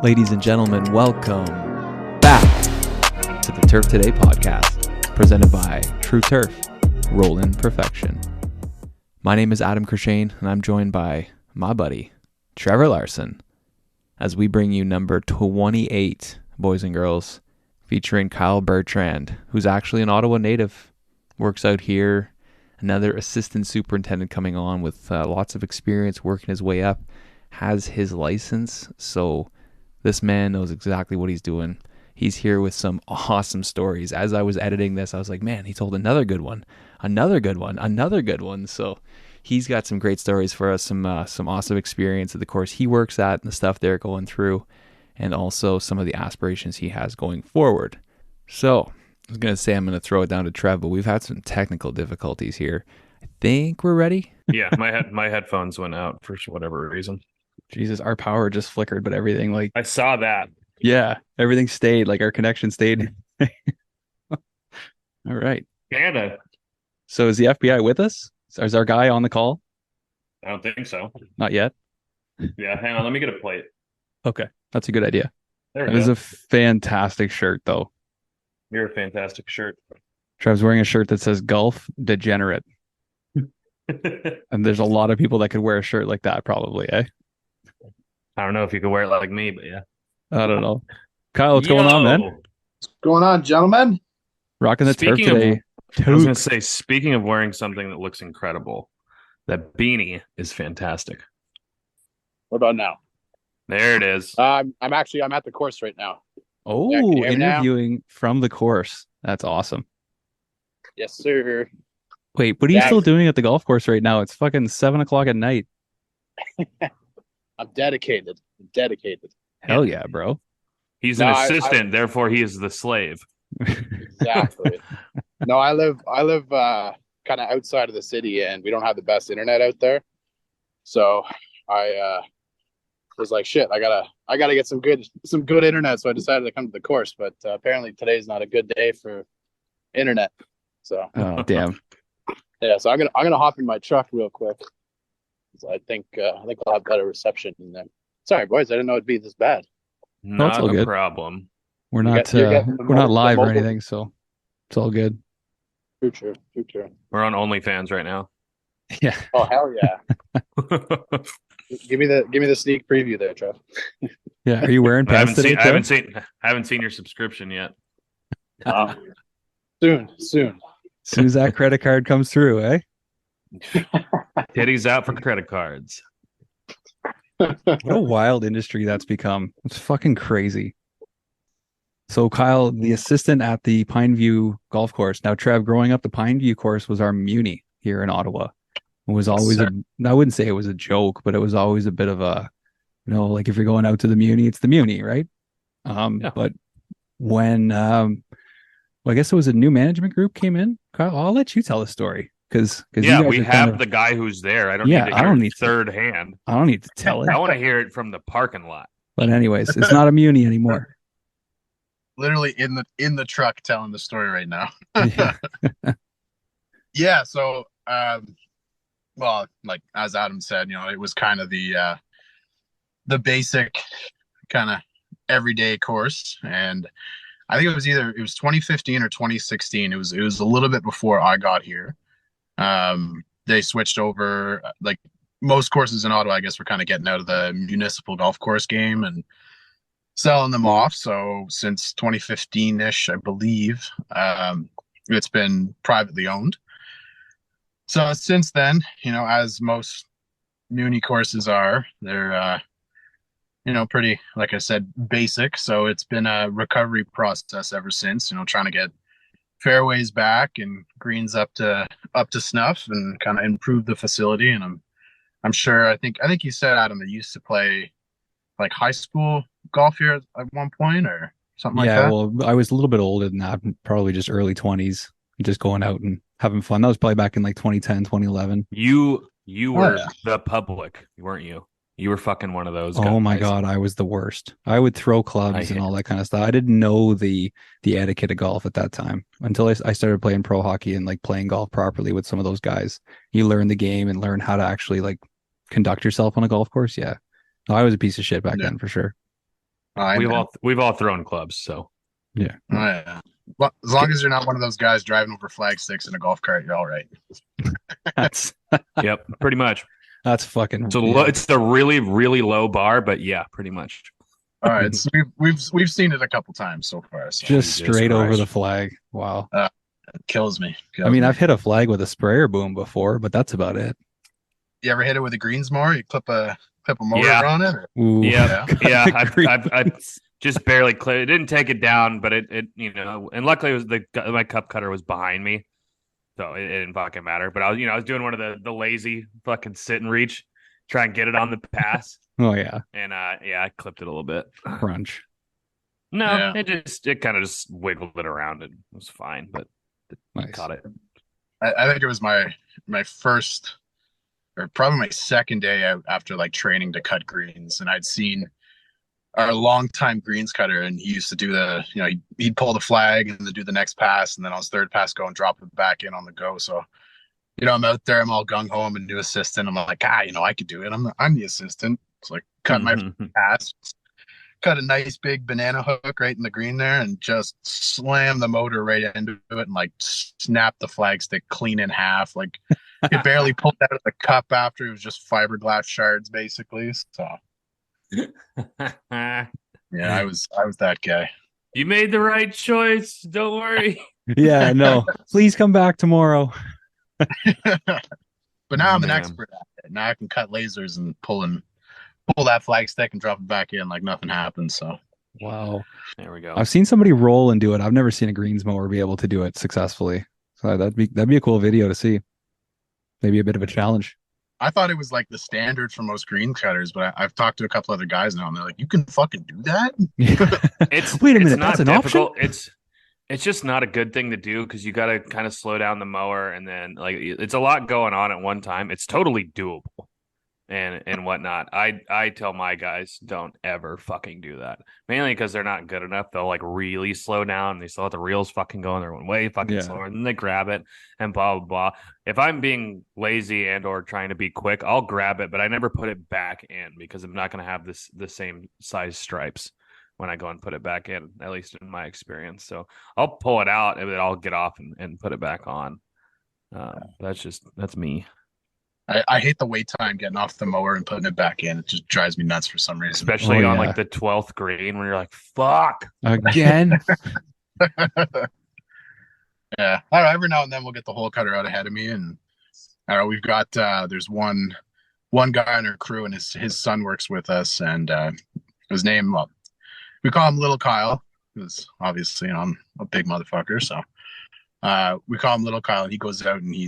Ladies and gentlemen, welcome back to the Turf Today podcast, presented by True Turf, Roll in Perfection. My name is Adam Kershane, and I'm joined by my buddy, Trevor Larson, as we bring you number 28, boys and girls, featuring Kyle Bertrand, who's actually an Ottawa native, works out here, another assistant superintendent coming on with lots of experience, working his way up, has his license, so this man knows exactly what he's doing. He's here with some awesome stories. As I was editing this, I was like, man, he told another good one. So he's got some great stories for us, some awesome experience at the course he works at and the stuff they're going through, and also some of the aspirations he has going forward. So I was going to say I'm going to throw it down to Trev, but we've had some technical difficulties here. I think we're ready. Yeah, my headphones went out for whatever reason. Jesus, our power just flickered, but everything I saw that. Yeah, everything stayed, our connection stayed. All right. Canada. So is the FBI with us? Is our guy on the call? I don't think so. Not yet? Yeah, hang on. Let me get a plate. Okay, that's a good idea. There That we is go. a fantastic shirt, though. You're a fantastic shirt. Trev's wearing a shirt that says Golf Degenerate. And there's a lot of people that could wear a shirt like that, probably, eh? I don't know if you could wear it like me, but yeah. I don't know. Kyle, what's going on, man? What's going on, gentlemen? Rocking the turf Speaking of- today. I was going to say, speaking of wearing something that looks incredible, that beanie is fantastic. What about now? There it is. I'm at the course right now. Oh, Yeah, can you hear me now? interviewing from the course. That's awesome. Yes, sir. Wait, what are you Yeah. still doing at the golf course right now? It's fucking 7 o'clock at night. I'm dedicated. Hell yeah, bro. He's No, an I- assistant, therefore he is the slave. Exactly. No, I live kind of outside of the city, and we don't have the best internet out there. So I was like, shit, I gotta get some good internet. So I decided to come to the course, but apparently today's not a good day for internet. So Oh, damn. yeah, so I'm gonna hop in my truck real quick. So I think I'll have better reception in there. Sorry, boys, I didn't know it'd be this bad. Not all a good. problem. We're You not get- you're getting we're not the live or mobile- anything, so it's all good. True. We're on OnlyFans right now. Yeah. Oh hell yeah! Give me the sneak preview there, Trev. Yeah. Are you wearing I pants today? I haven't seen your subscription yet. Soon. As soon as that credit card comes through, eh? Titties out for credit cards. What a wild industry that's become. It's fucking crazy. So Kyle, the assistant at the Pineview golf course. Now, Trev, growing up, the Pineview course was our Muni here in Ottawa. It was always I wouldn't say it was a joke, but it was always a bit of a, like if you're going out to the Muni, it's the Muni, right? Yeah. But when, I guess it was a new management group came in. Kyle, I'll let you tell the story because Yeah, we have the guy who's there. I don't need to hear I don't it need to- third hand. I don't need to tell it. I want to hear it from the parking lot. But anyways, it's not a Muni anymore. Literally in the truck telling the story right now. Yeah. Yeah. So, well, like as Adam said, it was kind of the basic kind of everyday course, and I think it was 2015 or 2016. It was a little bit before I got here. They switched over, like most courses in Ottawa, I guess, were kind of getting out of the municipal golf course game and selling them off. So since 2015-ish, I believe, it's been privately owned. So since then, as most Muni courses are, they're, pretty, like I said, basic. So it's been a recovery process ever since, trying to get fairways back and greens up to snuff and kind of improve the facility. And I'm sure, I think you said, Adam, that you used to play like high school golf here at one point or something like that. Yeah, well, I was a little bit older than that, probably just early 20s, just going out and having fun. That was probably back in like 2010, 2011. You were yeah. the public, weren't you? You were fucking one of those guys. Oh my God, I was the worst. I would throw clubs and all that kind of stuff. I didn't know the etiquette of golf at that time until I started playing pro hockey and like playing golf properly with some of those guys. You learn the game and learn how to actually like conduct yourself on a golf course. Yeah. No, I was a piece of shit back then for sure. We've all thrown clubs, so Yeah. Oh, yeah. Well, as long as you're not one of those guys driving over flag sticks in a golf cart, you're all right. That's yep, pretty much. that's fucking. So Yeah. it's a really really low bar, but yeah, pretty much. All right, so we've seen it a couple times so far. So Just Jesus straight over Christ. the flag. Wow. it kills me. I mean, I've hit a flag with a sprayer boom before, but that's about it. You ever hit it with a greens mower? You clip a motor Yeah. on it? Or? Ooh. Yeah, yeah. I've Greens. just barely cleared. It didn't take it down, but it and luckily it was my cup cutter was behind me, so it didn't fucking matter. But I was doing one of the lazy fucking sit and reach, try and get it on the pass, Oh yeah, and I clipped it a little bit. crunch. No, Yeah. it kind of just wiggled it around and it was fine, but it Nice. caught it. I think it was my first or probably my second day out after like training to cut greens, and I'd seen our longtime greens cutter, and he used to do he'd pull the flag and then do the next pass, and then on his third pass go and drop it back in on the go. So I'm out there, I'm all gung ho, I'm a new assistant. I'm like, I could do it. I'm the assistant. It's like cut my pass, cut a nice big banana hook right in the green there, and just slam the motor right into it, and like snap the flag stick clean in half. Like it barely pulled out of the cup after. It was just fiberglass shards basically. So yeah, I was that guy. You made the right choice. Don't worry. Yeah, no. Please come back tomorrow. But now I'm an Man. expert at it. Now I can cut lasers and pull that flag stick and drop it back in like nothing happened. So Wow. There we go. I've seen somebody roll and do it. I've never seen a greens mower be able to do it successfully. So that'd be a cool video to see. Maybe a bit of a challenge. I thought it was like the standard for most green cutters, but I've talked to a couple other guys now, and they're like, "You can fucking do that." Wait a minute, it's not that's an difficult. option? It's just not a good thing to do because you got to kind of slow down the mower, and then like it's a lot going on at one time. It's totally doable, and whatnot. I tell my guys don't ever fucking do that, mainly because they're not good enough. They'll like really slow down. They still let the reels fucking go, and they're going way fucking Yeah. slower. And then they grab it and blah blah blah. If I'm being lazy and or trying to be quick, I'll grab it, but I never put it back in because I'm not going to have the same size stripes when I go and put it back in, at least in my experience. So I'll pull it out and then I'll get off and put it back on. That's me. I hate the wait time getting off the mower and putting it back in. It just drives me nuts for some reason. Especially on yeah. like the 12th green when you're like, fuck. Again? Yeah. All right. Every now and then we'll get the hole cutter out ahead of me, and we've got there's one guy on our crew, and his son works with us, and his name, well, we call him Little Kyle because obviously I'm a big motherfucker. So we call him Little Kyle, and he goes out and he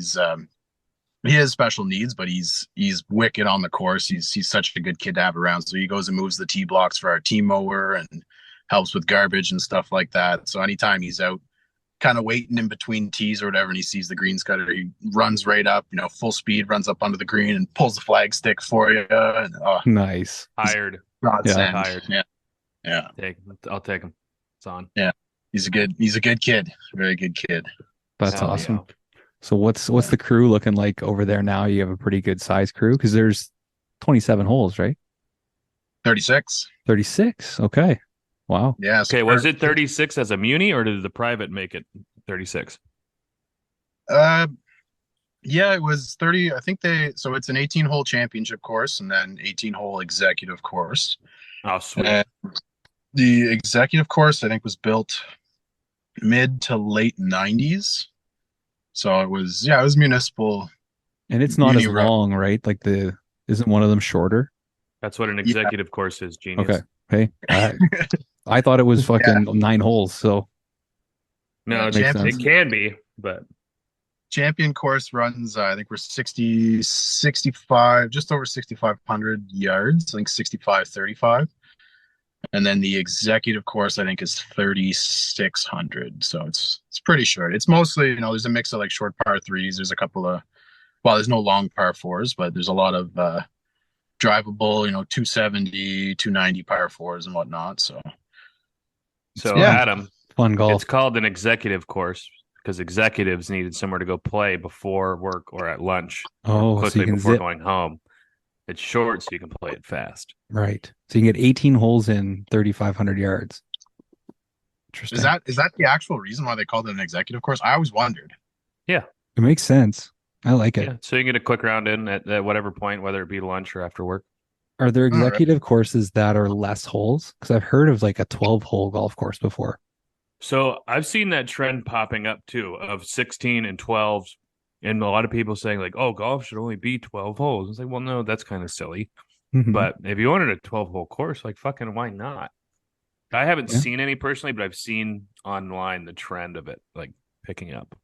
has special needs, but he's wicked on the course. He's such a good kid to have around. So he goes and moves the tee blocks for our team mower and helps with garbage and stuff like that. So anytime he's out kind of waiting in between tees or whatever, and he sees the greens cutter, he runs right up, full speed, runs up onto the green and pulls the flag stick for you. And, Nice. Hired. godsend. Hired. Yeah. I'll take him. It's on. He's a good kid. Very good kid. That's Hell awesome. yeah. So what's the crew looking like over there now? You have a pretty good size crew because there's 27 holes, right? 36. 36. Okay. Wow. Yeah. Okay, was it 36 as a muni or did the private make it 36? Yeah, it was 30. I think so it's an 18-hole championship course and then 18-hole executive course. Oh, sweet. And the executive course, I think, was built mid to late 90s. So it was municipal. And it's not as Uni route. long, right? Like isn't one of them shorter? That's what an executive course is, genius. Okay. Hey, I thought it was fucking 9 holes. So No, Makes it sense. can be, but Champion course runs, I think we're 65, just over 6,500 yards, I think 65-35. And then the executive course, I think, is 3,600. So it's pretty short. It's mostly, there's a mix of like short par threes. There's a couple of, there's no long par fours, but there's a lot of drivable, 270, 290 par fours and whatnot. So yeah. Adam, fun golf. it's called an executive course because executives needed somewhere to go play before work or at lunch. Oh, so quickly you can before zip. going home. It's short, so you can play it fast. Right. So you can get 18 holes in 3,500 yards. Interesting. Is that the actual reason why they called it an executive course? I always wondered. Yeah. It makes sense. I like it. Yeah. So you can get a quick round in at whatever point, whether it be lunch or after work. Are there All right. executive courses that are less holes? Because I've heard of like a 12-hole golf course before. So I've seen that trend popping up too of 16 and 12s. And a lot of people saying like, oh, golf should only be 12 holes. It's like, well, no, that's kind of silly. Mhm. But if you wanted a 12-hole course, like fucking why not? I haven't Yeah. seen any personally, but I've seen online the trend of it like picking up.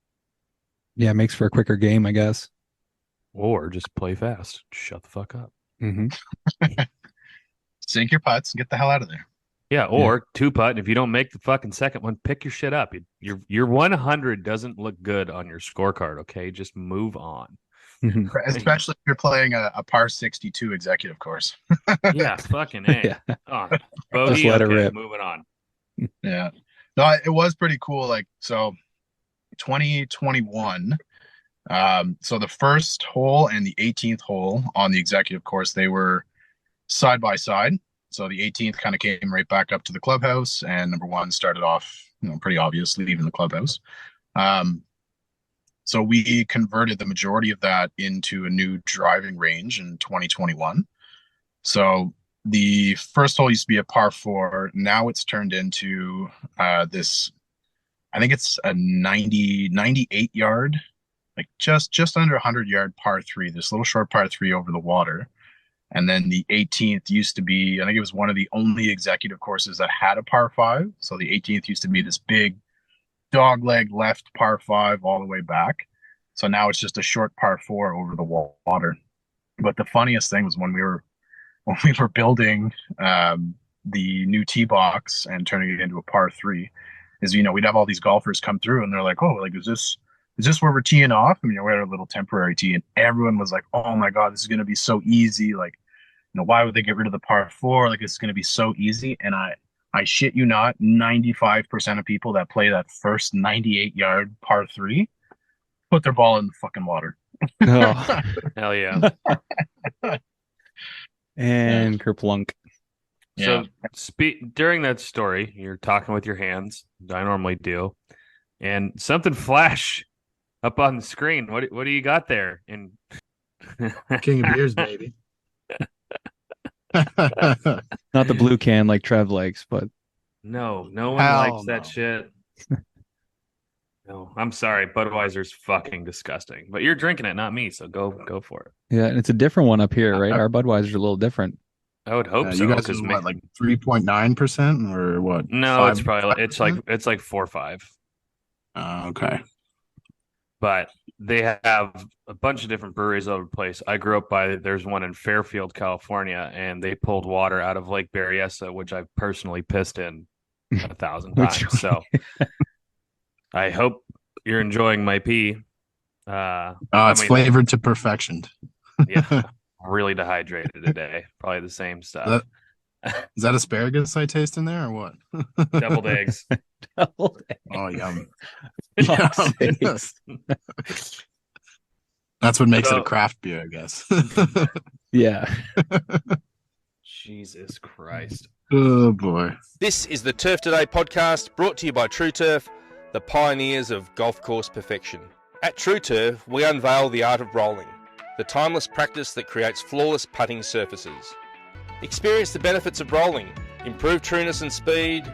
Yeah, it makes for a quicker game, I guess. Or just play fast. Shut the fuck up. Mm-hmm. Sink your putts and get the hell out of there. Yeah, or two putt. And if you don't make the fucking second one, pick your shit up. Your 100 doesn't look good on your scorecard. Okay, just move on. Mm-hmm. Especially if you're playing a par 62 executive course. Yeah, fucking A. Yeah. Oh, bogey, Just let it okay, rip. moving on. Yeah. No, it was pretty cool. Like, so 2021. So the first hole and the 18th hole on the executive course, they were side by side. So the 18th kind of came right back up to the clubhouse, and number one started off, pretty obvious, leaving the clubhouse. So we converted the majority of that into a new driving range in 2021. So the first hole used to be a par 4. Now it's turned into this, I think it's a 98 yard, like just under 100-yard par 3, this little short par 3 over the water. And then the 18th used to be, I think it was one of the only executive courses that had a par 5. So the 18th used to be this big dogleg left par 5 all the way back. So now it's just a short par 4 over the water. But the funniest thing was when we were building the new tee box and turning it into a par 3, is we'd have all these golfers come through and they're like, oh, like is this where we're teeing off? I mean, we had a little temporary tee, and everyone was like, oh my God, this is going to be so easy. Like, why would they get rid of the par 4? Like, it's going to be so easy. And I shit you not, 95% of people that play that first 98-yard par 3 put their ball in the fucking water. Oh. Hell yeah. And kerplunk. So during that story, you're talking with your hands. I normally do. And something flashed up on the screen. What do you got there? And King of beers, baby. Not the blue can like Trev likes, but no one likes that shit. No, I'm sorry. Budweiser's fucking disgusting. But you're drinking it, not me. So go for it. yeah, and it's a different one up here, right? Our Budweiser's a little different. I would hope so. You guys are what, like 3.9% or what? No, it's probably it's like 4 or 5. Okay. But they have a bunch of different breweries all over the place. I grew up there's one in Fairfield, California, and they pulled water out of Lake Berryessa, which I've personally pissed in 1,000 times. So I hope you're enjoying my pee. It's flavored to perfection. Yeah, really dehydrated today. Probably the same stuff. Is that asparagus I taste in there or what? Deviled eggs. Deviled eggs. Oh, yum. Yum. That's what makes it a craft beer, I guess. Yeah. Jesus Christ. Oh, boy. This is the Turf Today podcast, brought to you by True Turf, the pioneers of golf course perfection. At True Turf, we unveil the art of rolling, the timeless practice that creates flawless putting surfaces. Experience the benefits of rolling, improved trueness and speed,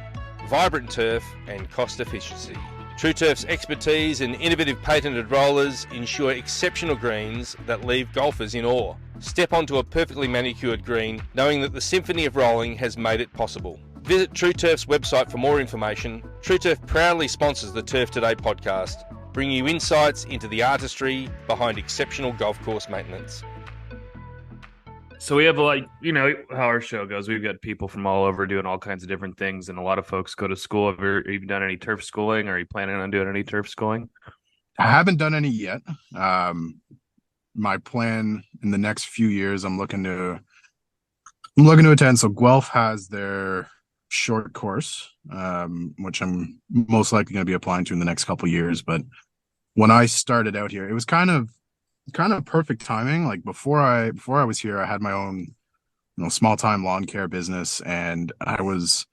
vibrant turf, and cost efficiency. True Turf's expertise and innovative patented rollers ensure exceptional greens that leave golfers in awe. Step onto a perfectly manicured green, knowing that the symphony of rolling has made it possible. Visit True Turf's website for more information. True Turf proudly sponsors the Turf Today podcast, bringing you insights into the artistry behind exceptional golf course maintenance. So we have how our show goes. We've got people from all over doing all kinds of different things, and a lot of folks go to school. Have you done any turf schooling? Or are you planning on doing any turf schooling? I haven't done any yet. My plan in the next few years, I'm looking to attend. So Guelph has their short course, which I'm most likely going to be applying to in the next couple of years. But when I started out here, it was kind of kind of perfect timing. Like before I was here, I had my own, small time lawn care business, and I was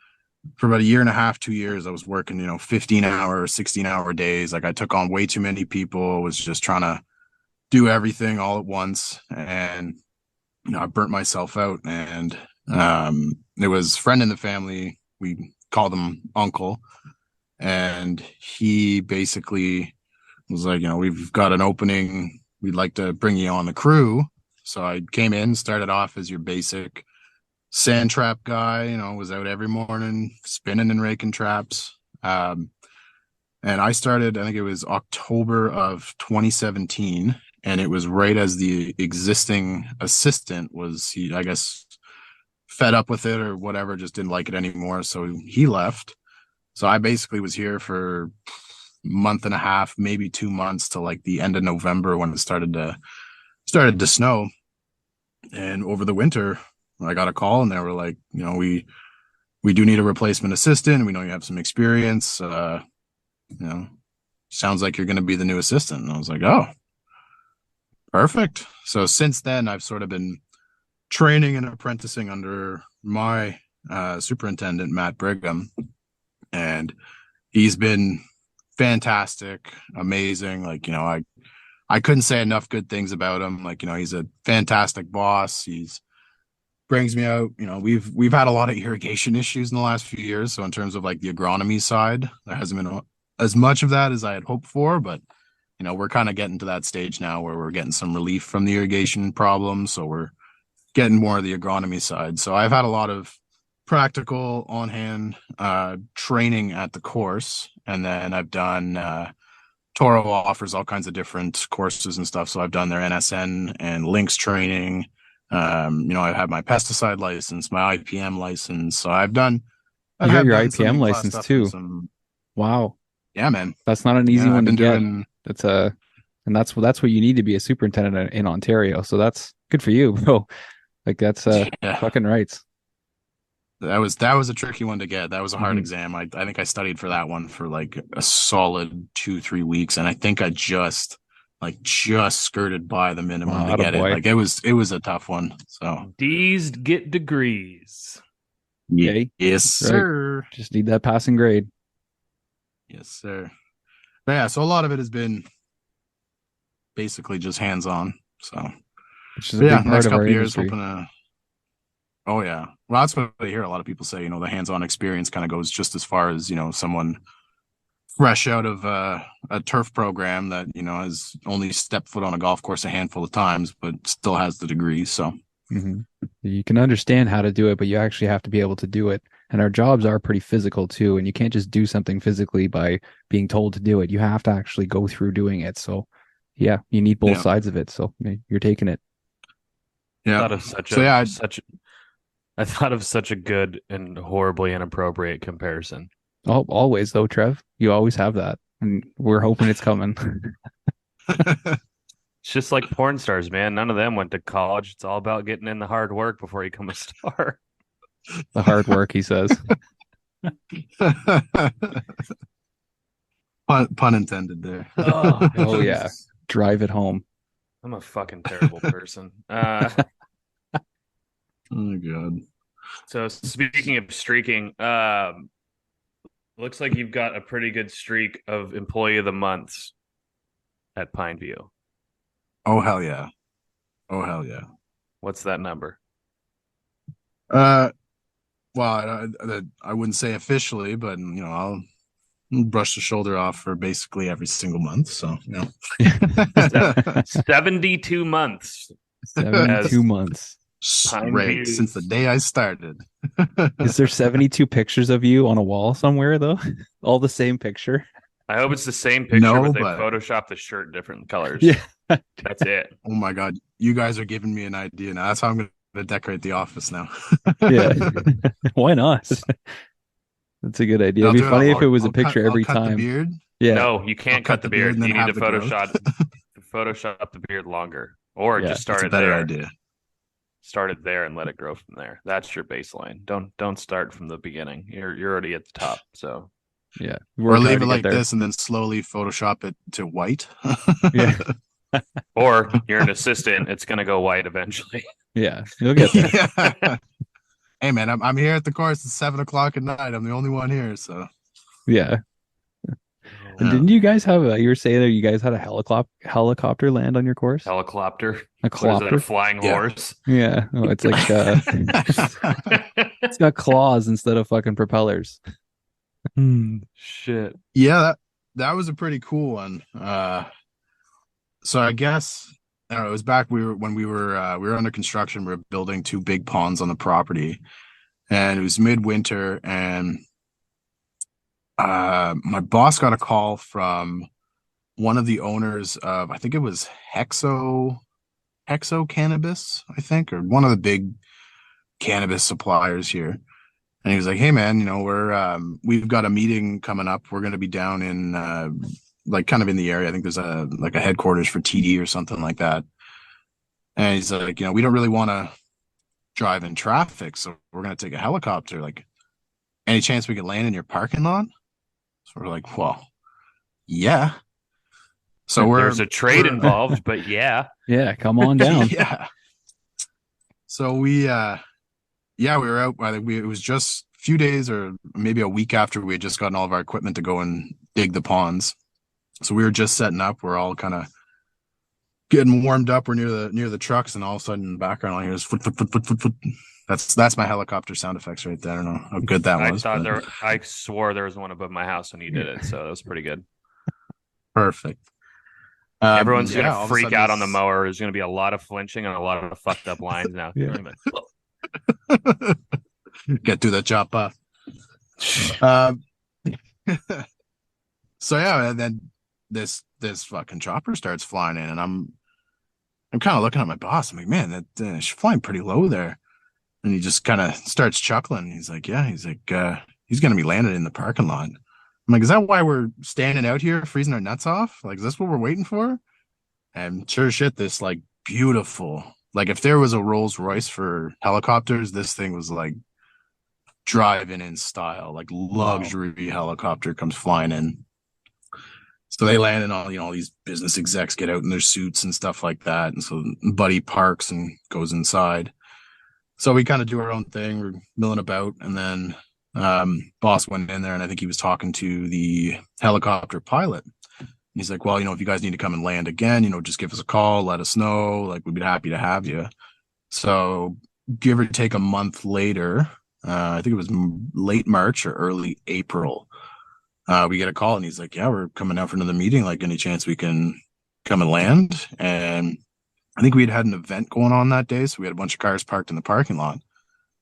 for about a year and a half, 2 years, I was working, 15-hour, 16-hour days. Like I took on way too many people, was just trying to do everything all at once. And, I burnt myself out. And it was a friend in the family. We called him Uncle. And he basically was like, we've got an opening. We'd like to bring you on the crew. So I came in, started off as your basic sand trap guy, was out every morning spinning and raking traps. And I started, I think it was October of 2017. And it was right as the existing assistant was, I guess, fed up with it or whatever, just didn't like it anymore. So he left. So I basically was here for a month and a half, maybe 2 months, to like the end of November when it started to snow. And over the winter, I got a call and they were like, we do need a replacement assistant. We know you have some experience. Sounds like you're going to be the new assistant. And I was like, oh, perfect. So since then, I've sort of been training and apprenticing under my superintendent, Matt Brigham. And he's been fantastic, amazing. Like, I couldn't say enough good things about him. Like, he's a fantastic boss. He's brings me out. We've had a lot of irrigation issues in the last few years. So in terms of like the agronomy side, there hasn't been as much of that as I had hoped for, but we're kind of getting to that stage now where we're getting some relief from the irrigation problems. So we're getting more of the agronomy side. So I've had a lot of practical on hand training at the course. And then I've done Toro offers all kinds of different courses and stuff. So I've done their NSN and links training. I have my pesticide license, my IPM license. So I've you got your done IPM license too. Wow. Yeah, man. That's not an easy one to get. And that's what you need to be a superintendent in Ontario. So that's good for you, bro. Like that's fucking rights. That was a tricky one to get. That was a hard exam. I think I studied for that one for like a solid 2-3 weeks, and I think I just skirted by the minimum to get it. Like it was a tough one. So D's get degrees. Yeah. Yes, sir. Right. Just need that passing grade. Yes, sir. But yeah, so a lot of it has been basically just hands-on. So which is a big part next of couple our years, industry. hoping to. Oh yeah, well, that's what I hear a lot of people say. The hands-on experience kind of goes just as far as someone fresh out of a turf program that has only stepped foot on a golf course a handful of times, but still has the degree. So you can understand how to do it, but you actually have to be able to do it. And our jobs are pretty physical too, and you can't just do something physically by being told to do it. You have to actually go through doing it. So yeah, you need both sides of it. So you're taking it. Yeah. I thought of such a good and horribly inappropriate comparison. Oh, always though, Trev. You always have that, and we're hoping it's coming. It's just like porn stars, man. None of them went to college. It's all about getting in the hard work before you become a star. The hard work, he says. Pun intended there. Oh yeah, drive it home. I'm a fucking terrible person. Oh god. So speaking of streaking, looks like you've got a pretty good streak of employee of the months at Pineview. Oh hell yeah. Oh hell yeah. What's that number? Well, I wouldn't say officially, but I'll brush the shoulder off for basically every single month. So 72 months. 72 months. Straight since the day I started. Is there 72 pictures of you on a wall somewhere though? All the same picture? I hope it's the same picture, but they photoshopped the shirt in different colors. Yeah. That's it. Oh my god. You guys are giving me an idea now. That's how I'm going to decorate the office now. Yeah. Why not? That's a good idea. It'd be funny if it was a picture every time. The beard. Yeah. No, you can't cut the beard. You need to Photoshop the beard longer, or just start it there. Idea. Start it there and let it grow from there. That's your baseline. Don't start from the beginning. You're already at the top. So yeah, or leave it like this and then slowly Photoshop it to white. Yeah. Or you're an assistant, it's gonna go white eventually. Yeah, you'll get there. Yeah. Hey man, I'm here at the course. It's 7 o'clock at night. I'm the only one here, so Yeah. And didn't you guys have you were saying that you guys had a helicopter land on your course? Helicopter. A What is that? A clopter? flying Yeah. horse? Yeah. Oh, it's like it's got claws instead of fucking propellers. Shit. yeah, that was a pretty cool one. So I guess I don't know, it was back when we were under construction. We were building two big ponds on the property, and it was midwinter, and my boss got a call from one of the owners of, I think it was Hexo Cannabis, I think, or one of the big cannabis suppliers here. And he was like, "Hey man, we've got a meeting coming up. We're going to be down in like kind of in the area. I think there's a headquarters for TD or something like that." And he's like, "We don't really want to drive in traffic, so we're going to take a helicopter. Like, any chance we could land in your parking lot?" So we're like, "Well, yeah." So there's a trade involved, but yeah. Yeah, come on down. Yeah. So we were out. I think it was just a few days or maybe a week after we had just gotten all of our equipment to go and dig the ponds. So we were just setting up. We're all kind of getting warmed up. We're near the trucks, and all of a sudden in the background I hear this foot, foot, foot, foot, foot, foot. That's my helicopter sound effects right there. I don't know how good that was. I swore there was one above my house when you did it, so that was pretty good. Perfect. Everyone's gonna freak out on the mower. There's gonna be a lot of flinching and a lot of fucked up lines now. Yeah. Get through the chopper. So yeah, and then this fucking chopper starts flying in, and I'm kind of looking at my boss. I'm like, "Man, that she's flying pretty low there." And he just kind of starts chuckling. He's like, "Yeah," he's like, "He's gonna be landed in the parking lot." I'm like, "Is that why we're standing out here freezing our nuts off? Like, is this what we're waiting for?" And sure as shit, this like beautiful, like if there was a Rolls Royce for helicopters, this thing was like driving in style, like luxury helicopter comes flying in. So they land, and all these business execs get out in their suits and stuff like that. And so Buddy parks and goes inside. So we kind of do our own thing. We're milling about, and then boss went in there, and I think he was talking to the helicopter pilot. And he's like, "Well, if you guys need to come and land again, just give us a call, let us know. Like, we'd be happy to have you." So give or take a month later, I think it was late March or early April, we get a call, and he's like, "Yeah, we're coming out for another meeting. Like, any chance we can come and land?" And I think we had an event going on that day, so we had a bunch of cars parked in the parking lot.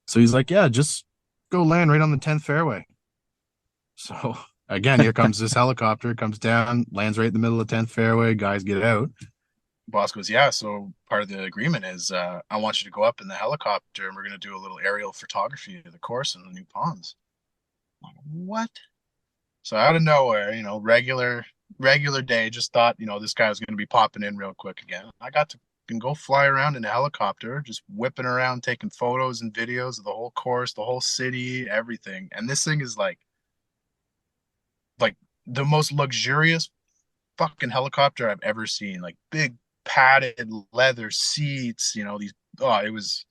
So he's like, "Yeah, just go land right on the 10th fairway." So again, here comes this helicopter, comes down, lands right in the middle of the 10th fairway. Guys get out. Boss goes, "Yeah, so part of the agreement is I want you to go up in the helicopter, and we're going to do a little aerial photography of the course and the new ponds." I'm like, "What?" So out of nowhere, regular day, just thought, this guy was going to be popping in real quick again. I got to go fly around in a helicopter, just whipping around, taking photos and videos of the whole course, the whole city, everything. And this thing is like the most luxurious fucking helicopter I've ever seen. Like big padded leather seats, it was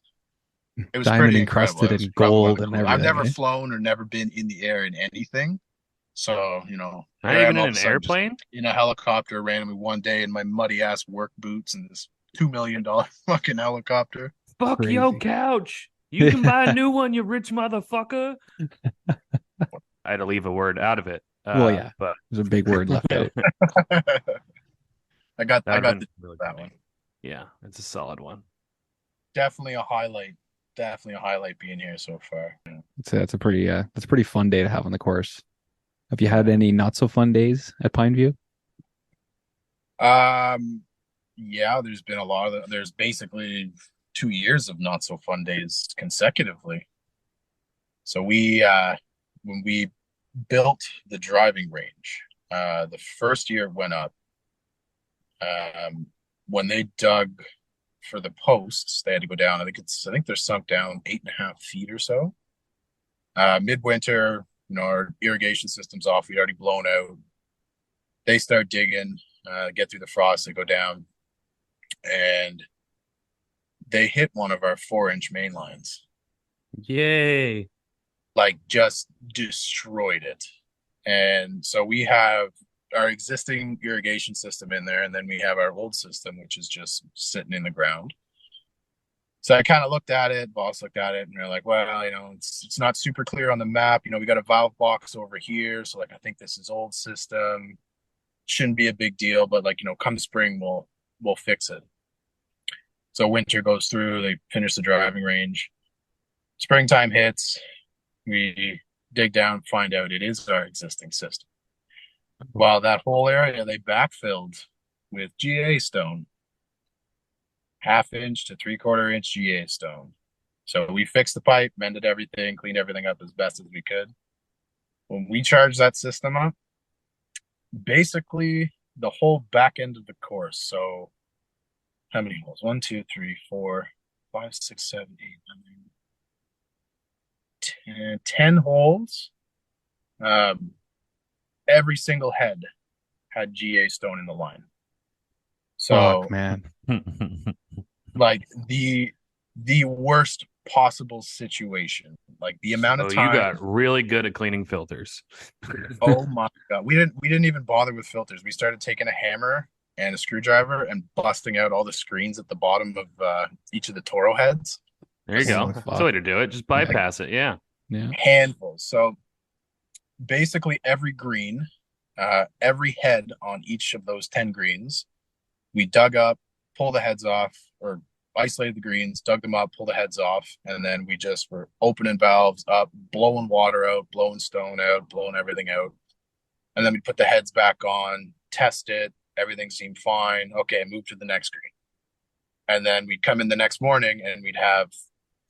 diamond pretty encrusted incredible. in gold and everything. I've never flown or never been in the air in anything. So, not even in an airplane, in a helicopter randomly one day in my muddy ass work boots and this $2 million fucking helicopter. Fuck your couch. You can buy a new one, you rich motherfucker. I had to leave a word out of it. Well, yeah, but there's a big word left out. I got really that one. Yeah, it's a solid one. Definitely a highlight. Being here so far. Yeah. That's a pretty fun day to have on the course. Have you had any not so fun days at Pineview? Yeah, there's been a lot of there's basically 2 years of not so fun days consecutively. So we when we built the driving range, the first year it went up, when they dug for the posts, they had to go down. I think they're sunk down 8.5 feet or so. Midwinter, our irrigation system's off. We'd already blown out. They start digging, get through the frost, they go down. and they hit one of our 4-inch main lines. Yay. Like, just destroyed it. And so we have our existing irrigation system in there, and then we have our old system, which is just sitting in the ground. So I kind of looked at it, boss looked at it, and they're like, well, it's not super clear on the map. We got a valve box over here. So like, I think this is old system. Shouldn't be a big deal, but like, come spring, we'll fix it. So winter goes through, they finish the driving range. Springtime hits, we dig down, find out it is our existing system. Well, that whole area they backfilled with GA stone. 1/2 inch to 3/4 inch GA stone. So we fixed the pipe, mended everything, cleaned everything up as best as we could. When we charged that system up, basically the whole back end of the course. So how many holes? 1, 2, 3, 4, 5, 6, 7, 8, 9, 10 holes. Every single head had GA stone in the line. So, Fuck, man. like the worst possible situation. Like the amount of So time you got really good at cleaning filters. Oh my god. We didn't even bother with filters. We started taking a hammer and a screwdriver and busting out all the screens at the bottom of each of the Toro heads. There you go. Holy That's fuck. the way to do it. Just bypass it. Yeah. Yeah. Handfuls. So basically every green, every head on each of those 10 greens, we dug up, pulled the heads off, or isolated the greens, dug them up, pulled the heads off, and then we just were opening valves up, blowing water out, blowing stone out, blowing everything out. And then we put the heads back on, test it, everything seemed fine. Okay, move to the next green. And then we'd come in the next morning and we'd have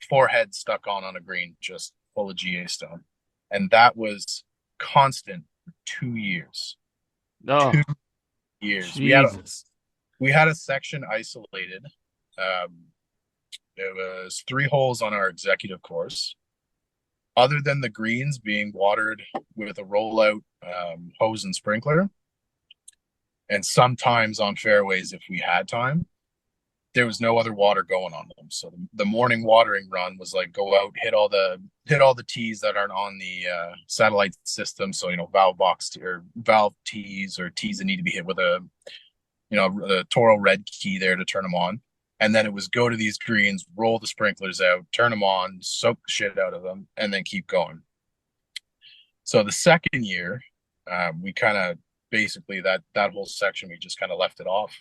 4 heads stuck on a green, just full of GA stone. And that was constant for 2 years. Oh, 2 years. Jesus. We had a section isolated. There was 3 holes on our executive course. Other than the greens being watered with a rollout hose and sprinkler, and sometimes on fairways if we had time, there was no other water going on them. So the morning watering run was like go out, hit all the tees that aren't on the satellite system. So valve box or valve tees or tees that need to be hit with a Toro red key there to turn them on. And then it was go to these greens, roll the sprinklers out, turn them on, soak the shit out of them, and then keep going. So the second year, we kind of basically that whole section, we just kind of left it off.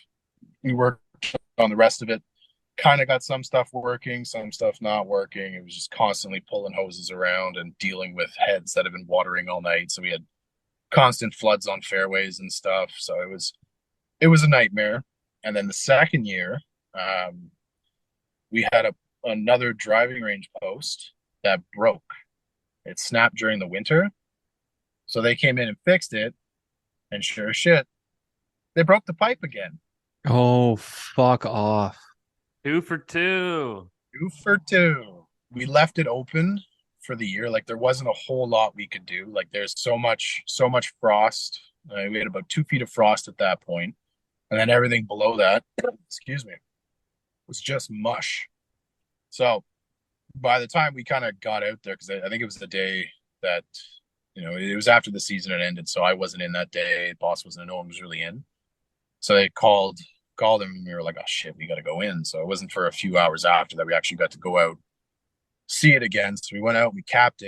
We worked on the rest of it, kind of got some stuff working, some stuff not working. It was just constantly pulling hoses around and dealing with heads that have been watering all night. So we had constant floods on fairways and stuff. So it was a nightmare. And then the second year, we had another driving range post that broke. It snapped during the winter. So they came in and fixed it. And sure as shit, they broke the pipe again. Oh, fuck off. 2 for 2. 2 for 2. We left it open for the year. Like there wasn't a whole lot we could do. Like there's so much frost. We had about 2 feet of frost at that point. And then everything below that, excuse me, was just mush. So by the time we kind of got out there, because I think it was the day that, it was after the season had ended. So I wasn't in that day. Boss wasn't, no one was really in. So they called him and we were like, oh shit, we got to go in. So it wasn't for a few hours after that we actually got to go out, see it again. So we went out, we capped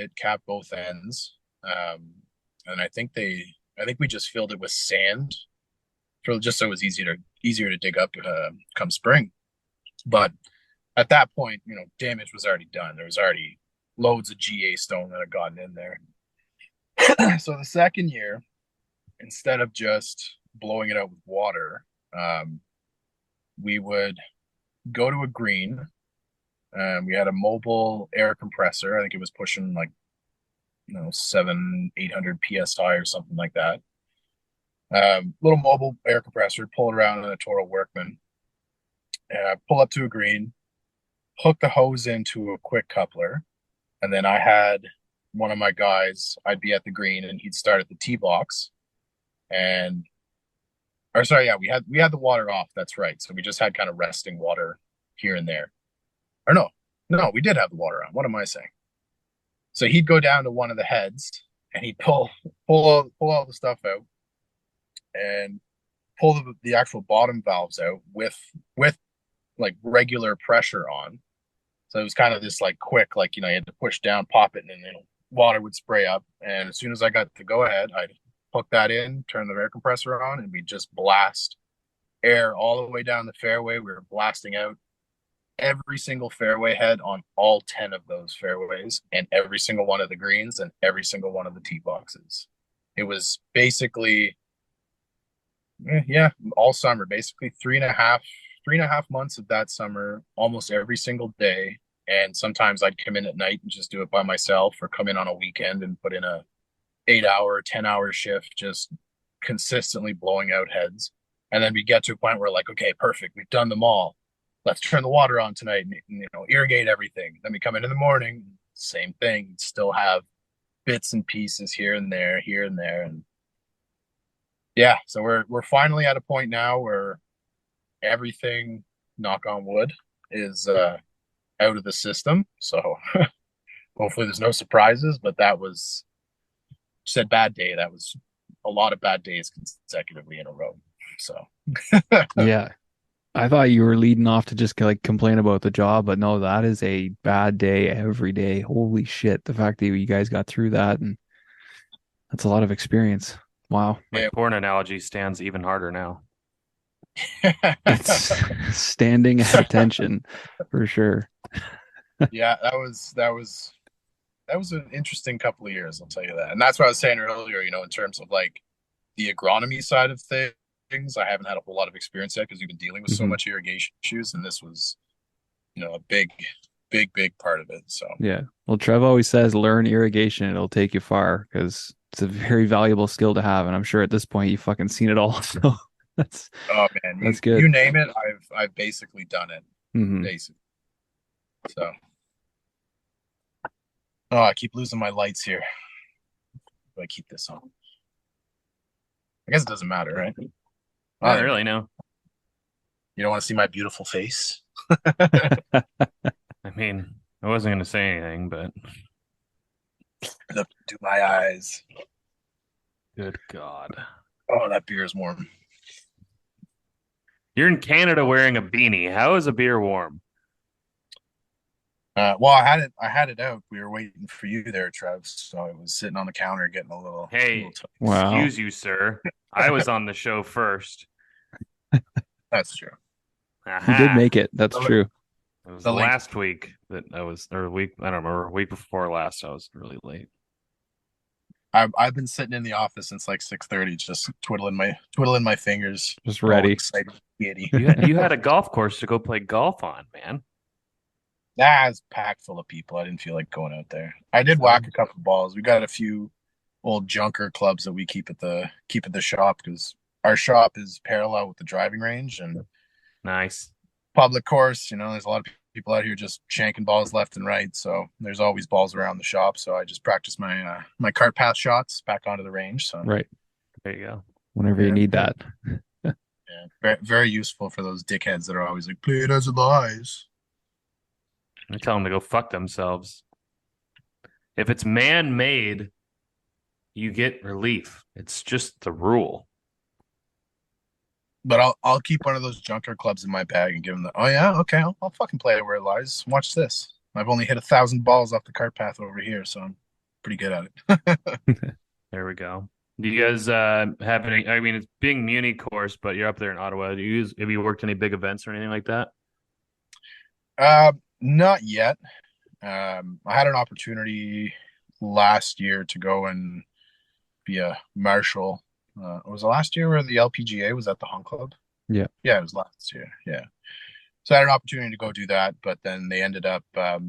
both ends. And I think we just filled it with sand just so it was easier to dig up come spring. But at that point, damage was already done. There was already loads of GA stone that had gotten in there. So the second year, instead of just blowing it out with water, we would go to a green. We had a mobile air compressor. I think it was pushing like 700-800 psi or something like that. Little mobile air compressor, pull it around in a Toro Workman, pull up to a green, hook the hose into a quick coupler, and then I had one of my guys, I'd be at the green and he'd start at the tee box, and or sorry, yeah, we had the water off. That's right. So we just had kind of resting water here and there. Or no, we did have the water on. What am I saying? So he'd go down to one of the heads and he'd pull all the stuff out and pull the actual bottom valves out with like regular pressure on. So it was kind of this like quick, like, you had to push down, pop it, and then water would spray up. And as soon as I got the go ahead, I'd hook that in, turn the air compressor on, and we just blast air all the way down the fairway. We were blasting out every single fairway head on all 10 of those fairways and every single one of the greens and every single one of the tee boxes. It was basically, all summer, basically 3.5 months of that summer, almost every single day. And sometimes I'd come in at night and just do it by myself, or come in on a weekend and put in a 8-hour, 10-hour shift, just consistently blowing out heads. And then we get to a point where, like, okay, perfect, we've done them all. Let's turn the water on tonight and irrigate everything. Then we come in the morning, same thing. Still have bits and pieces here and there, and yeah. So we're finally at a point now where everything, knock on wood, is out of the system. So hopefully there's no surprises. But that was, said bad day. That was a lot of bad days consecutively in a row. So Yeah. I thought you were leading off to just like complain about the job, but no, that is a bad day every day. Holy shit. The fact that you guys got through that, and that's a lot of experience. Wow. My porn analogy stands even harder now. It's standing at attention for sure. Yeah, that was an interesting couple of years, I'll tell you that. And that's what I was saying earlier, in terms of like the agronomy side of things, I haven't had a whole lot of experience yet because we've been dealing with so much irrigation issues, and this was, a big part of it. So Yeah. Well, Trev always says learn irrigation. It'll take you far, because it's a very valuable skill to have. And I'm sure at this point you've fucking seen it all. So that's, oh man, that's good. You name it, I've basically done it. Mhm. Basically. So I keep losing my lights here. Do I keep this on? I guess it doesn't matter, right? I don't really know. You don't want to see my beautiful face? I mean, I wasn't going to say anything, but Look into my eyes. good God. Oh, that beer is warm. You're in Canada wearing a beanie. How is a beer warm? Well, I had it out. We were waiting for you there, Trev. So it was sitting on the counter getting a little. Hey, Wow. excuse you, sir. I was on the show first. That's true. You did make it. That's true. It was The link. last week that I was, or week, I don't remember, week before last, I was really late. I've been sitting in the office since like 6:30, just twiddling my fingers, Just ready. all excited, giddy. You had a golf course to go play golf on, man. It's packed full of people. I didn't feel like going out there. I did whack a couple balls. We got a few old junker clubs that we keep at the shop, because our shop is parallel with the driving range and Nice. public course. There's a lot of people out here just shanking balls left and right. So there's always balls around the shop. So I just practice my my cart path shots back onto the range. So Right. There you go. Whenever you need that. yeah, very, very useful for those dickheads that are always like, play it as it lies. I tell them to go fuck themselves. If it's man-made, you get relief. It's just the rule. But I'll keep one of those junker clubs in my bag and give them oh yeah, okay, I'll fucking play it where it lies. Watch this. I've only hit 1,000 balls off the cart path over here, so I'm pretty good at it. There we go. Do you guys have any? I mean, it's being Muni course, but you're up there in Ottawa. Have you worked any big events or anything like that? Not yet. I had an opportunity last year to go and be a marshal. Was it last year where the LPGA was at the Hunt Club? Yeah. Yeah, it was last year. Yeah. So I had an opportunity to go do that, but then they ended up,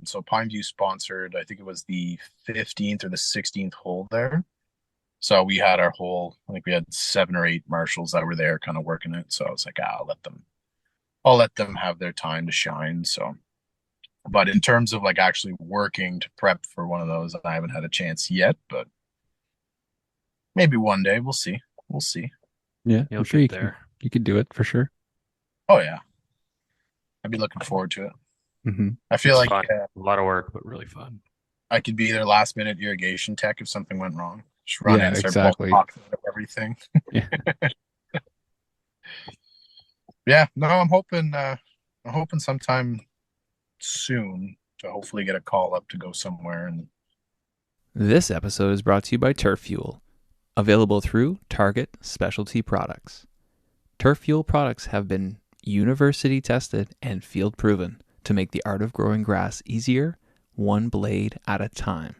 so Pineview sponsored, I think it was the 15th or the 16th hole there. So we had I think we had 7 or 8 marshals that were there kind of working it. So I was like, I'll let them have their time to shine. So, but in terms of like actually working to prep for one of those, I haven't had a chance yet, but maybe one day we'll see. Yeah. You'll I'm sure you get there. You could do it for sure. Oh yeah, I'd be looking forward to it. Mm-hmm. I feel It's like fun. A lot of work, but really fun. I could be their last minute irrigation tech if something went wrong. Just run Yeah, in, start exactly. blowing everything. Yeah. Yeah, no, I'm hoping sometime soon to hopefully get a call up to go somewhere. And This episode is brought to you by Turf Fuel, available through Target Specialty Products. Turf Fuel products have been university tested and field proven to make the art of growing grass easier, one blade at a time.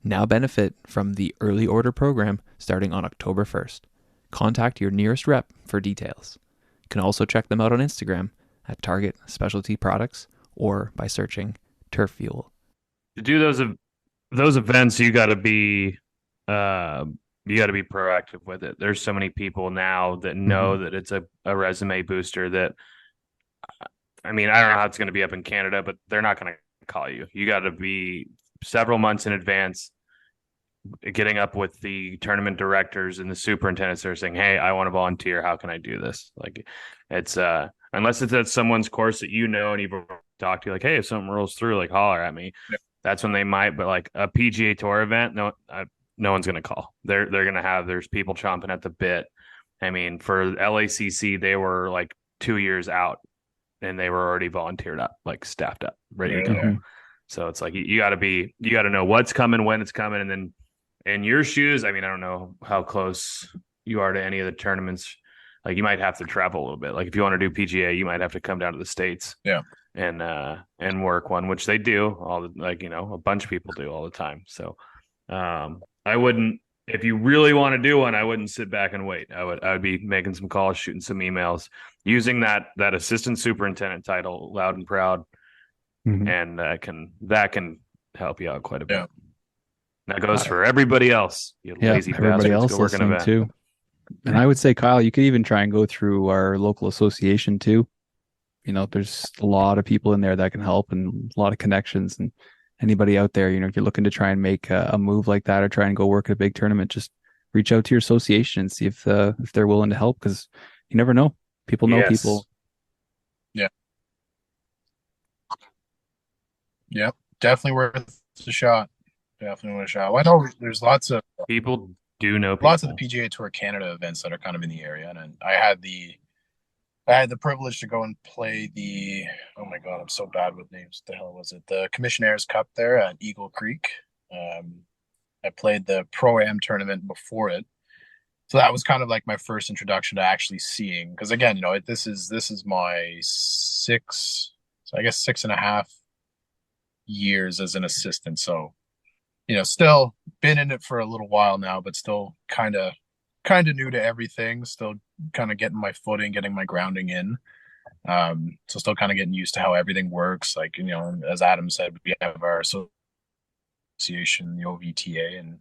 Now benefit from the early order program starting on October 1st. Contact your nearest rep for details. You can also check them out on Instagram at Target Specialty Products or by searching Turf Fuel. To do those events, you got to be proactive with it. There's so many people now that know that it's a resume booster that, I mean, I don't know how it's going to be up in Canada, but they're not going to call you. You got to be several months in advance getting up with the tournament directors and the superintendents are saying, hey, I want to volunteer. How can I do this? Like, it's unless it's at someone's course that you know and you've talked to, like, hey, if something rolls through, like, holler at me. Yeah. That's when they might. But like a PGA Tour event, no one's going to call. They're going to have, there's people chomping at the bit. I mean, for LACC, they were like 2 years out and they were already volunteered up, like staffed up, ready to go. Mhm. So it's like you got to know what's coming, when it's coming, and then in your shoes. I mean, I don't know how close you are to any of the tournaments. Like you might have to travel a little bit. Like if you want to do PGA, you might have to come down to the States, and work one, which they do a bunch of people do all the time. So I wouldn't, if you really want to do one, I wouldn't sit back and wait. I would be making some calls, shooting some emails, using that assistant superintendent title loud and proud. And that can help you out quite a bit. Yeah. That goes for everybody else. You lazy everybody bastards, else go work an listening event. too. And I would say, Kyle, you could even try and go through our local association too. You know, there's a lot of people in there that can help and a lot of connections. And anybody out there, you know, if you're looking to try and make a move like that or try and go work at a big tournament, just reach out to your association and see if they're willing to help, because you never know. People know people. Yeah. Yep. Definitely worth a shot. Definitely worth a shot. Well, I know there's lots of people do know people. Lots of the PGA Tour Canada events that are kind of in the area, and I had the privilege to go and play the, oh my god, I'm so bad with names. What the hell was it? The Commissionaires Cup there at Eagle Creek. I played the Pro-Am tournament before it, so that was kind of like my first introduction to actually seeing. Because again, you know, this is my 6.5 years as an assistant. So, you know, still been in it for a little while now, but still kind of new to everything. Still kind of getting my footing, getting my grounding in. So still kind of getting used to how everything works. Like, you know, as Adam said, we have our association, the OVTA, and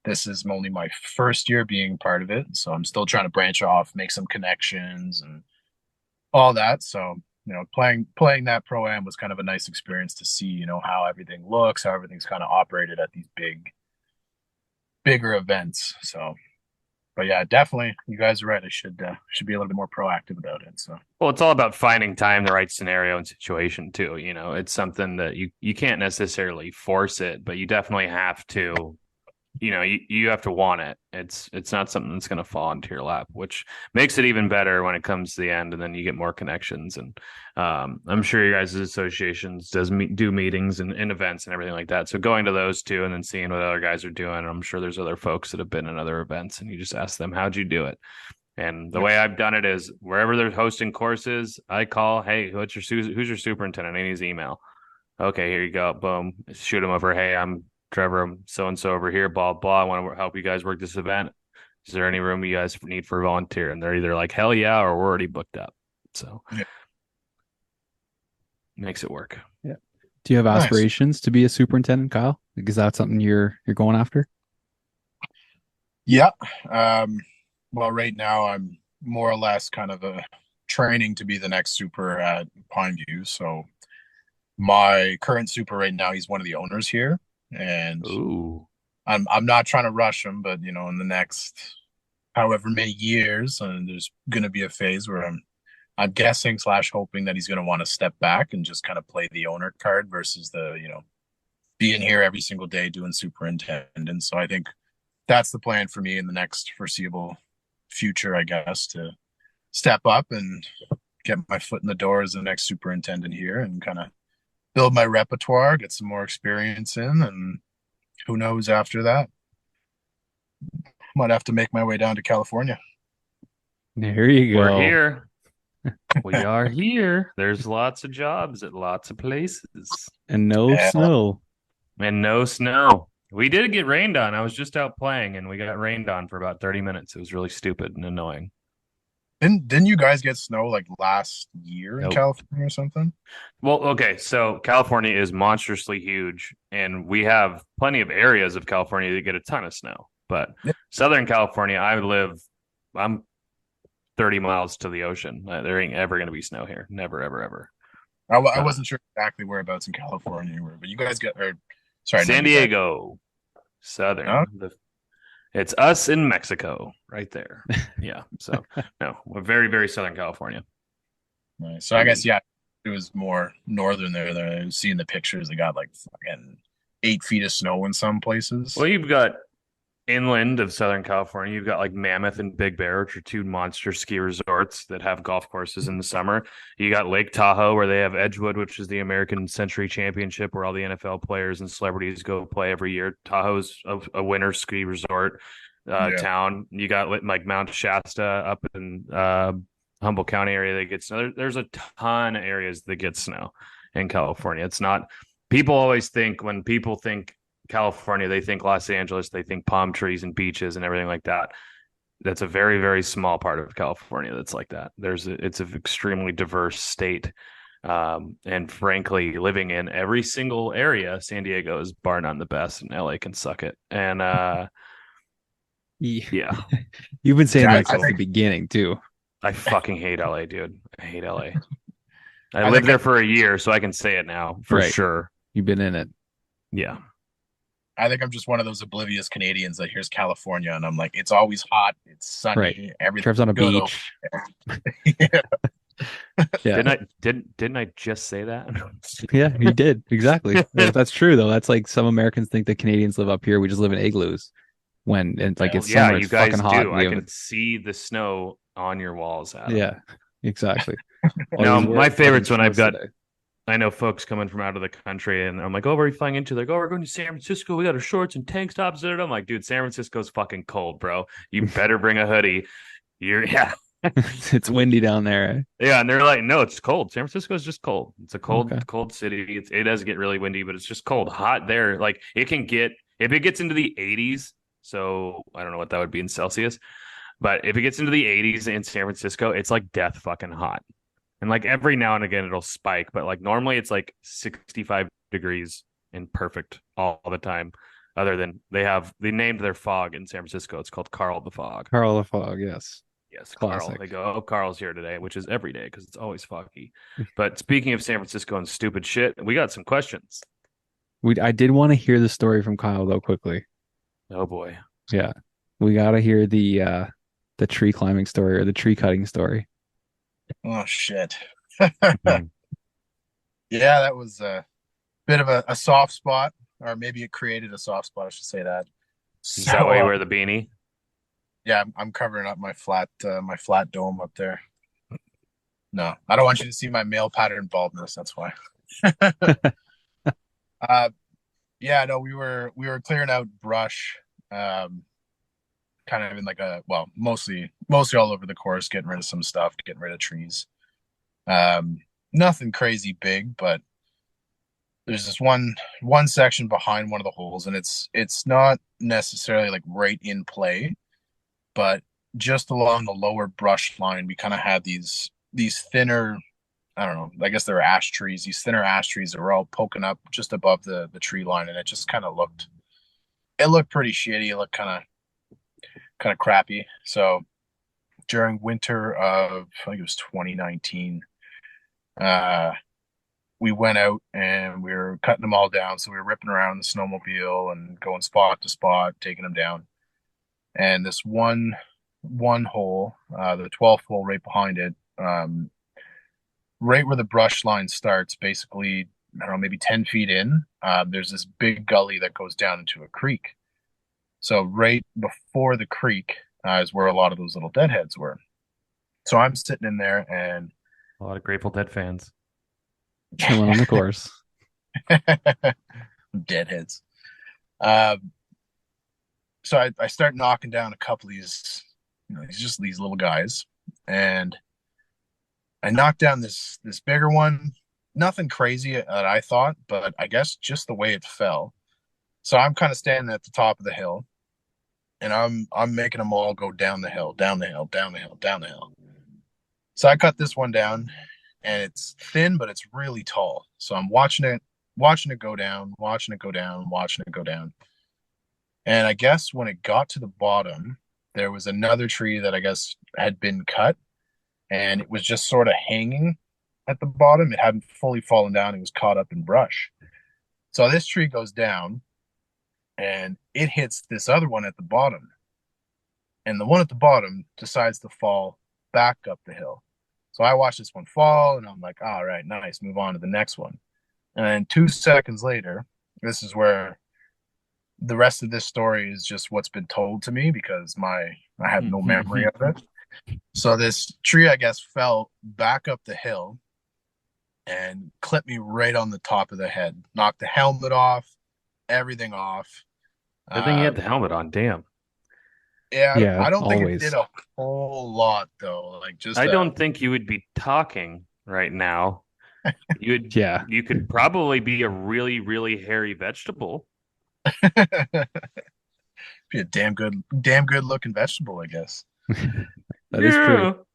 this is only my first year being part of it. So I'm still trying to branch off, make some connections and all that. So, you know, playing that Pro-Am was kind of a nice experience to see, you know, how everything looks, how everything's kind of operated at these bigger events. So, but yeah, definitely, you guys are right. I should be a little bit more proactive about it. So, well, it's all about finding time, the right scenario and situation too. You know, it's something that you can't necessarily force it, but you definitely have to. You know, you have to want it. It's not something that's going to fall into your lap, which makes it even better when it comes to the end, and then you get more connections. And I'm sure you guys' associations do meetings and events and everything like that. So going to those two and then seeing what other guys are doing, I'm sure there's other folks that have been in other events, and you just ask them, how'd you do it? And the way I've done it is wherever they're hosting courses, I call, hey, who's your superintendent? I need his email. Okay, here you go. Boom. Shoot him over. Hey, I'm Trevor, I'm so-and-so over here, blah, blah. I want to help you guys work this event. Is there any room you guys need for a volunteer? And they're either like, hell yeah, or we're already booked up. So makes it work. Yeah. Do you have aspirations to be a superintendent, Kyle? Is that something you're going after? Yeah. Well, right now I'm more or less kind of training to be the next super at Pineview. So my current super right now, he's one of the owners here. And I'm not trying to rush him, but you know, in the next however many years, and there's going to be a phase where I'm guessing slash hoping that he's going to want to step back and just kind of play the owner card versus the, being here every single day doing superintendent. So I think that's the plan for me in the next foreseeable future, I guess, to step up and get my foot in the door as the next superintendent here and kind of build my repertoire, get some more experience in, and who knows after that. Might have to make my way down to California. There you go. We're here. We are here. There's lots of jobs at lots of places. And no Yeah. snow. And no snow. We did get rained on. I was just out playing and we got rained on for about 30 minutes. It was really stupid and annoying. Didn't you guys get snow like last year in Nope. California or something? Well, okay, so California is monstrously huge, and we have plenty of areas of California that get a ton of snow. But Yep. Southern California, I'm 30 miles to the ocean. There ain't ever going to be snow here. Never, ever, ever. I wasn't sure exactly whereabouts in California you were, but you guys sorry, San not you guys. Diego, Southern. Huh? It's us in Mexico right there. Yeah. So, no, we're very, very Southern California. Nice. So I guess, yeah, it was more northern there. I was seeing the pictures. They got like fucking 8 feet of snow in some places. Well, you've got inland of Southern California, you've got like Mammoth and Big Bear, which are two monster ski resorts that have golf courses in the summer. You got Lake Tahoe, where they have Edgewood, which is the American Century Championship, where all the NFL players and celebrities go play every year. Tahoe's a winter ski resort town. You got like Mount Shasta up in Humboldt County area that gets snow. There's a ton of areas that get snow in California. It's not, people always think, when people think California, they think Los Angeles, they think palm trees and beaches and everything like that. That's a very, very small part of California that's like that. It's an extremely diverse state. And frankly, living in every single area, San Diego is bar none the best, and LA can suck it. And yeah, You've been saying Yeah, that I since the think- beginning too. I fucking hate LA, dude. I hate LA. I I lived think there for a year, so I can say it now for Right. sure. You've been in it. Yeah. I think I'm just one of those oblivious Canadians that here's California, and I'm like, it's always hot, it's sunny, Right. everything. Trev's on a good beach. yeah. Yeah. Didn't I just say that? Yeah, you did. Exactly. That's true though. That's like some Americans think that Canadians live up here. We just live in igloos. When it's like it's yeah, summer, you it's guys fucking hot. do. We I have can see the snow on your walls, Adam. Yeah, exactly. No, These my were favorite's fucking when I've snows got today. I know folks coming from out of the country, and I'm like, "Oh, where are you flying into?" They're like, "Oh, we're going to San Francisco. We got our shorts and tank tops." I'm like, "Dude, San Francisco's fucking cold, bro. You better bring a hoodie." It's windy down there. Yeah, and they're like, "No, it's cold. San Francisco's just cold. It's a cold, Okay. cold city. It does get really windy, but it's just cold. Hot there. Like it can get, if it gets into the 80s. So I don't know what that would be in Celsius, but if it gets into the 80s in San Francisco, it's like death fucking hot. And like every now and again it'll spike, but like normally it's like 65 degrees and perfect all the time. Other than they named their fog in San Francisco. It's called Carl the Fog. Carl the Fog, yes. Yes, Classic. Carl. They go, "Oh, Carl's here today," which is every day because it's always foggy. But speaking of San Francisco and stupid shit, we got some questions. I did want to hear the story from Kyle though quickly. Oh boy. Yeah. We gotta hear the tree climbing story or the tree cutting story. Oh shit. Mhm. Yeah, that was a bit of a soft spot, or maybe it created a soft spot, I should say that. Is that why you So, wear the beanie? yeah, I'm covering up my flat dome up there. No, I don't want you to see my male pattern baldness. That's why. Yeah, no, we were clearing out brush, kind of in like mostly all over the course, getting rid of some stuff, getting rid of trees. Nothing crazy big, but there's this one section behind one of the holes, and it's not necessarily like right in play, but just along the lower brush line, we kind of had these thinner, I don't know, I guess they're ash trees, these thinner ash trees that were all poking up just above the tree line, and it just kind of looked pretty shitty. It looked kind of crappy. So during winter of, I think it was 2019, we went out and we were cutting them all down. So we were ripping around the snowmobile and going spot to spot, taking them down. And this one one hole, the 12th hole right behind it, right where the brush line starts, basically, I don't know, maybe 10 feet in, there's this big gully that goes down into a creek. So right before the creek is where a lot of those little deadheads were. So I'm sitting in there and A lot of Grateful Dead fans. Chilling on the course. deadheads. So I start knocking down a couple of these, just these little guys, and I knocked down this bigger one. Nothing crazy that I thought, but I guess just the way it fell. So I'm kind of standing at the top of the hill, and I'm making them all go down the hill, down the hill, down the hill, down the hill. So I cut this one down, and it's thin, but it's really tall. So I'm watching it go down, watching it go down, watching it go down. And I guess when it got to the bottom, there was another tree that I guess had been cut, and it was just sort of hanging at the bottom. It hadn't fully fallen down. It was caught up in brush. So this tree goes down, and it hits this other one at the bottom. And the one at the bottom decides to fall back up the hill. So I watch this one fall, and I'm like, all right, nice, move on to the next one. And then 2 seconds later, this is where the rest of this story is just what's been told to me, because I have no memory of it. So this tree, I guess, fell back up the hill and clipped me right on the top of the head, knocked the helmet off, everything off. Good thing you had the helmet on. Damn. Yeah, I don't think it always. did a whole lot though. Like just I don't think you would be talking right now. You could probably be a really, really hairy vegetable. be a damn good looking vegetable, I guess. That is true.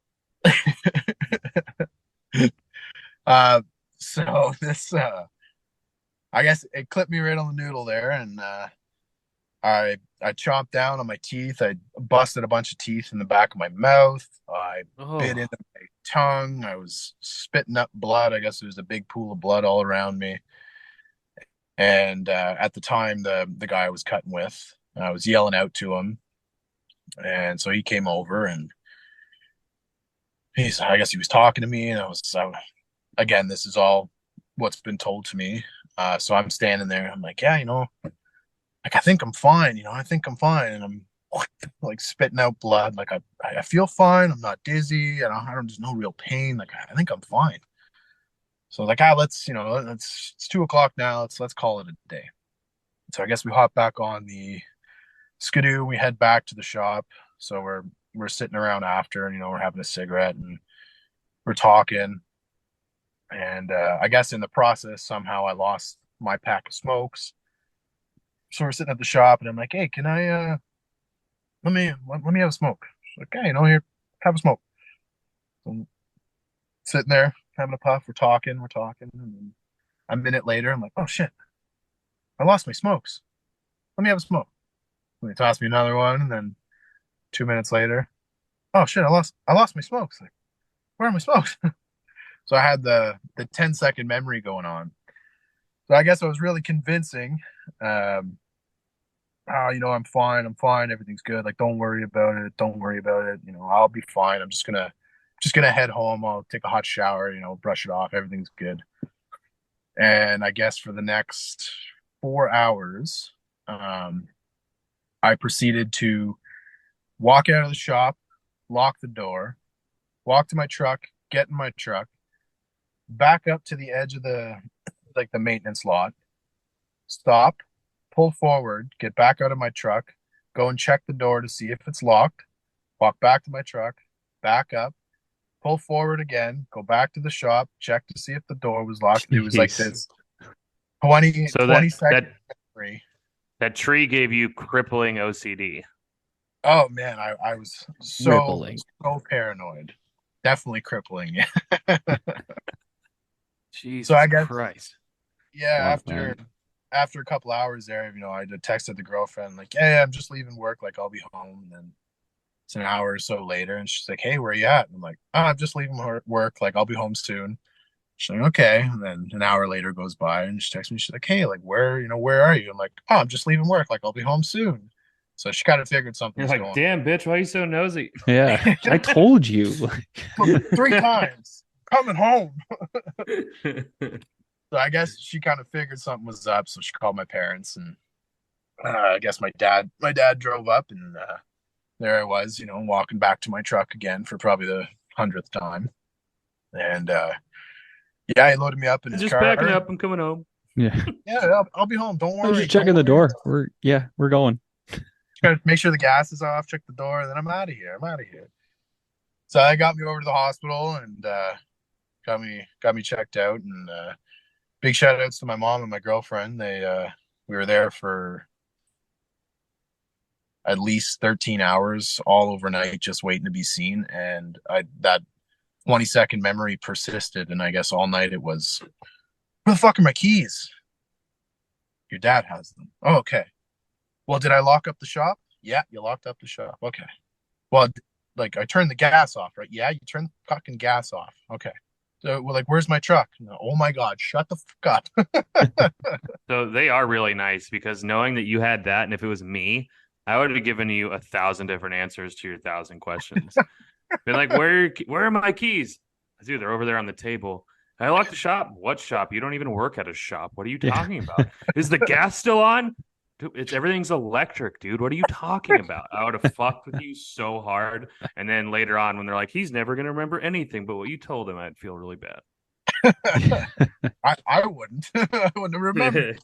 So this I guess it clipped me right on the noodle there, and I chomped down on my teeth. I busted a bunch of teeth in the back of my mouth. I bit into my tongue. I was spitting up blood. I guess there was a big pool of blood all around me. And at the time, the guy I was cutting with, I was yelling out to him, and so he came over, and I guess he was talking to me, and again, this is all what's been told to me. So I'm standing there. I'm like, yeah, like I think I'm fine. I think I'm fine, and I'm like spitting out blood. Like I feel fine. I'm not dizzy. There's no real pain. Like I think I'm fine. So like, it's 2 o'clock now. Let's call it a day. So I guess we hop back on the skidoo. We head back to the shop. So we're sitting around after, and we're having a cigarette and we're talking. And I guess in the process, somehow I lost my pack of smokes. So we're sitting at the shop, and I'm like, hey, can I let me have a smoke? She's like, hey, here, have a smoke. So I'm sitting there having a puff. We're talking, and then a minute later, I'm like, oh shit, I lost my smokes. Let me have a smoke. And they toss me another one, and then 2 minutes later, oh shit, I lost my smokes. Like, where are my smokes? So I had the 10-second memory going on. So I guess I was really convincing. I'm fine, everything's good. Like, don't worry about it. I'll be fine. I'm just gonna head home. I'll take a hot shower, brush it off. Everything's good. And I guess for the next 4 hours, I proceeded to walk out of the shop, lock the door, walk to my truck, get in my truck, back up to the edge of the maintenance lot, stop, pull forward, get back out of my truck, go and check the door to see if it's locked, walk back to my truck, back up, pull forward again, go back to the shop, check to see if the door was locked. It was like this 20 second memory. That tree gave you crippling OCD. Oh man, I was so paranoid. Definitely crippling. Jesus so I guess, Christ. Yeah, after a couple hours there, I texted the girlfriend like, "Hey, I'm just leaving work. Like, I'll be home." And then it's an hour or so later, and she's like, "Hey, where are you at?" And I'm like, "Oh, I'm just leaving work. Like, I'll be home soon." She's like, "Okay." And then an hour later goes by, and she texts me. She's like, "Hey, like, where are you?" I'm like, "Oh, I'm just leaving work. Like, I'll be home soon." So she kind of figured something You're was like, going damn, bitch, why are you so nosy? Yeah, I told you. on. 3 times. Coming home. So I guess she kind of figured something was up. So she called my parents, and I guess my dad drove up, and there I was, walking back to my truck again for probably the 100th time. And yeah, he loaded me up in his Just car. backing up and coming home. Yeah, Yeah, I'll be home. Don't I worry. was just checking the door. We're going. Gotta make sure the gas is off, check the door, and then I'm out of here. So they got me over to the hospital and got me checked out. And big shout outs to my mom and my girlfriend. We were there for at least 13 hours all overnight, just waiting to be seen. And that 20-second memory persisted, and I guess all night it was, where the fuck are my keys? Your dad has them. Oh, okay. Well, did I lock up the shop? Yeah, you locked up the shop. Okay. Well, I turned the gas off, right? Yeah, you turned the fucking gas off. Okay. So we're like, where's my truck? No, oh my God, shut the fuck up. So they are really nice, because knowing that you had that, and if it was me, I would have given you 1,000 different answers to your 1,000 questions. Been like, where are my keys? Dude, they're over there on the table. I locked the shop. What shop? You don't even work at a shop. What are you talking about? Is the gas still on? Dude, everything's electric, dude. What are you talking about? I would have fucked with you so hard. And then later on, when they're like, he's never gonna remember anything but what you told him, I'd feel really bad. I wouldn't. I wouldn't have remembered.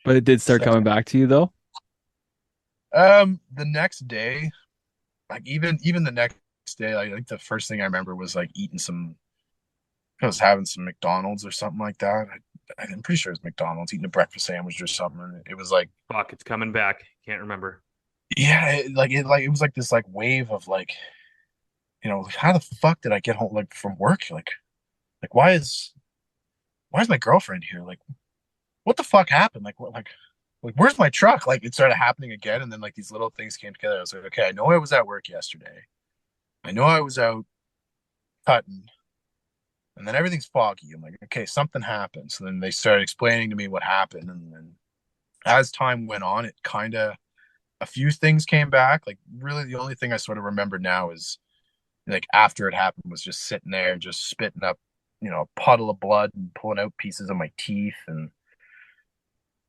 But it did start coming back to you, though. The next day, even the next day, I think the first thing I remember was eating some. I was having some McDonald's or something like that. I'm pretty sure it was McDonald's, eating a breakfast sandwich or something. And it was like, fuck, it's coming back. Can't remember. Yeah, it was this wave of how the fuck did I get home from work? Why is my girlfriend here? What the fuck happened? Where's my truck? It started happening again, and then these little things came together. I was like, okay, I know I was at work yesterday. I know I was out cutting. And then everything's foggy. I'm like, okay, something happened. So then they started explaining to me what happened. And then as time went on, it a few things came back. Really the only thing I sort of remember now is after it happened was just sitting there, just spitting up, a puddle of blood and pulling out pieces of my teeth. And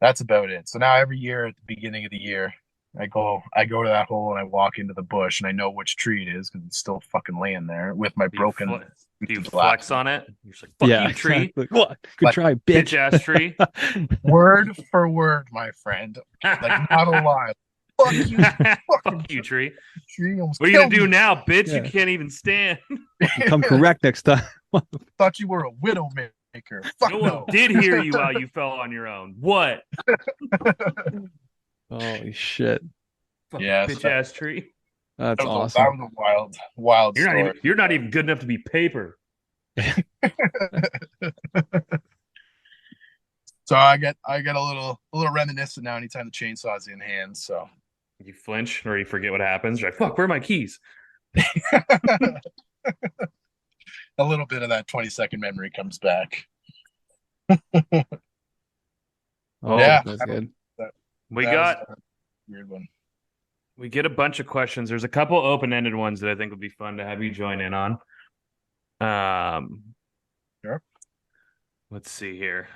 that's about it. So now every year at the beginning of the year, I go to that hole and I walk into the bush, and I know which tree it is because it's still fucking laying there with my broken. Do you flex on it? You're just like, fuck you, tree. Exactly. What? Good try, bitch. Bitch-ass tree. Word for word, my friend. Not a lie. Fuck you. Fuck you, tree. Tree what are you going to do now, bitch? Yeah. You can't even stand. Come correct next time. Thought you were a widow maker. Fuck no no. one did hear you while you fell on your own. What? Holy shit. Yeah, bitch-ass tree. That's awesome. That was a wild story. You're not even good enough to be paper. So I get a little reminiscent now anytime the chainsaw's in hand. So you flinch or you forget what happens. You're like, fuck, where are my keys? A little bit of that 20-second memory comes back. Yeah, that's good. We got a weird one. We get a bunch of questions. There's a couple open-ended ones that I think would be fun to have you join in on. Sure. Let's see here.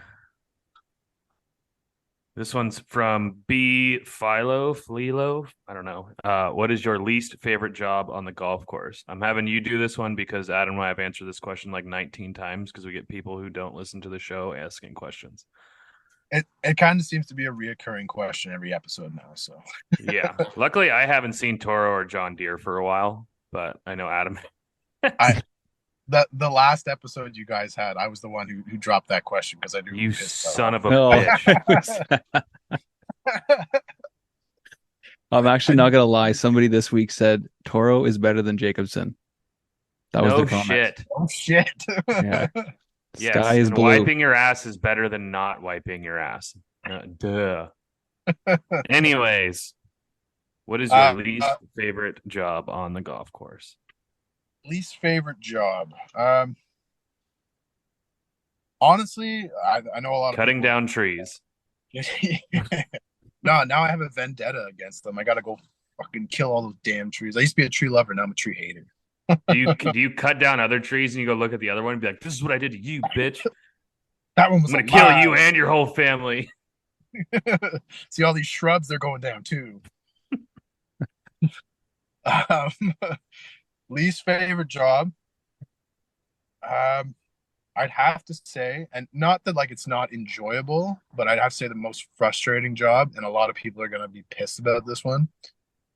This one's from B. Flilo. I don't know. What is your least favorite job on the golf course? I'm having you do this one because Adam and I have answered this question 19 times because we get people who don't listen to the show asking questions. It kind of seems to be a reoccurring question every episode now. So yeah. Luckily, I haven't seen Toro or John Deere for a while, but I know Adam. The last episode you guys had, I was the one who dropped that question because I knew you son of a bitch. I'm actually not gonna lie. Somebody this week said Toro is better than Jacobson. That was the comment. Shit. Oh shit. Yeah. Yes, Sky is blue. wiping your ass is better than not wiping your ass. Duh. Anyways, what is your least favorite job on the golf course? Least favorite job. Honestly, I know a lot of cutting down trees. No, now I have a vendetta against them. I gotta go fucking kill all those damn trees. I used to be a tree lover, now I'm a tree hater. Do you cut down other trees and you go look at the other one and be like, "This is what I did to you, bitch. That one I'm was gonna kill you alive. and your whole family." See all these shrubs, they're going down too. Um, least favorite job. I'd have to say, and not that like it's not enjoyable, but I'd have to say the most frustrating job, and a lot of people are gonna be pissed about this one,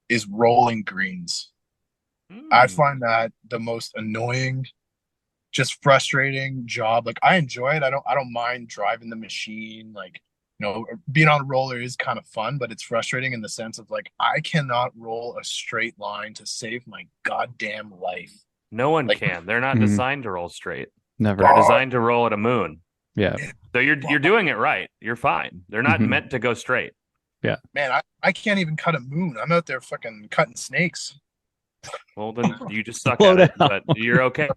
is rolling greens. I find that the most annoying, just frustrating job. Like I enjoy it. I don't mind driving the machine. Like, being on a roller is kind of fun, but it's frustrating in the sense of like I cannot roll a straight line to save my goddamn life. No one Like, can. They're not designed to roll straight. Never. They're designed to roll at a moon. Yeah. So you're doing it right. You're fine. They're not meant to go straight. Yeah. Man, I can't even cut a moon. I'm out there fucking cutting snakes. Well, then you just suck Slow at it, down. but you're okay.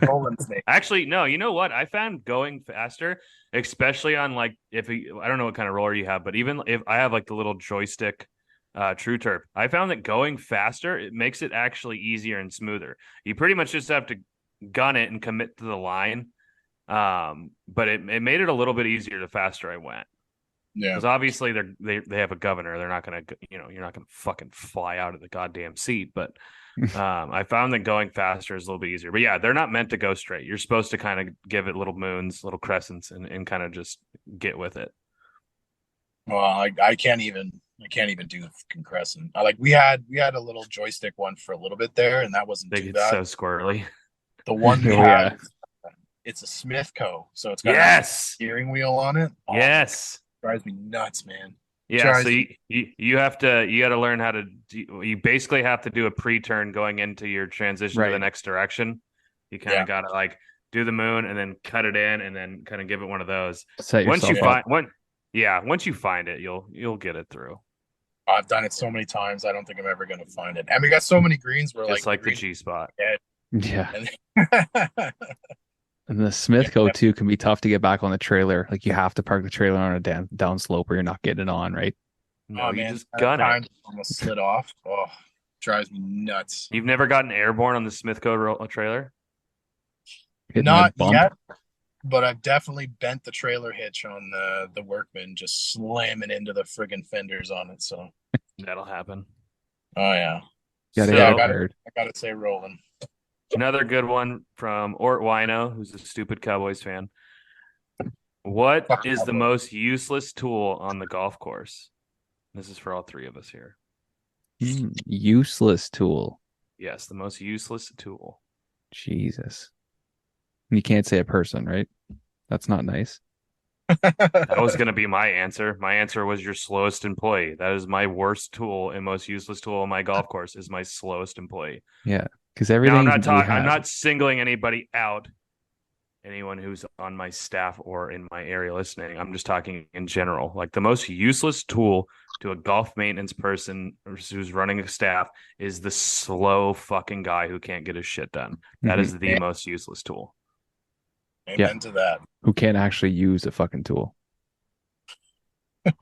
Rolling snakes. Actually, no, you know what? I found going faster, especially on like I don't know what kind of roller you have, but even if I have like the little joystick True Turf, I found that going faster, it makes it actually easier and smoother. You pretty much just have to gun it and commit to the line. But it made it a little bit easier the faster I went. Yeah. Because obviously they have a governor. They're not gonna, you're not gonna fucking fly out of the goddamn seat. But I found that going faster is a little bit easier. But yeah, they're not meant to go straight. You're supposed to kind of give it little moons, little crescents, and kind of just get with it. Well, I can't even do the fucking crescent. We had a little joystick one for a little bit there, and that wasn't They too get bad. so squirrely. The one we Oh, had, yeah. it's a Smithco, so it's got a Yes. steering wheel on it. Oh, Yes. drives me nuts, man. Yeah. So you got to learn how to. You basically have to do a pre-turn going into your transition to the Right. next direction. You kind of got to like do the moon and then cut it in and then kind of give it one of those. Set Once yourself you up. once you find it, you'll get it through. I've done it so many times. I don't think I'm ever gonna find it. And we got so many greens where Just like the green- G spot. Yeah. And- And the Smithco too can be tough to get back on the trailer. Like you have to park the trailer on a down slope or you're not getting it on, right? No, oh you man, just gun it. almost slid off. Oh, drives me nuts. You've never gotten airborne on the Smithco trailer? Hitting Not that bump. yet, but I've definitely bent the trailer hitch on the Workman, just slamming into the friggin' fenders on it. So, That'll happen. oh yeah, Gotta So- get I it got prepared. I gotta say, rolling. Another good one from Ort Wino, who's a stupid Cowboys fan. What Fuck is the Cowboys. most useless tool on the golf course? This is for all three of us here. Useless tool. Yes, the most useless tool. Jesus. And you can't say a person, right? That's not nice. That was going to be my answer. My answer was your slowest employee. That is my worst tool and most useless tool on my golf course is my slowest employee. Yeah. Because Now, everything I'm not singling anybody out, anyone who's on my staff or in my area listening. I'm just talking in general. Like the most useless tool to a golf maintenance person who's running a staff is the slow fucking guy who can't get his shit done. That is the most useless tool. Amen to that. who can't actually use a fucking tool.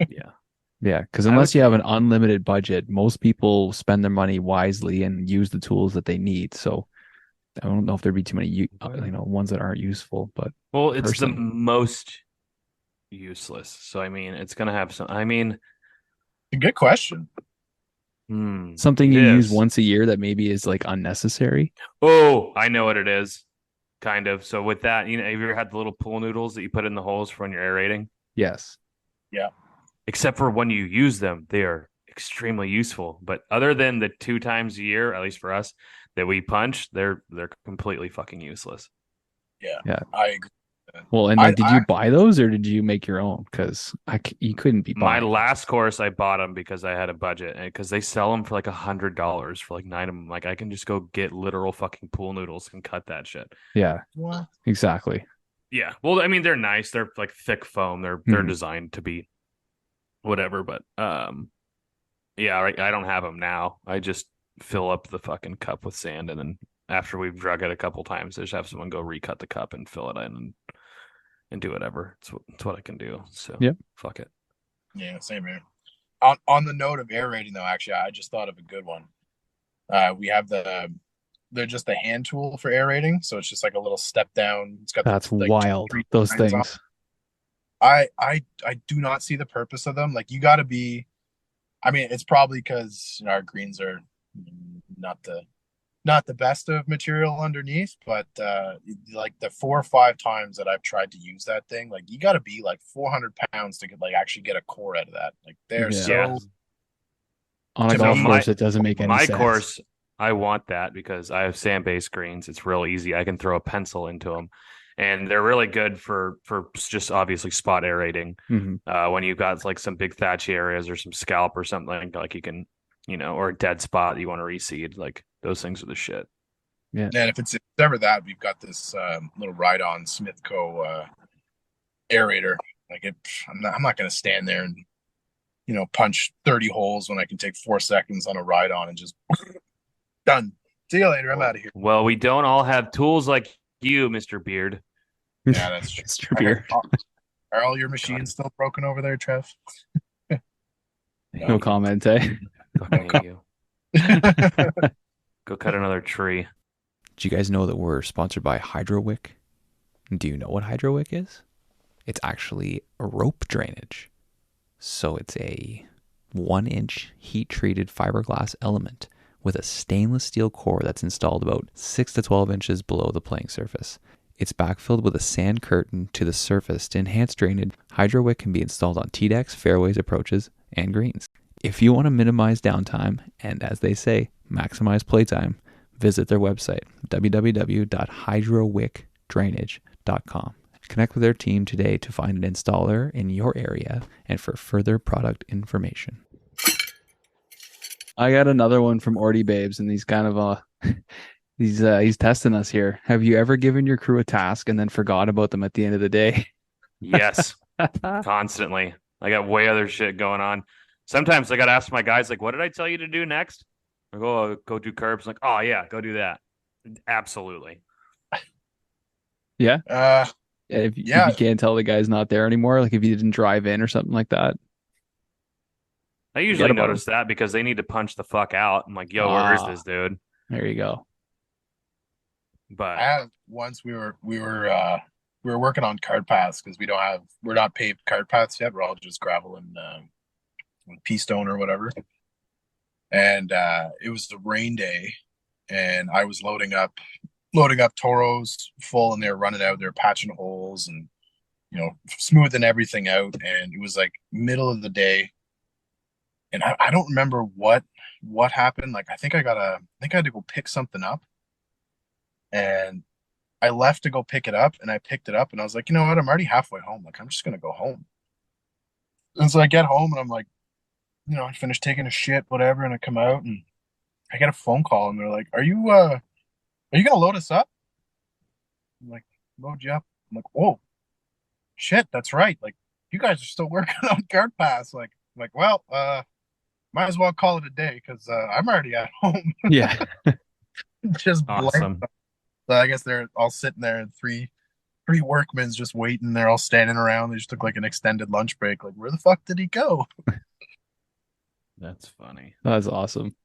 Yeah. Yeah, because unless you have an unlimited budget, most people spend their money wisely and use the tools that they need. So I don't know if there'd be too many, ones that aren't useful. But Well, it's the person. most useless. So I mean, it's gonna have some. I mean, A good question. something you use once a year that maybe is like unnecessary. Oh, I know what it is. Kind of. So with that, have you ever had the little pool noodles that you put in the holes for when you're aerating? Yes. Yeah. Except for when you use them, they are extremely useful. But other than the 2 times a year, at least for us, that we punch, they're completely fucking useless. Yeah. I agree. Well, and did you buy those or did you make your own? Because you couldn't be My buying. last course, I bought them because I had a budget, and because they sell them for like $100 for like 9 of them. Like I can just go get literal fucking pool noodles and cut that shit. Yeah, What? exactly. Yeah, well, I mean, they're nice. They're like thick foam. They're designed to be whatever. But yeah, I don't have them now. I just fill up the fucking cup with sand, and then after we've drug it a couple times, I just have someone go recut the cup and fill it in and do whatever. It's what I can do. So Yep. Fuck it. Yeah, same here. On the note of aerating though, actually, I just thought of a good one. We have they're just a hand tool for aerating, so it's just like a little step down. It's got That's like wild. three Those lines on it. things. I do not see the purpose of them. Like you got to be. I mean, it's probably because our greens are not the best of material underneath, but like the 4 or 5 times that I've tried to use that thing, like you got to be like 400 pounds to get like actually get a core out of that. Like they're Yeah. so On a to golf me, course, it doesn't make any My sense. course, I want that because I have sand-based greens. It's real easy. I can throw a pencil into them, and they're really good for just obviously spot aerating. When you've got like some big thatchy areas or some scalp or something, like you can, or a dead spot you want to reseed. Like those things are the shit. Yeah. and if it's ever that, we've got this little ride-on Smithco aerator. Like I'm not going to stand there and punch 30 holes when I can take 4 seconds on a ride-on and just done. See you later. I'm out of here. Well, we don't all have tools like you, Mr. Beard. Yeah, that's true. Mr. Beard. Are all your machines still broken over there, Trev? No comment, eh? Fucking hate you. Go cut another tree. Do you guys know that we're sponsored by Hydrowick? Do you know what Hydrowick is? It's actually a rope drainage. So it's a 1-inch heat-treated fiberglass element with a stainless steel core that's installed about 6 to 12 inches below the playing surface. It's backfilled with a sand curtain to the surface to enhance drainage. Hydrowick can be installed on tee decks, fairways, approaches, and greens. If you want to minimize downtime and, as they say, maximize playtime, visit their website, www.hydrowickdrainage.com. Connect with their team today to find an installer in your area and for further product information. I got another one from Orty Babes, and he's kind of he's testing us here. Have you ever given your crew a task and then forgot about them at the end of the day? Yes, constantly. I got way other shit going on. Sometimes I got to ask my guys, like, what did I tell you to do next? I go do curbs. Like, oh, yeah, go do that. Absolutely. Yeah? Yeah. If you can't tell the guy's not there anymore, like if you didn't drive in or something like that. I usually notice that because they need to punch the fuck out. I'm like, yo, where is this dude? There you go. But once we were working on cart paths because we're not paved cart paths yet. We're all just gravel and pea stone or whatever. And it was the rain day, and I was loading up Toros full, and they were running out. They were patching holes and smoothing everything out. And it was like middle of the day, and I don't remember what happened. Like I think I had to go pick something up, and I left to go pick it up, and I picked it up, and I was like, you know what? I'm already halfway home. Like I'm just gonna go home. And so I get home, and I'm like, I finished taking a shit, whatever, and I come out, and I get a phone call, and they're like, "Are you gonna load us up?" I'm like, "Load you up." I'm like, "Whoa, shit, that's right. Like, you guys are still working on cart paths." Well, might as well call it a day because I'm already at home. Yeah, just awesome. So I guess they're all sitting there, and three workmen's just waiting. They're all standing around. They just took like an extended lunch break. Like, where the fuck did he go? That's funny. That's awesome.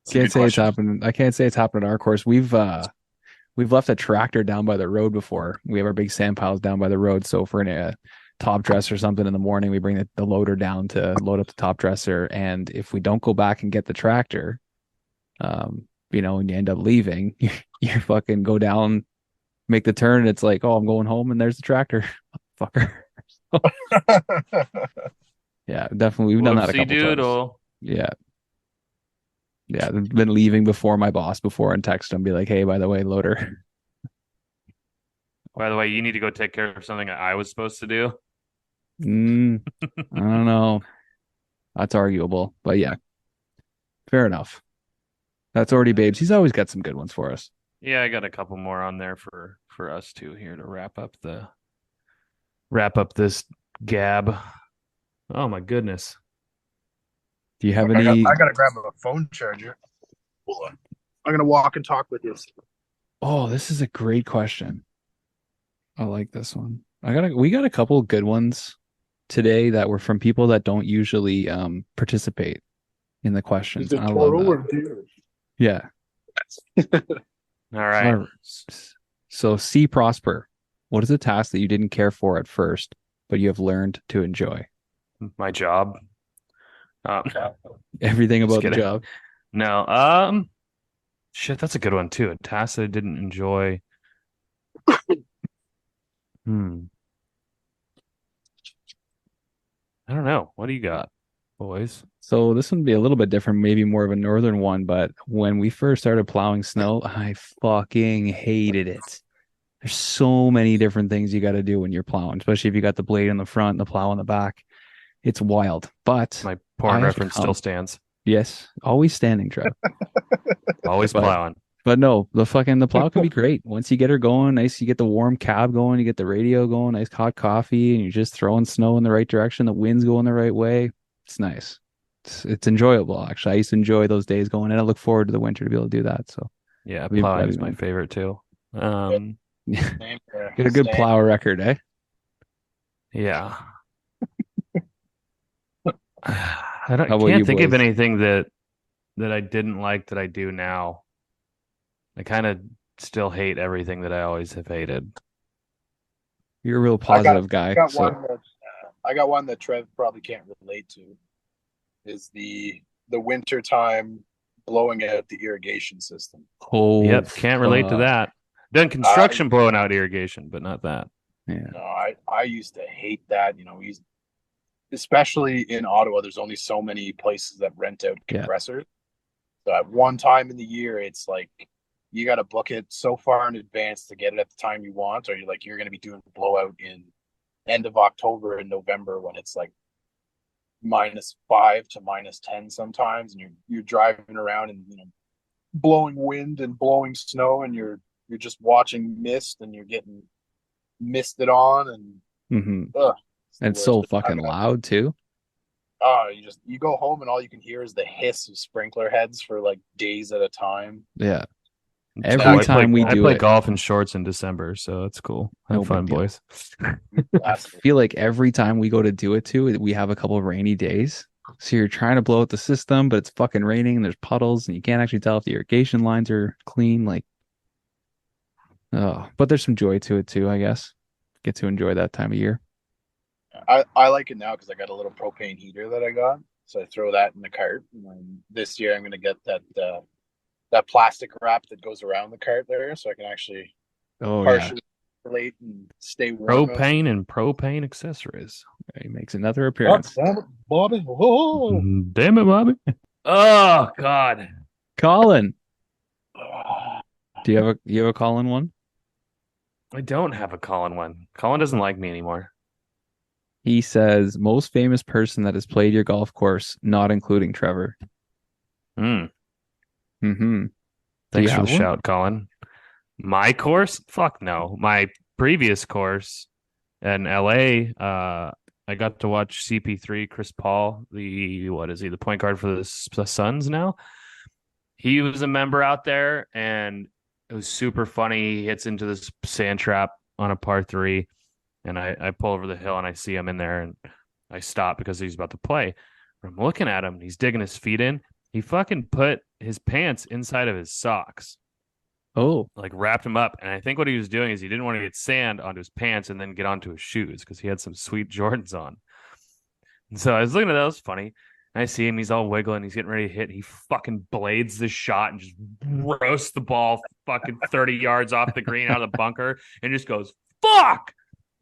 Can't say it's happened. I can't say it's happened at our course. We've left a tractor down by the road before. We have our big sand piles down by the road. So for a top dress or something in the morning, we bring the loader down to load up the top dresser. And if we don't go back and get the tractor, and you end up leaving, you fucking go down, make the turn, and it's like, oh, I'm going home, and there's the tractor, fucker. Yeah, definitely. We've done that a couple times. Yeah. Yeah, I've been leaving before my boss and text him, be like, hey, by the way, loader. By the way, you need to go take care of something I was supposed to do. I don't know. That's arguable, but yeah, fair enough. That's already Babes. He's always got some good ones for us. Yeah, I got a couple more on there for us too here to wrap up this gab. Oh my goodness. Do you have any? I gotta grab a phone charger. Hold on. I'm gonna walk and talk with you. Oh, this is a great question. I like this one. We got a couple of good ones. today that were from people that don't usually participate in the questions. Is it I love total that. or deer? Yeah. All right. All right. So C Prosper. What is a task that you didn't care for at first, but you have learned to enjoy? My job. Everything Just about the kidding. job. No. Shit, that's a good one too. A task that I didn't enjoy. I don't know. What do you got, boys? So this one would be a little bit different, maybe more of a northern one, but when we first started plowing snow, I fucking hated it. There's so many different things you got to do when you're plowing, especially if you got the blade in the front and the plow in the back. It's wild. But My I porn have reference come- still stands. Yes, always standing, Trev. Always But- plowing. But no, the plow can be great. Once you get her going, nice, you get the warm cab going, you get the radio going, nice hot coffee, and you're just throwing snow in the right direction. The wind's going the right way. It's nice. It's enjoyable, actually. I used to enjoy those days going, and I look forward to the winter to be able to do that. So Yeah, We've plowing got is it my going. favorite too. Same here. get a good Same. plow record, eh? Yeah. I How about can't you, think of boys? anything that I didn't like that I do now. I kind of still hate everything that I always have hated. You're a real positive guy. I got So one that I got one that Trev probably can't relate to. Is the winter time blowing out the irrigation system. oh, Yep, can't relate to fuck. that. Done construction blowing out irrigation, but not that. Yeah. No, I used to hate that. You know, especially in Ottawa, there's only so many places that rent out Yeah. compressors. So at one time in the year, it's like you got to book it so far in advance to get it at the time you want, or you're going to be doing blowout in end of October and November when it's like -5 to -10 sometimes, and you're driving around and blowing wind and blowing snow, and you're just watching mist, and you're getting misted on, and hmm ugh, the And it's so worst. fucking loud too. Oh, you go home and all you can hear is the hiss of sprinkler heads for like days at a time. Yeah. I Every time we I do play it, golf in shorts in December, so it's cool. No Have big fun, deal. boys. I feel like every time we go to do it too, we have a couple of rainy days. So you're trying to blow out the system, but it's fucking raining and there's puddles and you can't actually tell if the irrigation lines are clean. Like, oh, but there's some joy to it too, I guess. Get to enjoy that time of year. I like it now because I got a little propane heater that I got, so I throw that in the cart. And then this year I'm going to get that plastic wrap that goes around the cart there, so I can actually Oh yeah, partially insulate and stay warm. Propane and propane accessories. he makes another God appearance. damn it, Bobby! Oh. Damn it, Bobby. Oh God. Colin, do you have a Colin one? I don't have a Colin one. Colin doesn't like me anymore. He says most famous person that has played your golf course, not including Trevor. Mm. Mm-hmm. Thanks for have the one? shout, Colin. My course? Fuck no. My previous course in LA, I got to watch CP3, Chris Paul, the point guard for the Suns now. He was a member out there, and it was super funny. He hits into this sand trap on a par 3, and I pull over the hill, and I see him in there, and I stop because he's about to play. I'm looking at him, and he's digging his feet in. He fucking put his pants inside of his socks, Oh, like wrapped him up. And I think what he was doing is he didn't want to get sand onto his pants and then get onto his shoes because he had some sweet Jordans on. And so I was looking at that. It was funny. And I see him. He's all wiggling. He's getting ready to hit. He fucking blades the shot and just roasts the ball fucking 30 yards off the green out of the bunker and just goes, fuck.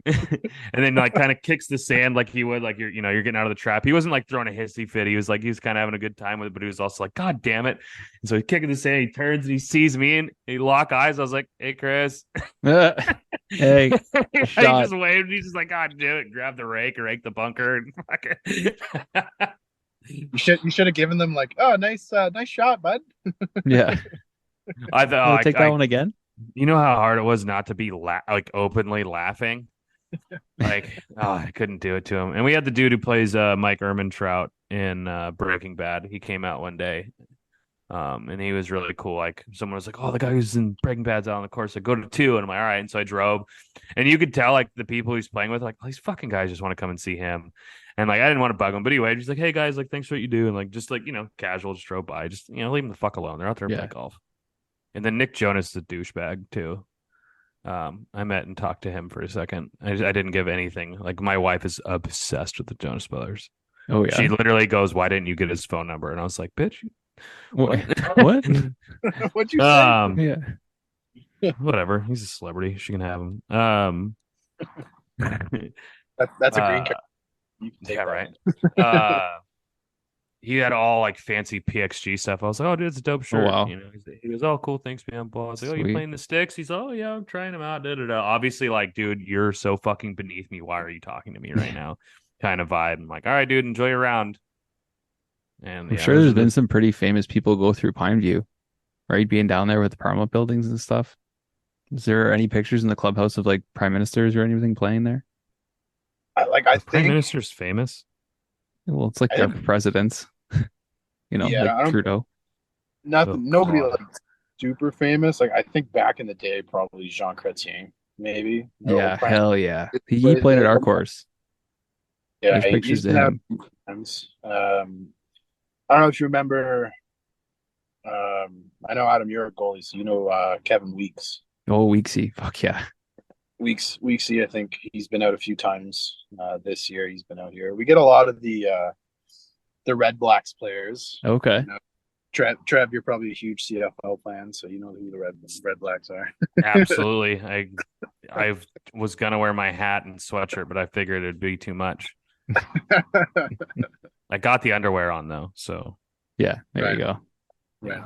And then like kind of kicks the sand like he would, like you're getting out of the trap. He wasn't like throwing a hissy fit. He was kind of having a good time with it, but he was also like, God damn it. And so he's kicking the sand. He turns and he sees me and he lock eyes. I was like, hey, Chris. hey, He shot. just waved. He's just like, God damn it. Grab the rake the bunker. And fucking... You should have given them like, oh, nice shot, bud. Yeah. I thought, Take that one again. you know how hard it was not to be like openly laughing. Like, I couldn't do it to him. And we had the dude who plays Mike Ehrmantraut in Breaking Bad. He came out one day. And he was really cool. Like someone was like, "Oh, the guy who's in Breaking Bad's out on the course. I go to 2," and I'm like, "All right." And so I drove, and you could tell like the people he's playing with, like, "Oh, these fucking guys just want to come and see him." And like I didn't want to bug him, but anyway, he's like, "Hey guys, like thanks for what you do," and like just like casual, just drove by, just leave them the fuck alone. They're out there playing golf. And then Nick Jonas is a douchebag too. I met and talked to him for a second. I didn't give anything. Like my wife is obsessed with the Jonas Brothers. Oh yeah. She literally goes, "Why didn't you get his phone number?" And I was like, "Bitch, What? What'd you say? Yeah. Whatever. He's a celebrity. She can have him. That's a green card. You can take Yeah, that. right. He had all like fancy PXG stuff. I was like, "Oh, dude, it's a dope shirt." wow. He was, "Oh, cool, thanks, man." Boss. I was like, "Oh, you Sweet. playing the sticks?" He's, "Oh, yeah, I'm trying them out." Da, da, da. Obviously, like, dude, you're so fucking beneath me. Why are you talking to me right now? Kind of vibe. I'm like, "All right, dude, enjoy your round." And I'm sure there's been some pretty famous people go through Pineview, right? Being down there with the Parliament buildings and stuff. Is there any pictures in the clubhouse of like prime ministers or anything playing there? I Prime think Minister's famous. Well, it's like their presidents, Yeah, like Trudeau. nobody God. like super famous. Like I think back in the day, probably Jean Chrétien, maybe. Yeah, Prime- hell yeah. He played at our course. Yeah, There's he's pictures of been out him. a few times. I don't know if you remember. I know Adam, you're a goalie, so you know Kevin Weeks. Oh, Weeksy. Fuck yeah. Weeksy, I think he's been out a few times this year. He's been out here. We get a lot of the Red Blacks players. Okay. You know, Trev, you're probably a huge CFL fan, so you know who the Red Blacks are. Absolutely. I was gonna wear my hat and sweatshirt, but I figured it'd be too much. I got the underwear on though, so Yeah, there you go. Right.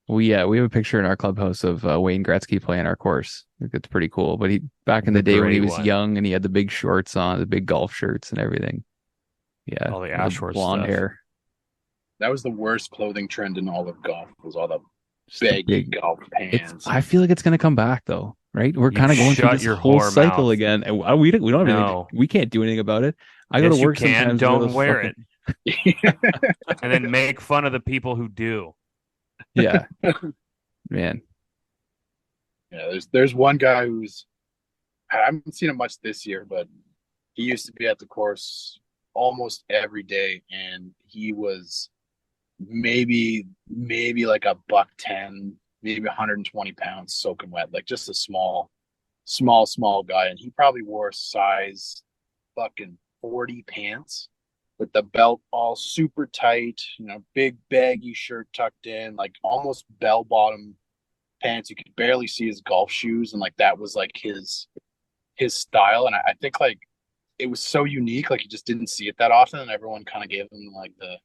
We have a picture in our clubhouse of Wayne Gretzky playing our course. I think it's pretty cool. But he back in the day when he was young and he had the big shorts on, the big golf shirts and everything. Yeah, all the Ashworth blonde stuff. hair. That was the worst clothing trend in all of golf. Was all the Just the baggy golf pants. I feel like it's gonna come back though, right? We're You kind of going through shut this your whole whore cycle mouth. again, and we don't have No. anything. We can't do anything about it. I go Yes, to work you can. sometimes. Don't wear fucking, it, and then make fun of the people who do. Yeah, man. Yeah, there's one guy who's I haven't seen him much this year, but he used to be at the course almost every day, and he was maybe like a $110, maybe 120 pounds soaking wet, like just a small guy, and he probably wore size fucking 40 pants with the belt all super tight, big baggy shirt tucked in, like almost bell bottom pants. You could barely see his golf shoes, and like that was like his style. And I think like it was so unique, like you just didn't see it that often, and everyone kind of gave him like the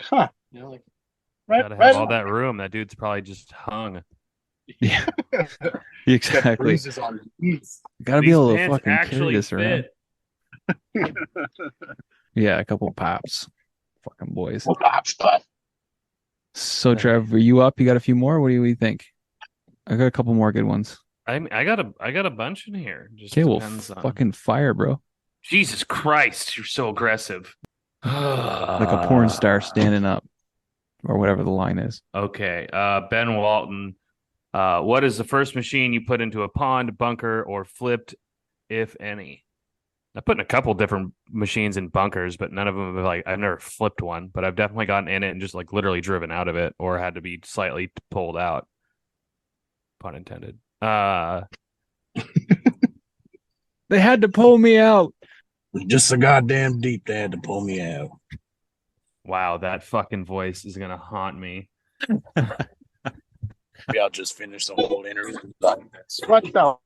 huh, like Gotta have all that room. That dude's probably just hung. Yeah, Got exactly. bruises on his knees. Gotta be These able to pants fucking carry actually this around. fit. Yeah, a couple of paps, fucking boys. Well, but So, Trev, are you up? You got a few more? What do you think? I got a couple more good ones. I got a bunch in here. Just Okay, well, depends on... fucking fire, bro. Jesus Christ, you're so aggressive. Like a porn star standing up, or whatever the line is. Okay, Ben Walton. What is the first machine you put into a pond, bunker, or flipped, if any? I put in a couple different machines in bunkers, but none of them have I've never flipped one, but I've definitely gotten in it and just like literally driven out of it or had to be slightly pulled out. Pun intended. They had to pull me out. Just so goddamn deep, they had to pull me out. Wow, that fucking voice is gonna haunt me. Maybe I'll just finish the whole interview. what the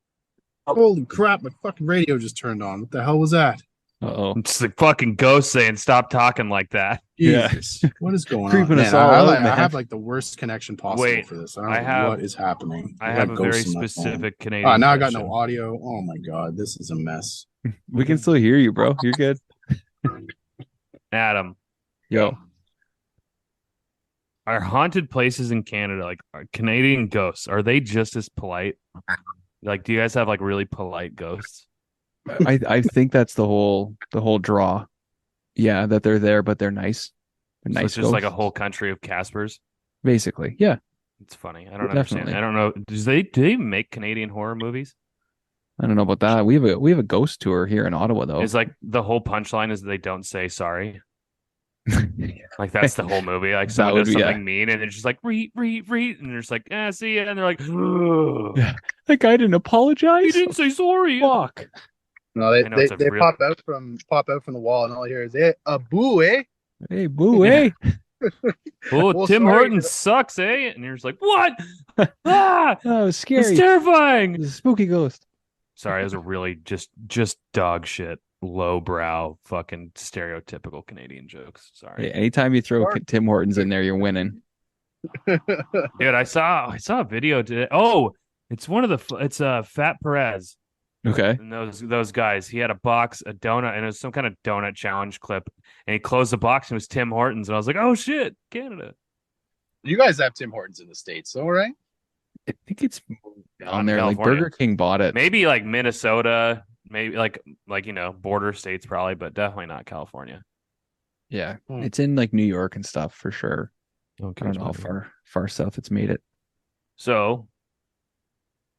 holy crap, my fucking radio just turned on. What the hell was that? Uh-oh. It's the fucking ghost saying, "Stop talking like that." Jesus. What is going Creeping on? us all out, man. I have like the worst connection possible Wait, for this. I don't I know have- what is happening. I got have a very ghosts in my phone. specific Canadian. Oh, now I got question. no audio. Oh my god, this is a mess. We can still hear you, bro. You're good. Adam, Yo. are haunted places in Canada, like are Canadian ghosts, are they just as polite? Like, do you guys have like really polite ghosts? I think that's the whole draw. Yeah, that they're there, but they're nice. They're So nice it's just like a ghosts. whole country of Caspers. Basically, yeah. It's funny. I don't understand. Definitely. I don't know. Do they make Canadian horror movies? I don't know about that. We have a ghost tour here in Ottawa though. Is like the whole punchline is they don't say sorry. Like that's the whole movie. Like someone would does be, something mean and they're just like read, and they're just like, see ya, and they're like, "Ugh, yeah. That guy didn't apologize. he didn't say sorry. Fuck. No, I know it's a they real- pop out from the wall, and all you hear is a boo, eh? Hey, boo, eh? Oh, Well, Tim sorry. Hortons sucks, eh? And you're just like, what? Ah, Oh, it was scary. it's terrifying. It's a spooky ghost. Sorry, it was a really just dog shit, lowbrow, fucking stereotypical Canadian jokes. Sorry. Hey, anytime you throw Tim Hortons in there, you're winning. Dude, I saw a video today. Oh, it's Fat Perez Okay. and those guys. He had a box, a donut, and it was some kind of donut challenge clip. And he closed the box and it was Tim Hortons, and I was like, oh shit, Canada. You guys have Tim Hortons in the States, all right? I think it's Not on in there. Like California. Burger King bought it. Maybe like Minnesota, maybe like border states probably, but definitely not California. Yeah. Hmm. It's in like New York and stuff for sure. Okay. I don't know how far south it's made it. So,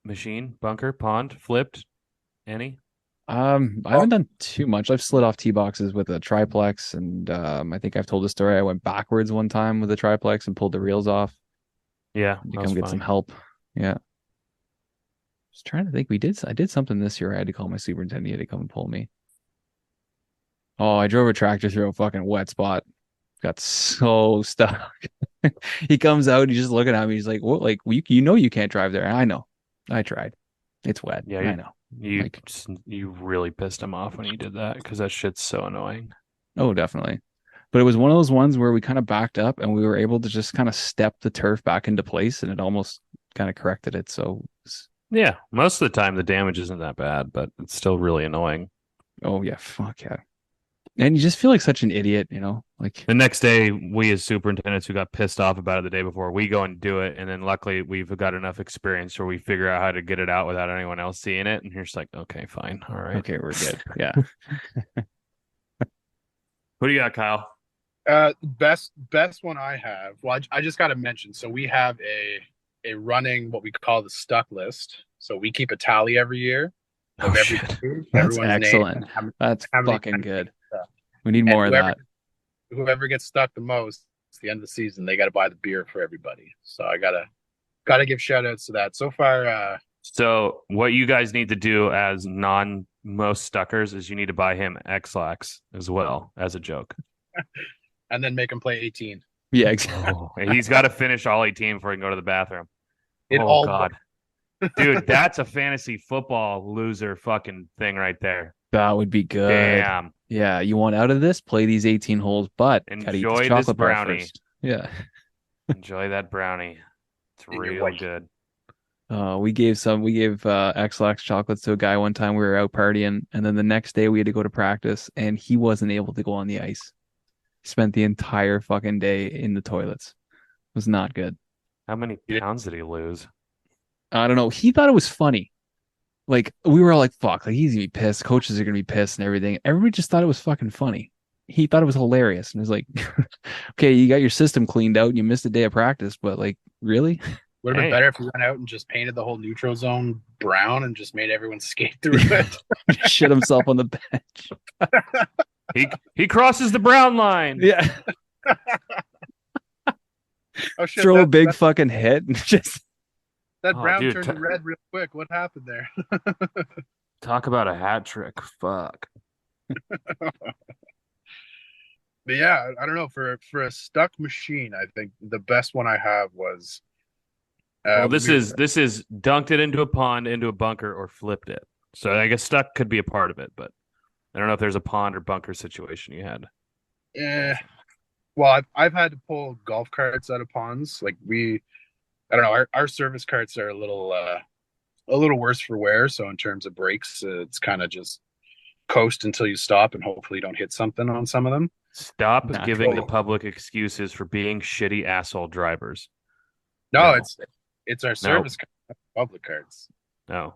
machine, bunker, pond, flipped, any? I haven't done too much. I've slid off tee boxes with a triplex, and I think I've told the story. I went backwards one time with a triplex and pulled the reels off. Yeah, To that come was get funny. some help. Yeah. Just trying to think. I did something this year. I had to call my superintendent. He had to come and pull me. Oh, I drove a tractor through a fucking wet spot. Got so stuck. He comes out and he's just looking at me. He's like, "What? Like, you know you can't drive there." I know. I tried. It's wet. Yeah, I know. You really pissed him off when you did that because that shit's so annoying. Oh, definitely. But it was one of those ones where we kind of backed up and we were able to just kind of step the turf back into place, and it almost kind of corrected it. So, Yeah, most of the time the damage isn't that bad, but it's still really annoying. oh yeah, fuck yeah. And you just feel like such an idiot, you know? Like, The next day, we as superintendents who got pissed off about it the day before, we go and do it, and then luckily we've got enough experience where we figure out how to get it out without anyone else seeing it, and you're just like, okay, fine, all right. okay, we're good. Yeah. What do you got, Kyle? Best one I have. Well, I just got to mention. So we have a running what we call the stuck list. So we keep a tally every year of every shit. crew, That's everyone's name, excellent. and That's how many fucking times good. they get stuck. We need more of that. Whoever gets stuck the most, it's the end of the season. They got to buy the beer for everybody. So I gotta give shout outs to that. So far, So what you guys need to do as most stuckers is you need to buy him X-Lax as well as a joke. and then make them play 18. Yeah, exactly. Oh, and he's got to finish all 18 before he can go to the bathroom. It Oh, all God. Dude, that's a fantasy football loser fucking thing right there. That would be good. Damn. Yeah, you want out of this? Play these 18 holes, but gotta eat Enjoy this this chocolate bar brownie. first. Yeah. Enjoy that brownie. It's And your real wife. good. We gave X-Lax chocolates to a guy one time. We were out partying, and then the next day we had to go to practice, and he wasn't able to go on the ice. Spent the entire fucking day in the toilets. It was not good. How many pounds did he lose? I don't know. He thought it was funny. Like, we were all like, fuck, like he's gonna be pissed. Coaches are gonna be pissed and everything. Everybody just thought it was fucking funny. He thought it was hilarious. And it was like, okay, you got your system cleaned out and you missed a day of practice, but like, really? Would have Hey. been better if we went out and just painted the whole neutral zone brown and just made everyone skate through it. Shit himself on the bench. He crosses the brown line. Yeah. Oh shit! Throw a that, big that, fucking hit and just that Oh, brown dude, turned to red real quick. What happened there? Talk about a hat trick. Fuck. But yeah, I don't know. For a stuck machine, I think the best one I have was. Well, when this we- is dunked it into a pond, into a bunker, or flipped it. So I guess stuck could be a part of it, but I don't know if there's a pond or bunker situation you had. Well, I've had to pull golf carts out of ponds. Like I don't know. Our service carts are a little worse for wear. So in terms of brakes, it's kind of just coast until you stop and hopefully you don't hit something on some of them. Stop Not giving cool. the public excuses for being shitty asshole drivers. No, No. it's our service cart, not public carts. No.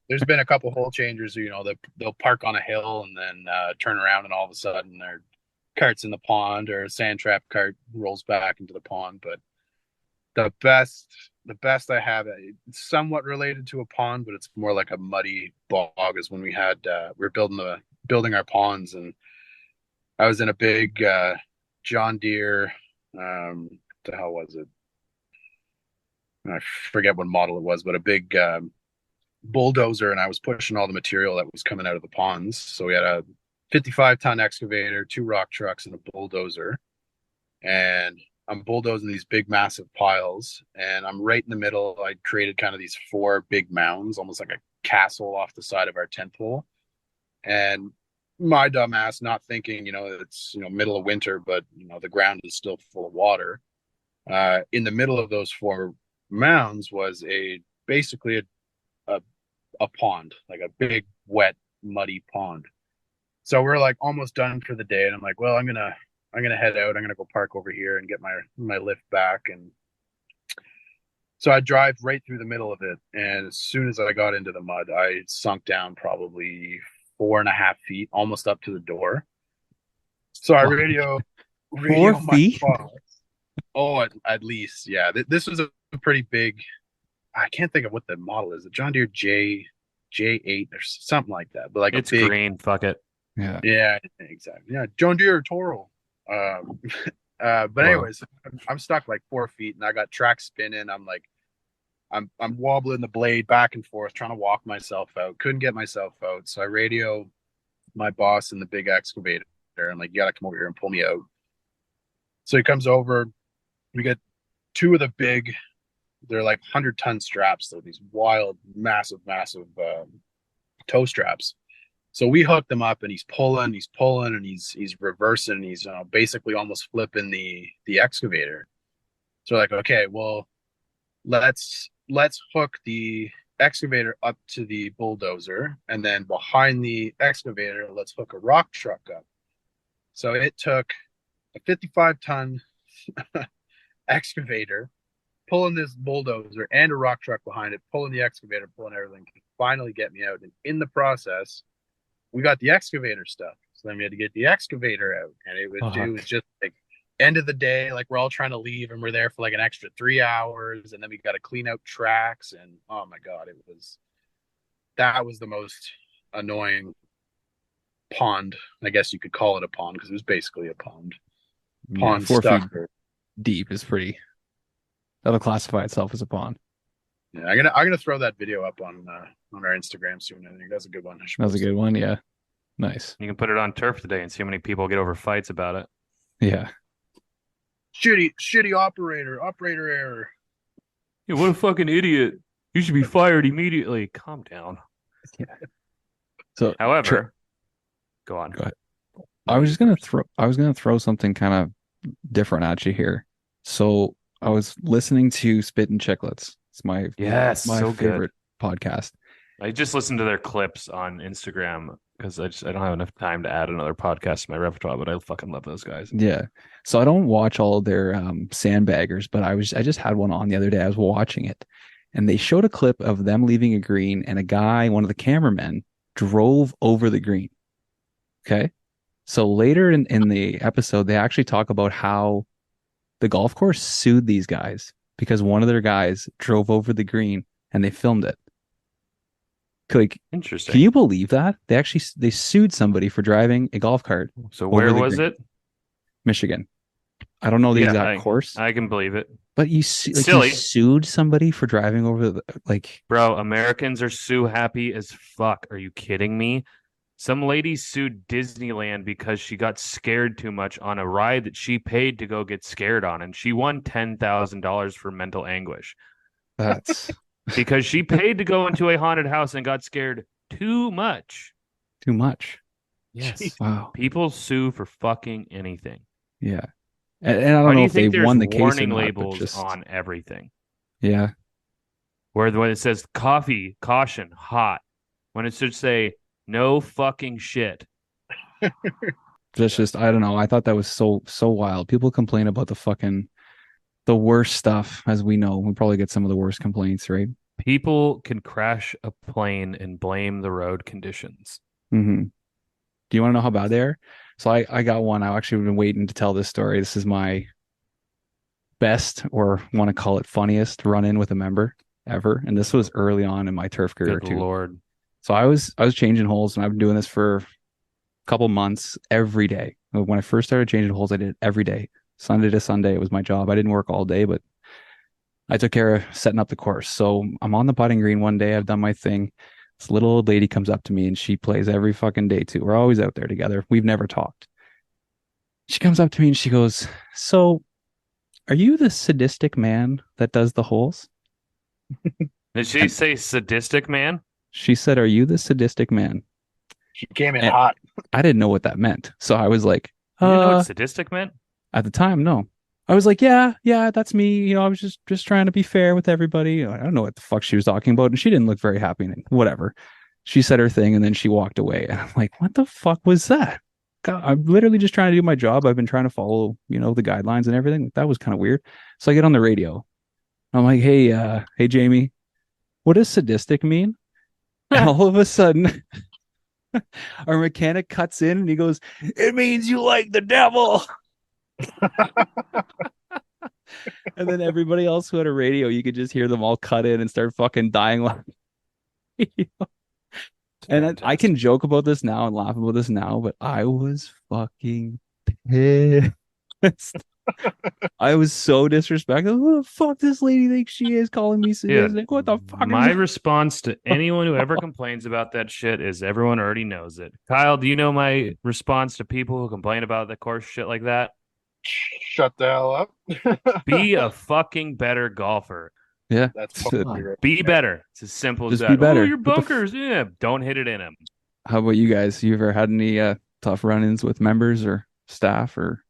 There's been a couple hole changers, they'll park on a hill and then turn around and all of a sudden their cart's in the pond or a sand trap cart rolls back into the pond. But the best I have, it's somewhat related to a pond, but it's more like a muddy bog, is when we were building our ponds, and I was in a big John Deere, what the hell was it? I forget what model it was, but a big bulldozer, and I was pushing all the material that was coming out of the ponds. So we had a 55-ton excavator, 2 rock trucks, and a bulldozer. And I'm bulldozing these big, massive piles, and I'm right in the middle. I created kind of these 4 big mounds, almost like a castle off the side of our tent pole. And my dumb ass, not thinking, it's middle of winter, but the ground is still full of water. In the middle of those 4 mounds was basically a pond, like a big, wet, muddy pond. So we're like almost done for the day, and I'm like, well, I'm gonna head out. I'm gonna go park over here and get my lift back. And so I drive right through the middle of it, and as soon as I got into the mud, I sunk down probably 4.5 feet, almost up to the door. So I radio 4 my feet? boss. Oh, at least, yeah. This was a pretty big. I can't think of what the model is. A John Deere J8 or something like that. But like It's a big green. Fuck it. Yeah, exactly. Yeah, John Deere Toro. But anyways, I'm stuck like 4 feet, and I got track spinning. I'm like, I'm wobbling the blade back and forth, trying to walk myself out. Couldn't get myself out, so I radio my boss in the big excavator. I'm like, you gotta come over here and pull me out. So he comes over. We get 2 of the big. They're like 100-ton straps. They're these wild, massive tow straps. So we hooked them up, and he's pulling, and he's reversing, and he's basically almost flipping the excavator. So like, okay, well, let's hook the excavator up to the bulldozer, and then behind the excavator, let's hook a rock truck up. So it took a 55-ton excavator, pulling this bulldozer and a rock truck behind it, pulling the excavator, pulling everything to finally get me out. And in the process, we got the excavator stuck. So then we had to get the excavator out. And it was just like end of the day, like we're all trying to leave, and we're there for like an extra 3 hours. And then we got to clean out tracks. And oh my God, that was the most annoying pond. I guess you could call it a pond, because it was basically a pond. Pond 4 feet stuck. deep is pretty. That'll classify itself as a pond. Yeah, I'm gonna throw that video up on our Instagram soon. I think that's a good one. That was a good one. Yeah, nice. You can put it on Turf today and see how many people get over fights about it. Yeah. Shitty operator error. Yeah, what a fucking idiot! You should be fired immediately. Calm down. Yeah. So, however, go on. Go ahead. I was gonna throw something kind of different at you here. So I was listening to Spit and Chicklets. It's my so favorite podcast. I just listened to their clips on Instagram because I don't have enough time to add another podcast to my repertoire, but I fucking love those guys. Yeah. So I don't watch all of their sandbaggers, but I just had one on the other day. I was watching it, and they showed a clip of them leaving a green, and a guy, one of the cameramen, drove over the green. Okay. So later in the episode, they actually talk about how the golf course sued these guys because one of their guys drove over the green, and they filmed it. Like, interesting. Can you believe that? They sued somebody for driving a golf cart. So where was green. it? Michigan. I don't know the exact course. I can believe it. But you sued somebody for driving over Bro, Americans are so happy as fuck. Are you kidding me? Some lady sued Disneyland because she got scared too much on a ride that she paid to go get scared on, and she won $10,000 for mental anguish. That's because she paid to go into a haunted house and got scared too much. Too much. Yes. Wow. People sue for fucking anything. Yeah. And I don't know if they won the case or warning not, labels just on everything. Yeah. When it says coffee, caution, hot, when it should say no fucking shit. That's just, I don't know. I thought that was so wild. People complain about the worst stuff, as we know. We probably get some of the worst complaints, right? People can crash a plane and blame the road conditions. Mm-hmm. Do you want to know how bad they are? So I got one. I've actually been waiting to tell this story. This is my best, or want to call it funniest, run in with a member ever. And this was early on in my turf career Good too. Lord. So I was changing holes, and I've been doing this for a couple months every day. When I first started changing holes, I did it every day. Sunday to Sunday, it was my job. I didn't work all day, but I took care of setting up the course. So I'm on the putting green one day. I've done my thing. This little old lady comes up to me, and she plays every fucking day too. We're always out there together. We've never talked. She comes up to me and she goes, "So, are you the sadistic man that does the holes?" Did she say sadistic man? She said, "Are you the sadistic man?" She came in And hot. I didn't know what that meant. So I was like, You didn't know what sadistic meant? at the time, no. I was like, yeah, that's me. I was just trying to be fair with everybody. I don't know what the fuck she was talking about. And she didn't look very happy. And whatever. She said her thing and then she walked away. And I'm like, what the fuck was that? God, I'm literally just trying to do my job. I've been trying to follow, the guidelines and everything. That was kind of weird. So I get on the radio. I'm like, hey, Jamie, what does sadistic mean? And all of a sudden, our mechanic cuts in and he goes, "It means you like the devil." And then everybody else who had a radio, you could just hear them all cut in and start fucking dying laughing. And I can joke about this now and laugh about this now, but I was fucking pissed. I was so disrespectful. Who the fuck this lady thinks she is, calling me sadistic? What the fuck? My response to anyone who ever complains about that shit is everyone already knows it. Kyle, do you know my response to people who complain about the course shit like that? Shut the hell up. Be a fucking better golfer. Yeah, That's totally right. Be better. It's as simple as Just that. be better. Oh, your bunkers. Yeah, don't hit it in them. How about you guys? You ever had any tough run-ins with members or staff or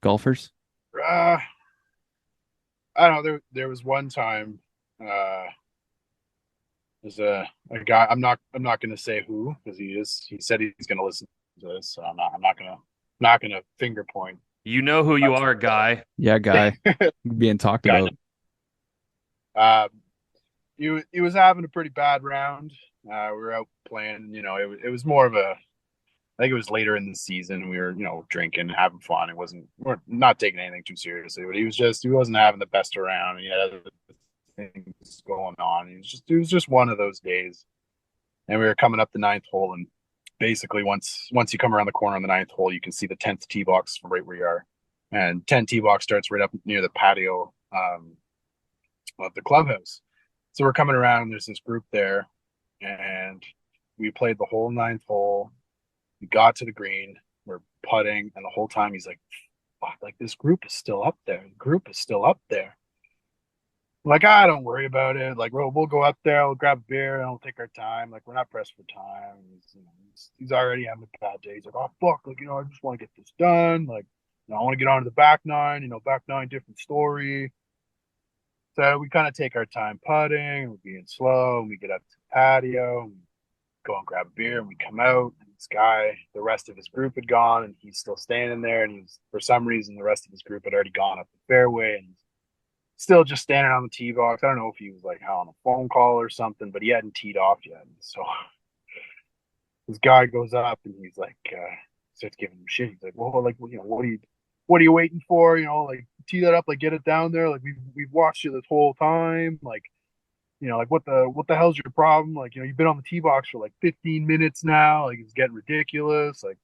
golfers? I don't know. There was one time. There's a guy. I'm not going to say who, because he said he's going to listen to this. So I'm not gonna finger point. You know who you are, guy. Yeah, guy being talked about. He was having a pretty bad round. We were out playing. It was more of a. I think it was later in the season. We were, drinking, having fun. We're not taking anything too seriously, but he wasn't having the best around. He had other things going on. It was just one of those days. And we were coming up the ninth hole, and basically once you come around the corner on the ninth hole, you can see the 10th tee box from right where you are. And 10 tee box starts right up near the patio of the clubhouse. So we're coming around, and there's this group there, and we played the whole ninth hole. We got to the green, we're putting, and the whole time he's like, fuck, like this group is still up there. The group is still up there. I'm like, don't worry about it. Like, we'll go up there, we'll grab a beer, and we'll take our time. Like, we're not pressed for time. He's already having a bad day. He's like, oh, fuck, like, I just want to get this done. Like, I want to get on to the back nine, back nine, different story. So we kind of take our time putting, we're being slow, and we get up to the patio, and go and grab a beer, and we come out, and this guy, the rest of his group had gone, and he's still standing there, and he's, for some reason, the rest of his group had already gone up the fairway, and he's still just standing on the tee box. I don't know if he was like on a phone call or something, but he hadn't teed off yet. And so this guy goes up, and he's like, starts giving him shit. He's like, well, like, what are you waiting for? Like, tee that up, like, get it down there. Like, we've watched you this whole time. Like, like, what the hell's your problem? Like, you've been on the tee box for like 15 minutes now. Like, it's getting ridiculous. Like,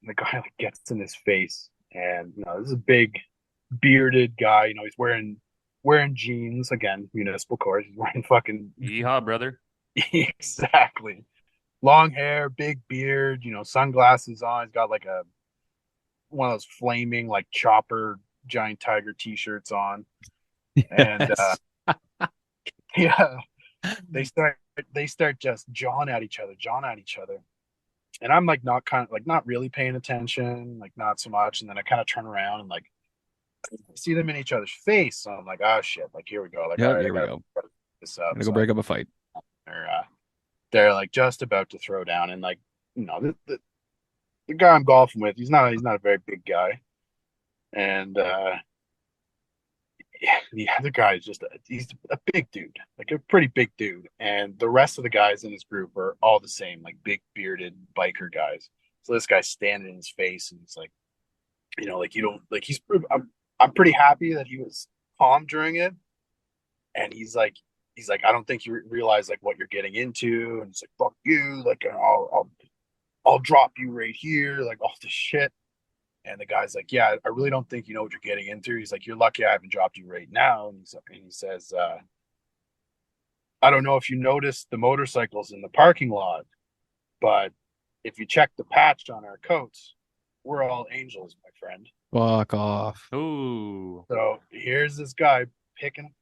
and the guy like gets in his face, and this is a big bearded guy. He's wearing jeans, again, municipal course. He's wearing fucking yeehaw, brother. Exactly. Long hair, big beard, sunglasses on. He's got like one of those flaming like chopper giant tiger t-shirts on. Yes. And yeah, they start just jawing at each other. And I'm like not really paying attention, like not so much. And then I kind of turn around and like see them in each other's face. So I'm like, oh shit, like here we go. Like, yeah, right, here we go. This up. Gonna go break up a fight. They're like just about to throw down, and like the guy I'm golfing with, he's not a very big guy, and the other guy is he's a big dude, like a pretty big dude, and the rest of the guys in his group are all the same, like big bearded biker guys. So this guy's standing in his face, and he's like, like you don't like I'm pretty happy that he was calm during it. And he's like, I don't think you realize like what you're getting into. And it's like, fuck you. Like, I'll drop you right here. Like all this shit. And the guy's like, yeah, I really don't think you know what you're getting into. He's like, you're lucky I haven't dropped you right now. And he says, I don't know if you noticed the motorcycles in the parking lot, but if you check the patch on our coats, we're all angels, my friend. Fuck off. Ooh. So here's this guy picking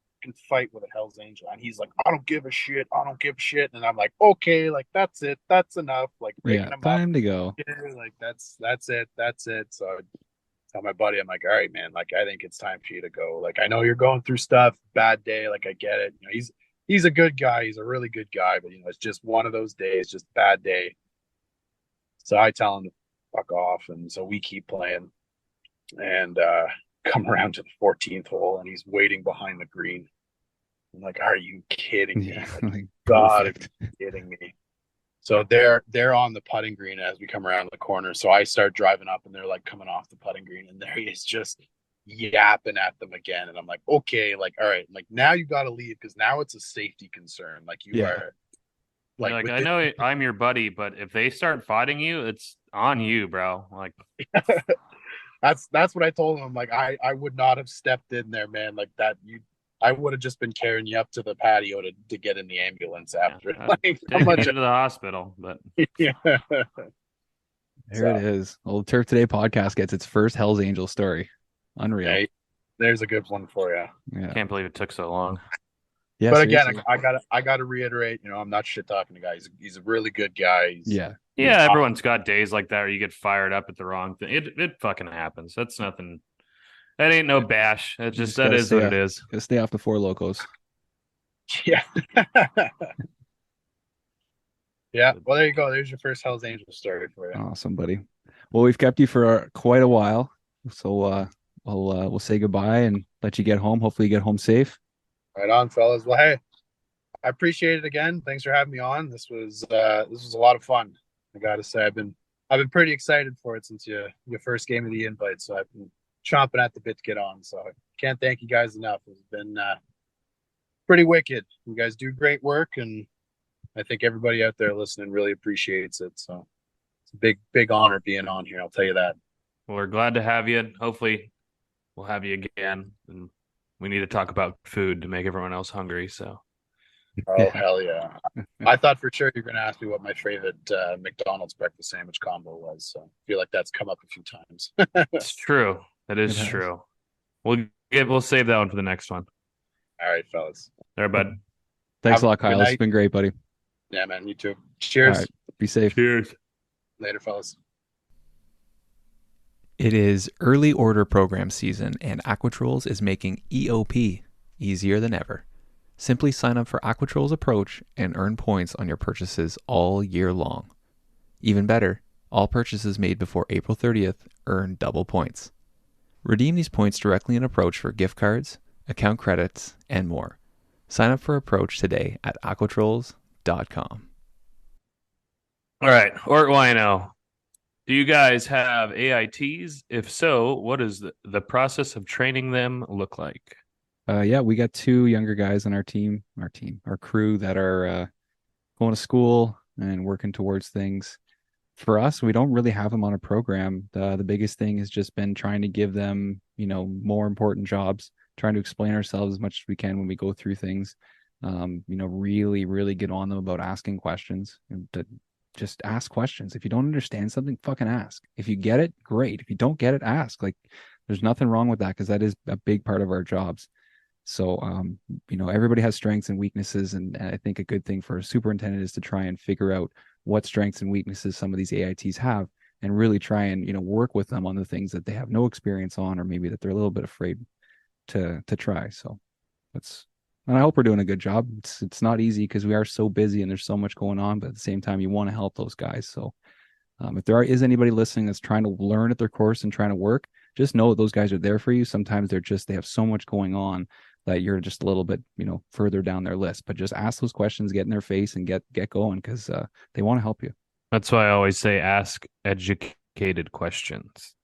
fight with a Hell's Angel, and he's like, I don't give a shit. I don't give a shit. And I'm like, okay, like that's it. That's enough. Like breaking him Time up. to go. Like that's it. That's it. So I tell my buddy, I'm like, all right, man, like I think it's time for you to go. Like I know you're going through stuff, bad day, like I get it. You know, he's a good guy, he's a really good guy, but you know, it's just one of those days, just bad day. So I tell him to fuck off, and so we keep playing and come around to the 14th hole, and he's waiting behind the green. I'm like, are you kidding me? Yeah, Like, God, are you kidding me? So they're on the putting green as we come around the corner. So I start driving up, and they're like coming off the putting green, and there he is just yapping at them again. And I'm like, okay, like all right, like now you got to leave because now it's a safety concern. Like you are. Like I know I'm your buddy, but if they start fighting you, it's on you, bro. Like that's what I told him. I'm like, I would not have stepped in there, man. Like that, I would have just been carrying you up to the patio to get in the ambulance after. Like, how much to the hospital, but yeah. There it is. Well, the Turf Today podcast gets its first Hell's Angel story. Unreal. Hey, there's a good one for you. Yeah. Can't believe it took so long. Yeah, but seriously. again, I gotta reiterate, you know, I'm not shit talking to guy. He's a really good guy. Yeah. Everyone's got days like that where you get fired up at the wrong thing. It fucking happens. That's nothing. That ain't no bash. It just that is what it is. Gotta stay off the Four Locos. Yeah. Yeah. Well, there you go. There's your first Hell's Angel story for you. Awesome, buddy. Well, we've kept you for quite a while, so we'll say goodbye and let you get home. Hopefully, you get home safe. Right on, fellas. Well, hey, I appreciate it again. Thanks for having me on. This was a lot of fun. I gotta say, I've been pretty excited for it since you first gave me the invite. So I've been chomping at the bit to get on. So I can't thank you guys enough. It's been pretty wicked. You guys do great work, and I think everybody out there listening really appreciates it. So it's a big honor being on here. I'll tell you that. Well, we're glad to have you. Hopefully, we'll have you again. And we need to talk about food to make everyone else hungry. So. Oh, hell yeah. I thought for sure you're going to ask me what my favorite McDonald's breakfast sandwich combo was. So I feel like that's come up a few times. It's true. That is true. We'll save that one for the next one. All right, fellas. There, bud. Thanks a lot, Kyle. It's been great, buddy. Yeah, man. You too. Cheers. All right. Be safe. Cheers. Later, fellas. It is early order program season, and Aquatrolls is making EOP easier than ever. Simply sign up for Aquatrolls Approach and earn points on your purchases all year long. Even better, all purchases made before April 30th earn double points. Redeem these points directly in Approach for gift cards, account credits, and more. Sign up for Approach today at aquatrolls.com. All right, Ort Wino. Do you guys have AITs? If so, what does the process of training them look like? Yeah, we got two younger guys on our crew that are going to school and working towards things. For us, we don't really have them on a program. The biggest thing has just been trying to give them, more important jobs, trying to explain ourselves as much as we can when we go through things. Really, really get on them about asking questions. Just ask questions. If you don't understand something, fucking ask. If you get it, great. If you don't get it, ask. Like, there's nothing wrong with that because that is a big part of our jobs. So, everybody has strengths and weaknesses. And I think a good thing for a superintendent is to try and figure out what strengths and weaknesses some of these AITs have and really try and, work with them on the things that they have no experience on, or maybe that they're a little bit afraid to try. So and I hope we're doing a good job. It's not easy because we are so busy and there's so much going on, but at the same time, you want to help those guys. So if there is anybody listening that's trying to learn at their course and trying to work, just know those guys are there for you. Sometimes they have so much going on that you're just a little bit, further down their list, but just ask those questions, get in their face and get going because they want to help you. That's why I always say ask educated questions.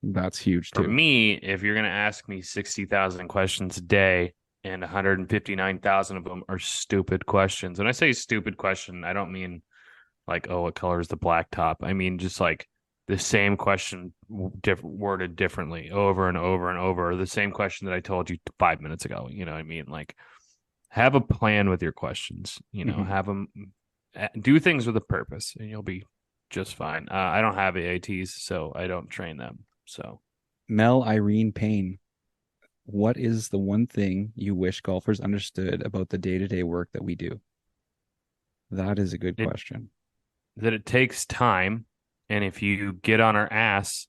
That's huge For too. me, if you're going to ask me 60,000 questions a day and 159,000 of them are stupid questions. When I say stupid question, I don't mean like, oh, what color is the blacktop? I mean, just like the same question worded differently over and over and over, or the same question that I told you 5 minutes ago. You know what I mean? Like, have a plan with your questions, have them do things with a purpose and you'll be just fine. I don't have AITs, so I don't train them. So, Mel Irene Payne, what is the one thing you wish golfers understood about the day-to-day work that we do? That is a good question. That it takes time, and if you get on our ass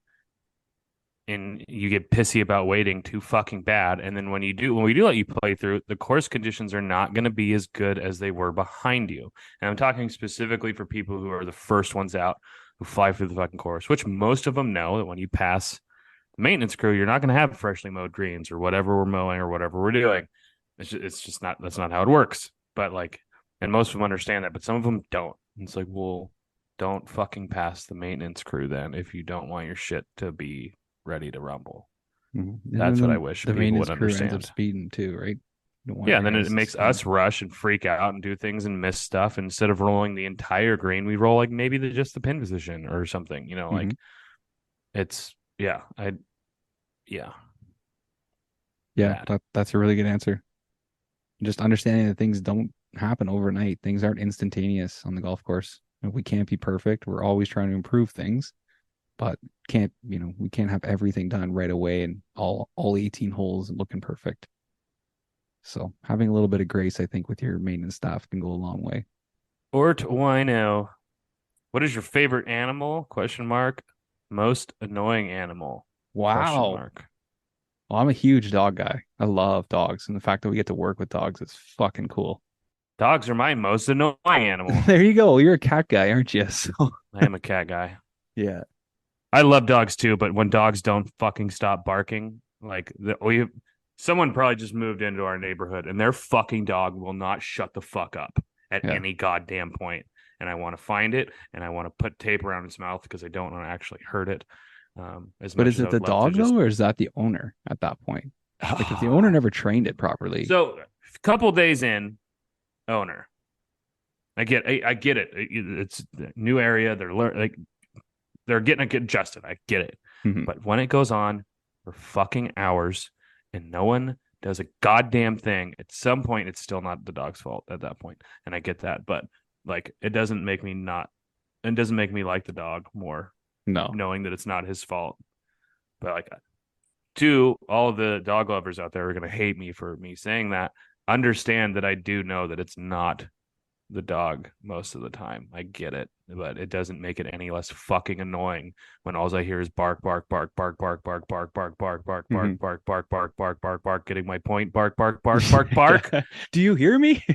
and you get pissy about waiting too fucking bad, and then when we do let you play through, the course conditions are not going to be as good as they were behind you. And I'm talking specifically for people who are the first ones out, who fly through the fucking course, which most of them know that when you pass the maintenance crew, you're not going to have freshly mowed greens or whatever we're mowing or whatever we're doing. It's just not, that's not how it works. But like, and most of them understand that, but some of them don't. It's like, well, don't fucking pass the maintenance crew then if you don't want your shit to be ready to rumble. Mm-hmm. That's what I wish the people would maintenance crew understand. ends up speeding too, right? Yeah, and then it makes us rush and freak out and do things and miss stuff. Instead of rolling the entire green, we roll like maybe just the pin position or something. Like it's yeah, yeah. That's a really good answer. Just understanding that things don't happen overnight. Things aren't instantaneous on the golf course. We can't be perfect. We're always trying to improve things, but we can't have everything done right away and all 18 holes looking perfect. So having a little bit of grace, I think, with your maintenance staff can go a long way. Ort Wino, what is your favorite animal? Question mark. Most annoying animal? Wow. Question mark. Well, I'm a huge dog guy. I love dogs, and the fact that we get to work with dogs is fucking cool. Dogs are my most annoying animal. There you go. You're a cat guy, aren't you? So I am a cat guy. Yeah. I love dogs too, but when dogs don't fucking stop barking, like someone probably just moved into our neighborhood and their fucking dog will not shut the fuck up at any goddamn point. And I want to find it and I want to put tape around its mouth because I don't want to actually hurt it. But is it the dog though, or is that the owner at that point? Like if the owner never trained it properly. So a couple days in, owner. I get it. It's a new area. They're getting adjusted. I get it. Mm-hmm. But when it goes on for fucking hours and no one does a goddamn thing, at some point it's still not the dog's fault at that point. And I get that. But like it doesn't make me like the dog more. No. Knowing that it's not his fault. But like all of the dog lovers out there are gonna hate me for me saying that. Understand that I do know that it's not the dog most of the time. I get it, but it doesn't make it any less fucking annoying when all I hear is bark, bark, bark, bark, bark, bark, bark, bark, bark, bark, bark, bark, bark, bark, bark, bark, bark, getting my point, bark, bark, bark, bark, bark. Do you hear me?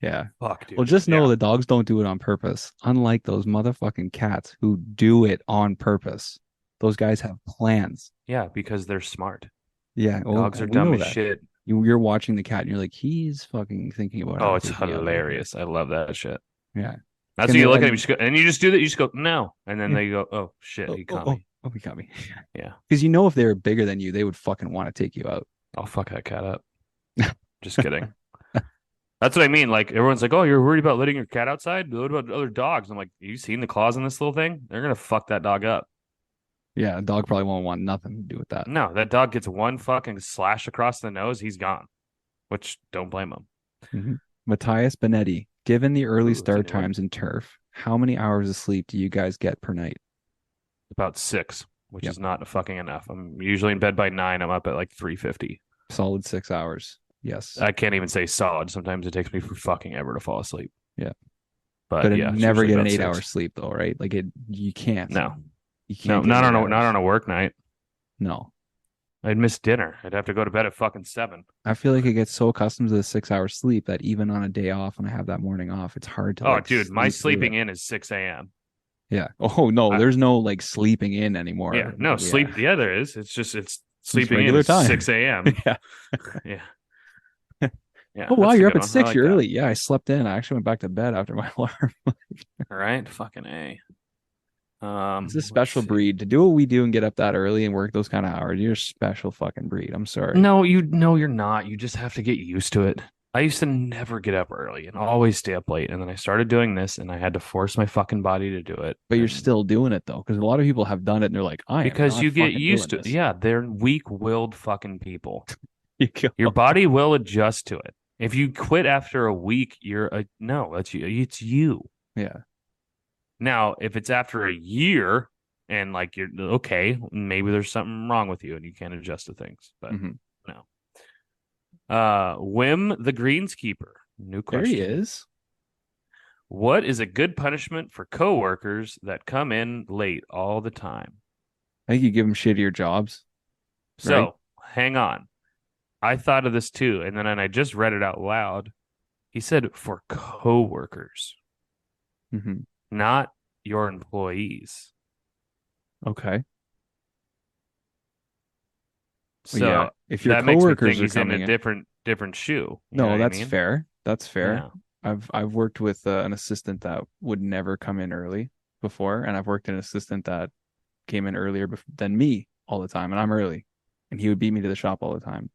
Yeah. Fuck, dude. Well, just know that dogs don't do it on purpose. Unlike those motherfucking cats who do it on purpose. Those guys have plans. Yeah, because they're smart. Yeah. Well, dogs are dumb as shit. You're watching the cat and you're like, he's fucking thinking about it. Oh, it's hilarious. I love that shit. Yeah. That's what you look at him, and you just do that. You just go, no. And then they go, oh, shit, he caught me. Oh, he caught me. Yeah. Because if they were bigger than you, they would fucking want to take you out. I'll fuck that cat up. Just kidding. That's what I mean. Like, everyone's like, oh, you're worried about letting your cat outside? What about other dogs? I'm like, you seen the claws on this little thing? They're going to fuck that dog up. Yeah, a dog probably won't want nothing to do with that. No, that dog gets one fucking slash across the nose, he's gone. Which, don't blame him. Mm-hmm. Matthias Benetti, given the early start times in turf, how many hours of sleep do you guys get per night? About 6, which is not fucking enough. I'm usually in bed by 9. I'm up at like 3:50. Solid 6 hours. Yes. I can't even say solid. Sometimes it takes me for fucking ever to fall asleep. Yeah. But yeah, never get an 8-hour sleep though, right? Like you can't. No. You can't. No, not on a work night. No. I'd miss dinner. I'd have to go to bed at fucking 7. I feel like I get so accustomed to the 6-hour sleep that even on a day off, when I have that morning off, it's hard to. Oh, dude, my sleeping in is 6 a.m. Yeah. Oh no, there's no like sleeping in anymore. Yeah. No sleep. Yeah, there is. It's sleeping in regular time. 6 a.m. Yeah. Yeah. Yeah. Oh wow, you're up at 6. You're early. Yeah, I slept in. I actually went back to bed after my alarm. All right. Fucking A. It's a special breed to do what we do and get up that early and work those kind of hours. You're a special fucking breed. I'm sorry. No, you're not. You just have to get used to it. I used to never get up early and always stay up late. And then I started doing this and I had to force my fucking body to do it. But you're And still doing it though, because a lot of people have done it and they're like, I am because not you get fucking used to doing it. this. Yeah, they're weak-willed fucking people. You go. Your body will adjust to it. If you quit after a week, no, that's you. It's you. Yeah. Now, if it's after a year and like you're okay, maybe there's something wrong with you and you can't adjust to things. But Mhm. no. Wim the greenskeeper. New There question. he is. What is a good punishment for coworkers that come in late all the time? I think you give them shittier jobs. So, Right. hang on. I thought of this too, and then I just read it out loud. He said for coworkers, Mm-hmm. not your employees. Okay. So yeah, if your that makes me coworkers think are he's in coming a different shoe. You No, know what I that's mean? fair. That's fair. Yeah. I've worked with an assistant that would never come in early before, and I've worked an assistant that came in earlier than me all the time, and I'm early, and he would beat me to the shop all the time.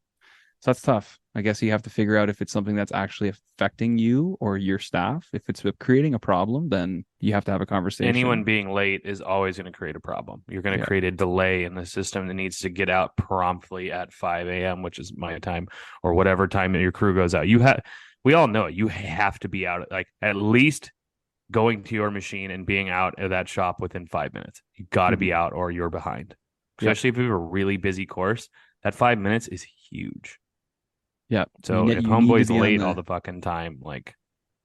So that's tough. I guess you have to figure out if it's something that's actually affecting you or your staff. If it's creating a problem, then you have to have a conversation. Anyone being late is always going to create a problem. You're going to create a delay in the system that needs to get out promptly at 5 a.m., which is my time, or whatever time that your crew goes out. We all know it. You have to be out like at least going to your machine and being out of that shop within 5 minutes. You got to be out or you're behind. Especially if you have a really busy course, that 5 minutes is huge. Yeah. So if homeboy's late all the fucking time, like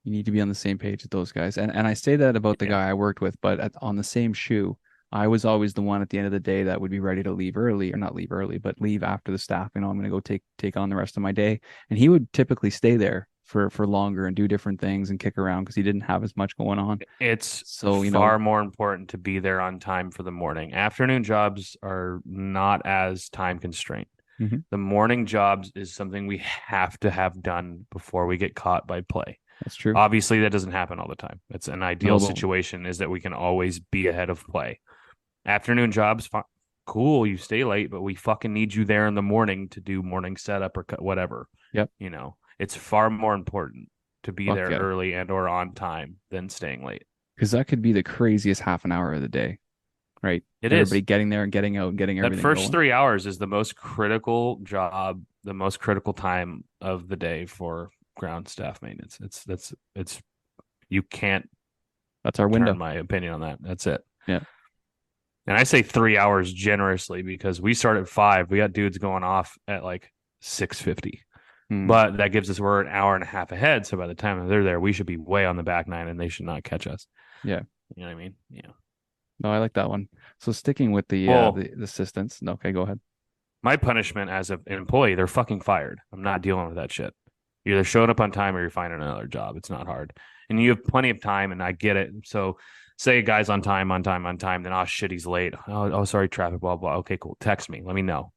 you need to be on the same page with those guys. And I say that about the guy I worked with, but on the same shoe, I was always the one at the end of the day that would be ready to leave early, or not leave early, but leave after the staff. I'm going to go take on the rest of my day. And he would typically stay there for longer and do different things and kick around because he didn't have as much going on. It's far more important to be there on time for the morning. Afternoon jobs are not as time constrained. Mm-hmm. The morning jobs is something we have to have done before we get caught by play. That's true. Obviously, that doesn't happen all the time. It's an ideal situation is that we can always be ahead of play. Afternoon jobs, cool, you stay late, but we fucking need you there in the morning to do morning setup or whatever. Yep. You know, it's far more important to be there early and or on time than staying late. Because that could be the craziest half an hour of the day. Right. Everybody getting there and getting out and getting everything. That first going. 3 hours is the most critical job, the most critical time of the day for ground staff maintenance. It's you can't. That's our window. My opinion on that. That's it. Yeah. And I say 3 hours generously because we start at 5. We got dudes going off at like 6:50. But that gives us we're an hour and a half ahead. So by the time they're there, we should be way on the back nine and they should not catch us. Yeah. You know what I mean? Yeah. No, I like that one. So sticking with the assistants. No, okay, go ahead. My punishment as an employee, they're fucking fired. I'm not dealing with that shit. You're either showing up on time or you're finding another job. It's not hard. And you have plenty of time, and I get it. So say a guy's on time, then, oh, shit, he's late. Oh, sorry, traffic, blah, blah. Okay, cool. Text me. Let me know.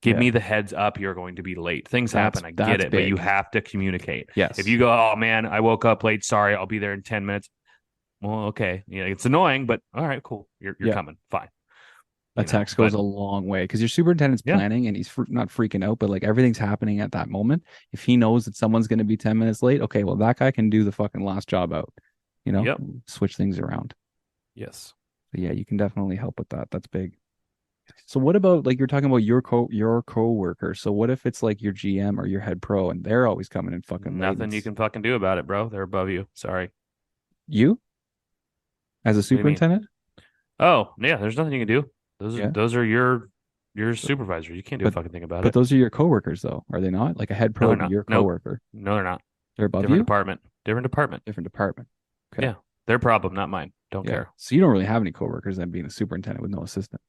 Give me the heads up. You're going to be late. Things happen. I get it, but you have to communicate. Yes. If you go, oh, man, I woke up late. Sorry, I'll be there in 10 minutes. Well, okay. Yeah, it's annoying, but all right, cool. You're coming. Fine. A text goes a long way because your superintendent's planning and he's not freaking out, but like everything's happening at that moment. If he knows that someone's going to be 10 minutes late, okay, well, that guy can do the fucking last job out, switch things around. Yes. But yeah, you can definitely help with that. That's big. So what about like you're talking about your co-worker? So what if it's like your GM or your head pro and they're always coming in fucking late? Nothing you can fucking do about it, bro. They're above you. Sorry. You? As a superintendent? Oh, yeah, there's nothing you can do. Those are your supervisors. You can't do a fucking thing about it. But those are your coworkers though, are they not? Like a head pro your coworker. No, they're not. They're above Different you? department. Different department. Okay. Yeah. Their problem, not mine. Don't care. So you don't really have any coworkers then being a superintendent with no assistant.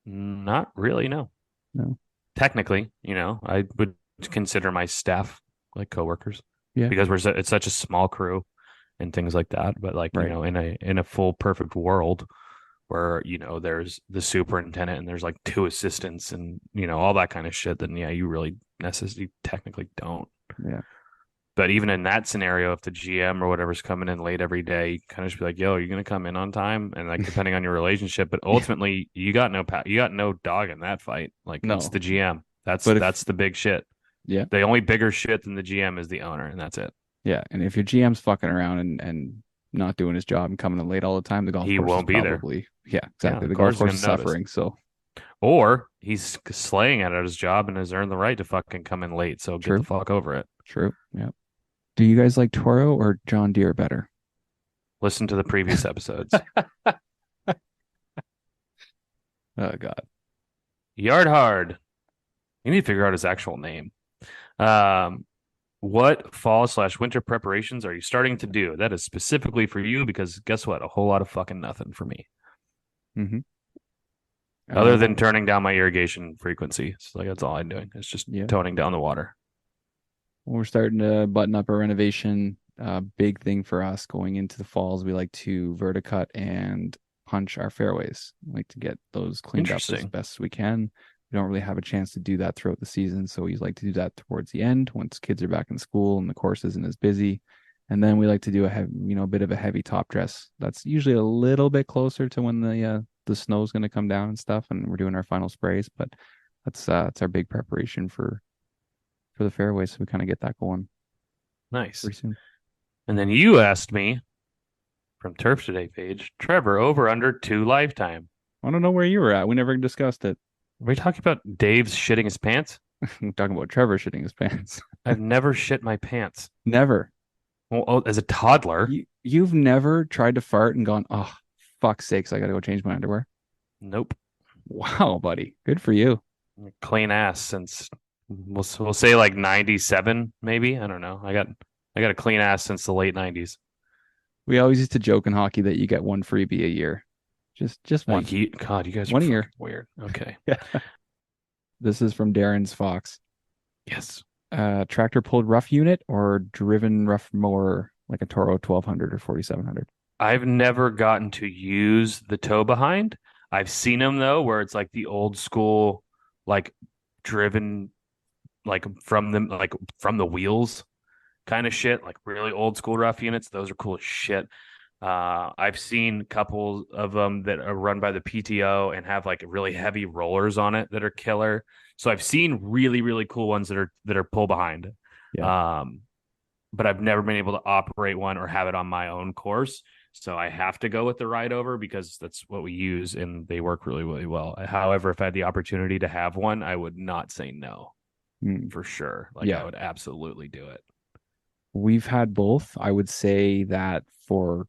Not really, no. No. Technically, I would consider my staff like coworkers. Yeah. Because it's such a small crew and things like that. But like, in a full perfect world where, there's the superintendent and there's like 2 assistants and, all that kind of shit, then you really necessarily technically don't. Yeah. But even in that scenario, if the GM or whatever's coming in late every day, you kind of just be like, "Yo, you're gonna come in on time," and like depending on your relationship. But ultimately, you got no dog in that fight. Like No. it's the GM. That's But the big shit. Yeah. The only bigger shit than the GM is the owner, and that's it. Yeah, and if your GM's fucking around and not doing his job and coming in late all the time, the golf He course won't is be there. probably yeah, exactly. the The golf course is course is gonna notice. suffering. So Or he's slaying at his job and has earned the right to fucking come in late. So True. get the fuck over it. true. Yeah. Do you guys like Toro or John Deere better? Listen to the previous episodes. Oh God. Yard Hard. You need to figure out his actual name. What fall/winter preparations are you starting to do? That is specifically for you because guess what? A whole lot of fucking nothing for me. Mm-hmm. Other than turning down my irrigation frequency. It's like that's all I'm doing. It's just toning down the water. We're starting to button up our renovation. Big thing for us going into the falls. We like to verticut and punch our fairways. We like to get those cleaned up as Interesting. best as we can. We don't really have a chance to do that throughout the season, so we like to do that towards the end once kids are back in school and the course isn't as busy. And then we like to do a bit of a heavy top dress. That's usually a little bit closer to when the snow's going to come down and stuff, and we're doing our final sprays. But that's our big preparation for the fairways, so we kind of get that going Nice. pretty soon. And then you asked me from Turf Today page, Trevor, over under 2 lifetime. I don't know where you were at. We never discussed it. Are we talking about Dave's shitting his pants? We're talking about Trevor shitting his pants. I've never shit my pants. Never. Well, as a toddler. You've never tried to fart and gone, oh, fuck's sakes, I got to go change my underwear? Nope. Wow, buddy. Good for you. Clean ass since we'll say like 97, maybe. I don't know. I got a clean ass since the late 90s. We always used to joke in hockey that you get one freebie a year. Just one. God, you guys One are a year. weird. Okay. This is from Darren's Fox. Yes. Tractor pulled rough unit or driven rough mower like a Toro 1200 or 4700? I've never gotten to use the tow behind. I've seen them though, where it's like the old school, like driven, like from the wheels kind of shit, like really old school rough units. Those are cool as shit. I've seen a couple of them that are run by the PTO and have like really heavy rollers on it that are killer. So I've seen really, really cool ones that are pull behind. Yeah. But I've never been able to operate one or have it on my own course. So I have to go with the ride over because that's what we use and they work really, really well. However, if I had the opportunity to have one, I would not say no for sure. Like I would absolutely do it. We've had both. I would say that for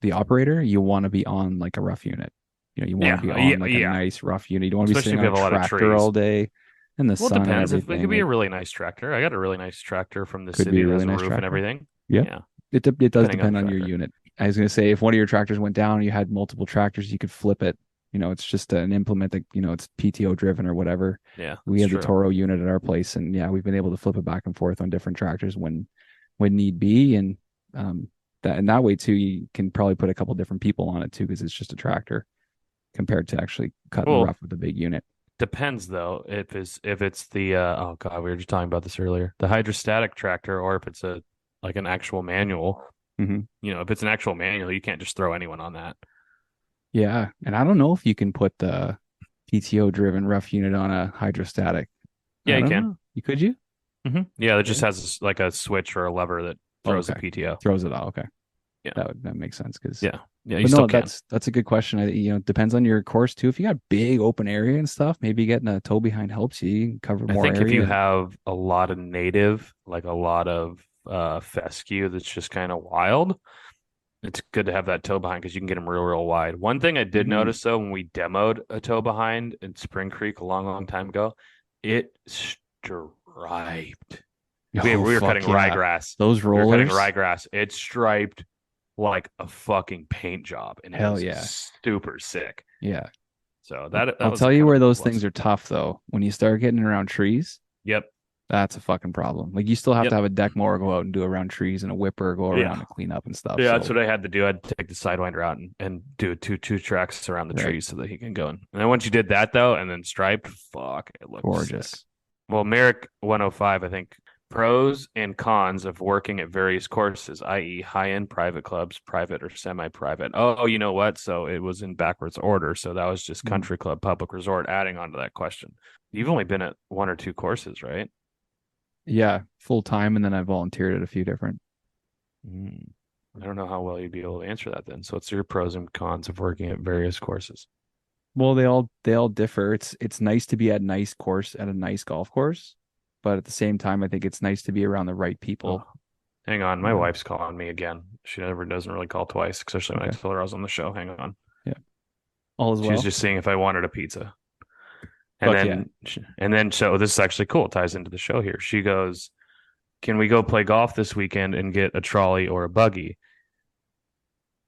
the operator, you want to be on like a rough unit. You want to be on like a nice rough unit. You don't want to be sitting on a tractor all day in the sun. It depends. And If it could be a really nice tractor. I got a really nice tractor from the city that has a roof and everything. Yeah. It does depend on your unit. I was going to say, if one of your tractors went down, you had multiple tractors, you could flip it. It's just an implement that, it's PTO driven or whatever. Yeah. We have the Toro unit at our place, and we've been able to flip it back and forth on different tractors when need be. And that way too, you can probably put a couple different people on it too, because it's just a tractor compared to actually cutting rough with a big unit. Depends though, if it's the oh god, we were just talking about this earlier, the hydrostatic tractor, or if it's like an actual manual. Mm-hmm. If it's an actual manual, you can't just throw anyone on that. Yeah, and I don't know if you can put the PTO driven rough unit on a hydrostatic. Yeah, you can. Could you? Mm-hmm. Yeah, it just has like a switch or a lever that throws the PTO. Throws it all. Okay. Yeah, that makes sense because yeah. You still can. That's a good question. It depends on your course too. If you got big open area and stuff, maybe getting a tow behind helps you. You can cover more. I think area. If you have a lot of native, like a lot of fescue that's just kind of wild, it's good to have that tow behind because you can get them real wide. One thing I did notice though, when we demoed a tow behind in Spring Creek a long time ago, it striped. We were cutting ryegrass. Those rollers. We were cutting ryegrass. It striped like a fucking paint job, and it was super sick. Yeah. So that I'll tell you where those things are tough though. When you start getting around trees. Yep. That's a fucking problem. Like you still have to have a deck mower go out and do around trees and a whipper go around and clean up and stuff. Yeah, that's what I had to do. I had to take the Sidewinder out and do two tracks around the trees so that he can go in. And then once you did that though, and then striped, fuck, it looks gorgeous. Sick. Well, Merrick 105, I think, Pros and cons of working at various courses, i.e., high-end private clubs, private or semi-private. Oh, you know what? So it was in backwards order. So that was just country club, public resort, adding on to that question. You've only been at one or two courses, right? Yeah, full time, and then I volunteered at a few different. I don't know how well you'd be able to answer that then. So what's your pros and cons of working at various courses? Well, they all differ. It's nice to be at a nice golf course, but at the same time, I think it's nice to be around the right people. Oh, hang on, my Yeah. wife's calling me again. She never doesn't really call twice, especially when I Okay. tell her I was on the show. Hang on. All as She well. was just seeing if I wanted a pizza. And Fuck then so this is actually cool. It ties into the show here. She goes, "Can we go play golf this weekend and get a trolley or a buggy?"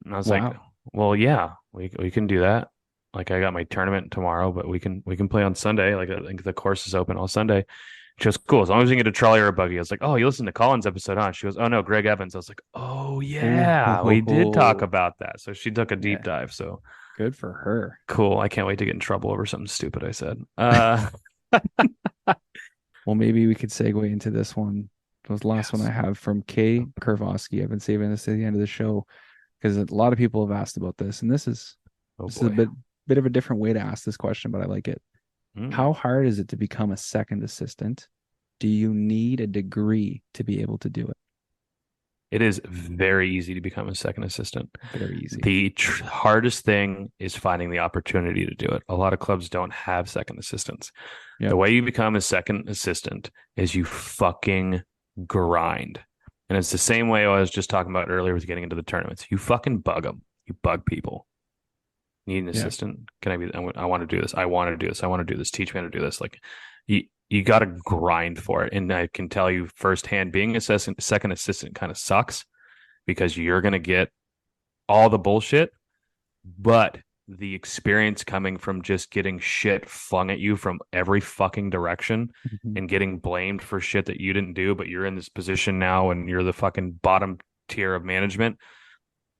And I was like, Wow. "Well, yeah, we can do that. Like I got my tournament tomorrow, but we can play on Sunday. Like I think the course is open all Sunday." She goes, "Cool, as long as we can get a trolley or a buggy." I was like, "Oh, you listened to Colin's episode, huh?" She goes, "Oh no, Greg Evans." I was like, "Oh yeah, we did talk Oh, about that." So she took a deep yeah. dive. So Good for her. cool. I can't wait to get in trouble over something stupid I said. Well, maybe we could segue into this one. This last one I Yes. have from Kay Kurvosky. I've been saving this to the end of the show because a lot of people have asked about this, and this is Oh this is a boy. bit of a different way to ask this question, but I like it. Mm. How hard is it to become a second assistant? Do you need a degree to be able to do it? It is very easy to become a second assistant. Very easy. The hardest thing is finding the opportunity to do it. A lot of clubs don't have second assistants. Yep. The way you become a second assistant is you fucking grind. And it's the same way I was just talking about earlier with getting into the tournaments. You fucking bug them. You bug people. Need an Yeah. assistant? Can I be? I want to do this. I want to do this. I want to do this. Teach me how to do this. Like you got to grind for it. And I can tell you firsthand, being a second assistant kind of sucks because you're going to get all the bullshit, but the experience coming from just getting shit flung at you from every fucking direction Mhm. and getting blamed for shit that you didn't do, but you're in this position now and you're the fucking bottom tier of management.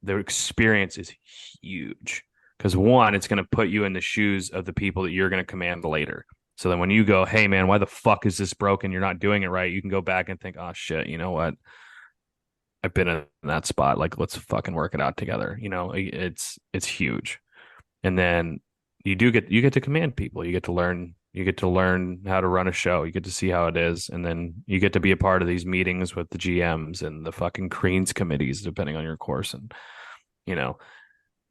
The experience is huge because one, it's going to put you in the shoes of the people that you're going to command later. So then when you go, hey man, why the fuck is this broken? You're not doing it right. You can go back and think, oh shit, you know what? I've been in that spot. Like, let's fucking work it out together. You know, it's huge. And then you get to command people. You get to learn how to run a show. You get to see how it is. And then you get to be a part of these meetings with the GMs and the fucking greens committees, depending on your course. And, you know,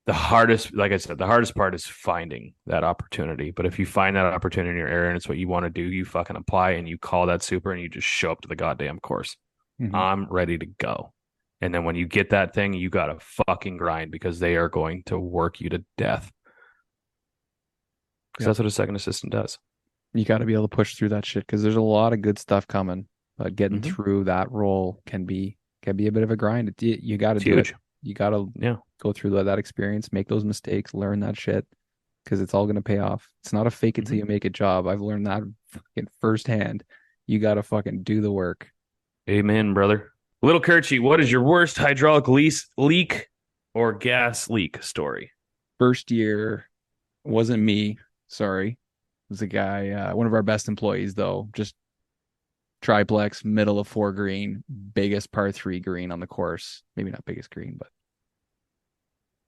like I said, the hardest part is finding that opportunity. But if you find that opportunity in your area and it's what you want to do, you fucking apply and you call that super and you just show up to the goddamn course. Mhm. I'm ready to go. And then when you get that thing, you got to fucking grind because they are going to work you to death. Because that's what a second assistant does. You got to be able to push through that shit because there's a lot of good stuff coming, but getting Mhm. through that role can be a bit of a grind. You got to It's do huge. it. You got to Yeah. go through that experience, make those mistakes, learn that shit because it's all going to pay off. It's not a fake it till you make it job. I've learned that fucking firsthand. You got to fucking do the work. Amen, brother. Little Kirchy, what is your worst hydraulic leak or gas leak story? First year wasn't me. Sorry. It was a guy, one of our best employees though, just triplex, middle of 4 green, biggest par 3 green on the course. Maybe not biggest green, but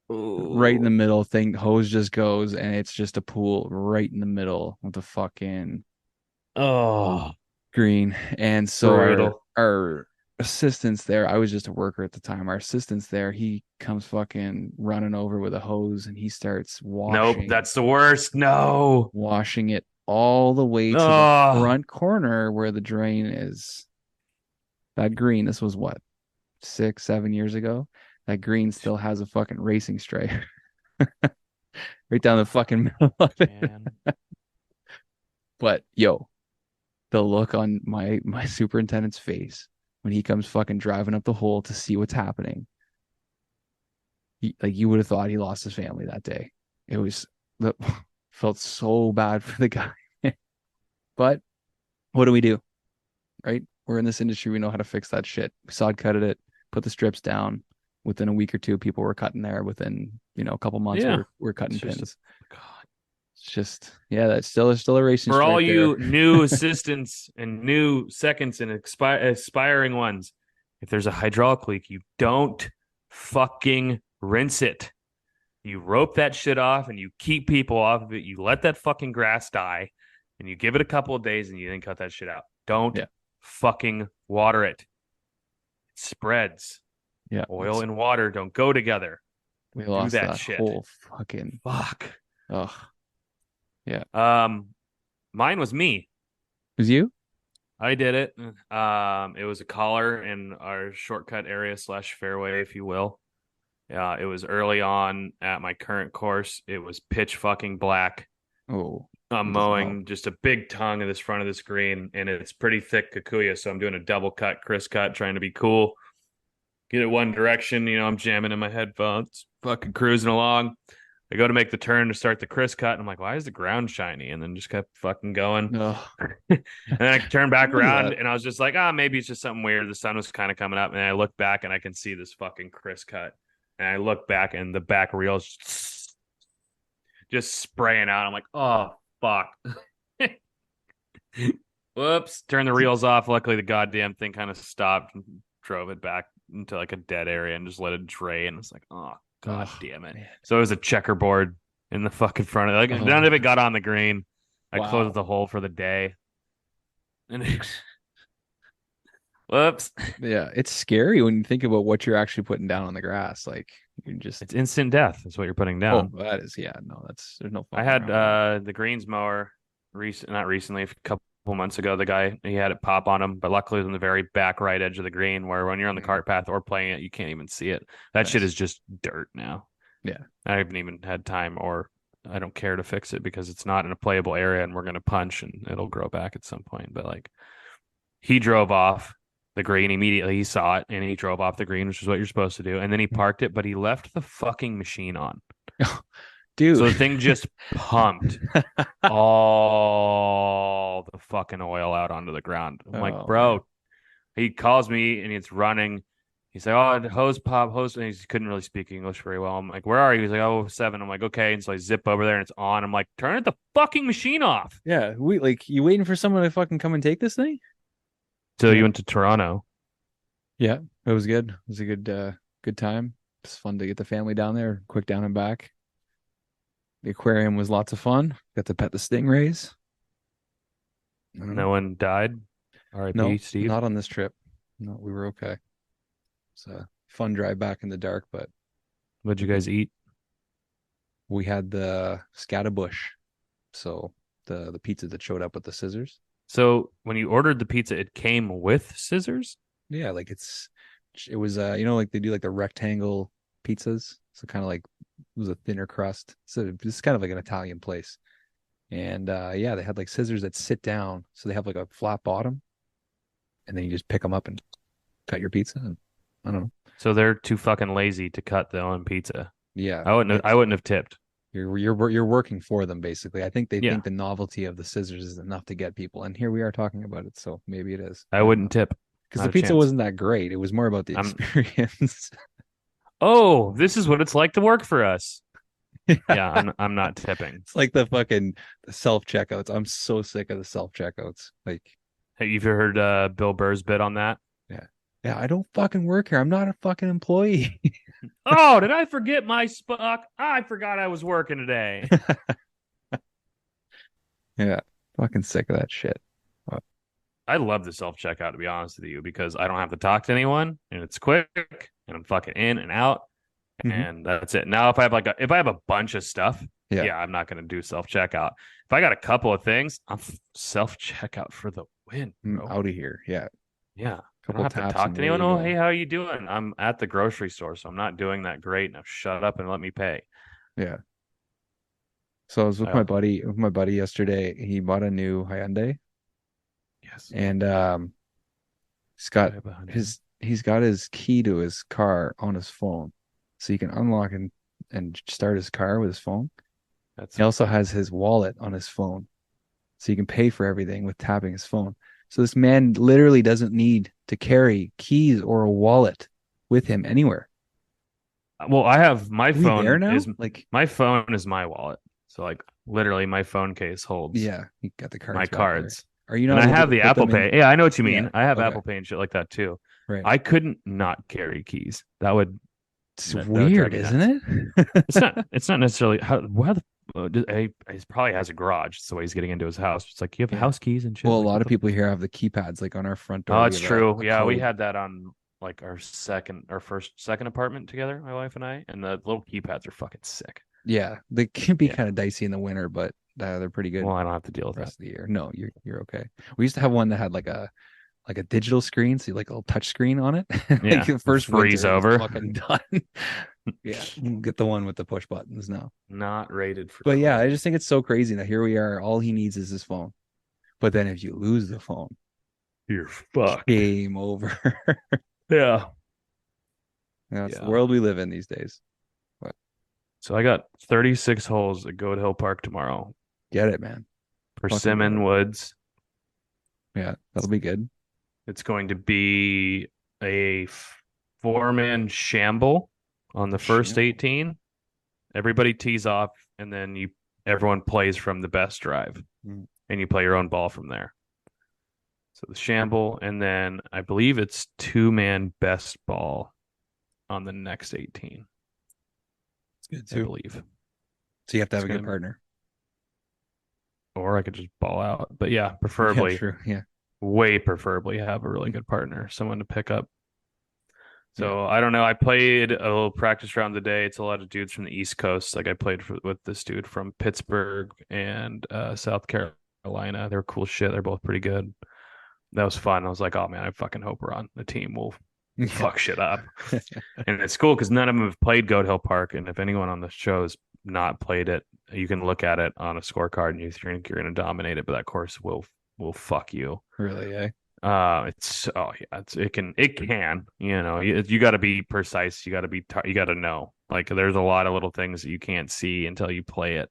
right in the middle thing. Hose just goes and it's just a pool right in the middle of the fucking green. And so Brutal. our assistants there, I was just a worker at the time. Our assistants there, he comes fucking running over with a hose and he starts Nope, that's the worst. No. washing it all the way to the Oh. front corner where the drain is. That green, this was what, 6-7 years ago? That green still has a fucking racing stripe right down the fucking middle of it. Man. But yo, the look on my superintendent's face when he comes fucking driving up the hole to see what's happening. You would have thought he lost his family that day. It was felt so bad for the guy. But what do we do? Right? We're in this industry. We know how to fix that shit. We sod cutted it, put the strips down. Within a week or two, people were cutting there. Within, a couple months, Yeah. we're cutting It's just pins. God. It's It's just, yeah, that's still a racing For all strike you there. new assistants and new seconds and aspiring ones, if there's a hydraulic leak, you don't fucking rinse it. You rope that shit off and you keep people off of it. You let that fucking grass die and you give it a couple of days and you then cut that shit out. Don't Yeah. fucking water it. It spreads. Yeah. Oil and water don't go together. We Do lost that that shit. whole fucking. Fuck. Ugh. Mine was me. Was you? I did it. It was a collar in our shortcut area / fairway, if you will. It was early on at my current course. It was pitch fucking black. Oh. I'm mowing just a big tongue of this front of the screen, and it's pretty thick Kikuya, so I'm doing a double cut, Chris cut, trying to be cool. Get it one direction, I'm jamming in my headphones, fucking cruising along. I go to make the turn to start the Chris cut, and I'm like, why is the ground shiny? And then just kept fucking going. No. And then I turned back What is around, that? and I was just like, maybe it's just something weird. The sun was kind of coming up, and I look back, and I can see this fucking Chris cut. And I look back, and the back reel's just spraying out. I'm like, oh, fuck. Whoops. Turn the reels off. Luckily, the goddamn thing kind of stopped and drove it back into like a dead area and just let it drain. It's like, oh, god damn it. Man. So it was a checkerboard in the fucking front of it. Like, none of it got on the green. I Wow. closed the hole for the day. And whoops. Yeah, it's scary when you think about what you're actually putting down on the grass. Like you're just. It's instant death is what you're putting down. Oh, that is, yeah. No, there's no. I had the greens mower not recently, a couple months ago. The guy, he had it pop on him, but luckily it was on the very back right edge of the green, where when you're on the cart path or playing it, you can't even see it. That shit is just dirt now. Yeah, I haven't even had time, or I don't care to fix it because it's not in a playable area, and we're gonna punch and it'll grow back at some point. But like, he drove off the green immediately. He saw it and he drove off the green, which is what you're supposed to do. And then he parked it, but he left the fucking machine on. dude. So the thing just pumped all the fucking oil out onto the ground. I'm like, bro, man. He calls me and it's running. He's like, oh, hose pop, hose. And he couldn't really speak English very well. I'm like, where are you? He's like, oh, 7. I'm like, okay. And so I zip over there and it's on. I'm like, turn the fucking machine off. Yeah, you waiting for someone to fucking come and take this thing? So you went to Toronto. Yeah, it was good. It was a good time. It's fun to get the family down there, quick down and back. The aquarium was lots of fun. Got to pet the stingrays. No one died. R.I.P. No, Steve. not on this trip. No, we were okay. It's a fun drive back in the dark, but What'd you guys eat? we had the scatterbush. So the pizza that showed up with the scissors. So when you ordered the pizza, it came with scissors? Yeah, like it was like they do like the rectangle pizzas. So kind of like it was a thinner crust. So it's kind of like an Italian place. And yeah, they had like scissors that sit down. So they have like a flat bottom. And then you just pick them up and cut your pizza. And I don't know. So they're too fucking lazy to cut their own pizza. Yeah. I wouldn't have tipped. You're working for them basically. I think they Yeah. think the novelty of the scissors is enough to get people. And here we are talking about it. So maybe it is. I wouldn't tip. Because Not the a pizza chance. wasn't that great. It was more about the experience. Oh, this is what it's like to work for us. Yeah, I'm not tipping. It's like the self checkouts. I'm so sick of the self checkouts. Like, Hey, you've heard Bill Burr's bit on that? yeah, I don't fucking work here. I'm not a fucking employee. Oh, did I forget my Spock? I forgot I was working today. Yeah, fucking sick of that shit. I love the self-checkout, to be honest with you, because I don't have to talk to anyone and it's quick and I'm fucking in and out. Mhm. And that's it. Now, if I have a bunch of stuff, Yeah. yeah, I'm not going to do self-checkout. If I got a couple of things, I'm self-checkout for the win, bro. Out of here. Yeah. Yeah. I Couple don't have to taps talk and to away anyone. you Oh, go. hey, how you doing? I'm at the grocery store, so I'm not doing that great. Now shut up and let me pay. Yeah. So I was with Oh. my buddy yesterday. He bought a new Hyundai, Yes. and he's got his key to his car on his phone, so he can unlock and start his car with his phone. He also has his wallet on his phone, so he can pay for everything with tapping his phone. So this man literally doesn't need to carry keys or a wallet with him anywhere. Well, I have my Are we phone there now? is Like, my phone is my wallet. So like Literally, my phone case holds Yeah, you got the cards. my back there. cards. Are you And not? I able have to the put Apple them in- Pay. Yeah, I know what you mean. Yeah, I have okay. Apple Pay and shit like that too. Right. I couldn't not carry keys. That would. It's that would drive weird, me nuts. isn't it? It's not. It's not necessarily how. He probably has a garage. That's the way he's getting into his house. It's like you have Yeah. house keys and shit. Well, a Like, lot what of the people here have the keypads, like on our front door. Oh, we it's have true. a Yeah, we code. had that on like our second apartment together, my wife and I, and the little keypads are fucking sick. Yeah, they can be Yeah. kind of dicey in the winter, but they're pretty good Well, I don't have to deal the with that. rest of the year. No, you're okay. We used to have one that had like a digital screen, so like a little touch screen on it. Yeah, Like the first freeze winter, it was over. fucking done. Yeah, we'll get the one with the push buttons now. Not rated for. But yeah, I just think it's so crazy that here we are. All he needs is his phone. But then if you lose the phone, You're fucked. game over. Yeah. That's Yeah. the world we live in these days. So I got 36 holes at Goat Hill Park tomorrow. Get it, man. Persimmon Woods. Yeah, that'll be good. It's going to be a 4-man shamble on the first Shamble. 18. Everybody tees off, and then everyone plays from the best drive, Mm. and you play your own ball from there. So the shamble, and then I believe it's 2-man best ball on the next 18. It's I good too. believe. So you have to have It's a good gonna- partner. Or I could just ball out. But yeah, Yeah, preferably, true. Yeah. way preferably have a really good partner, someone to pick up. So I don't know. I played a little practice round today. It's a lot of dudes from the East Coast. Like I played with this dude from Pittsburgh and South Carolina. They're cool shit. They're both pretty good. That was fun. I was like, oh man, I fucking hope we're on the team. We'll fuck shit up. And it's cool because none of them have played Goat Hill Park. And if anyone on the show has not played it, you can look at it on a scorecard and you think you're going to dominate it, but that course will fuck you. Really, eh? It can you got to be precise. You got to you got to know. Like there's a lot of little things that you can't see until you play it,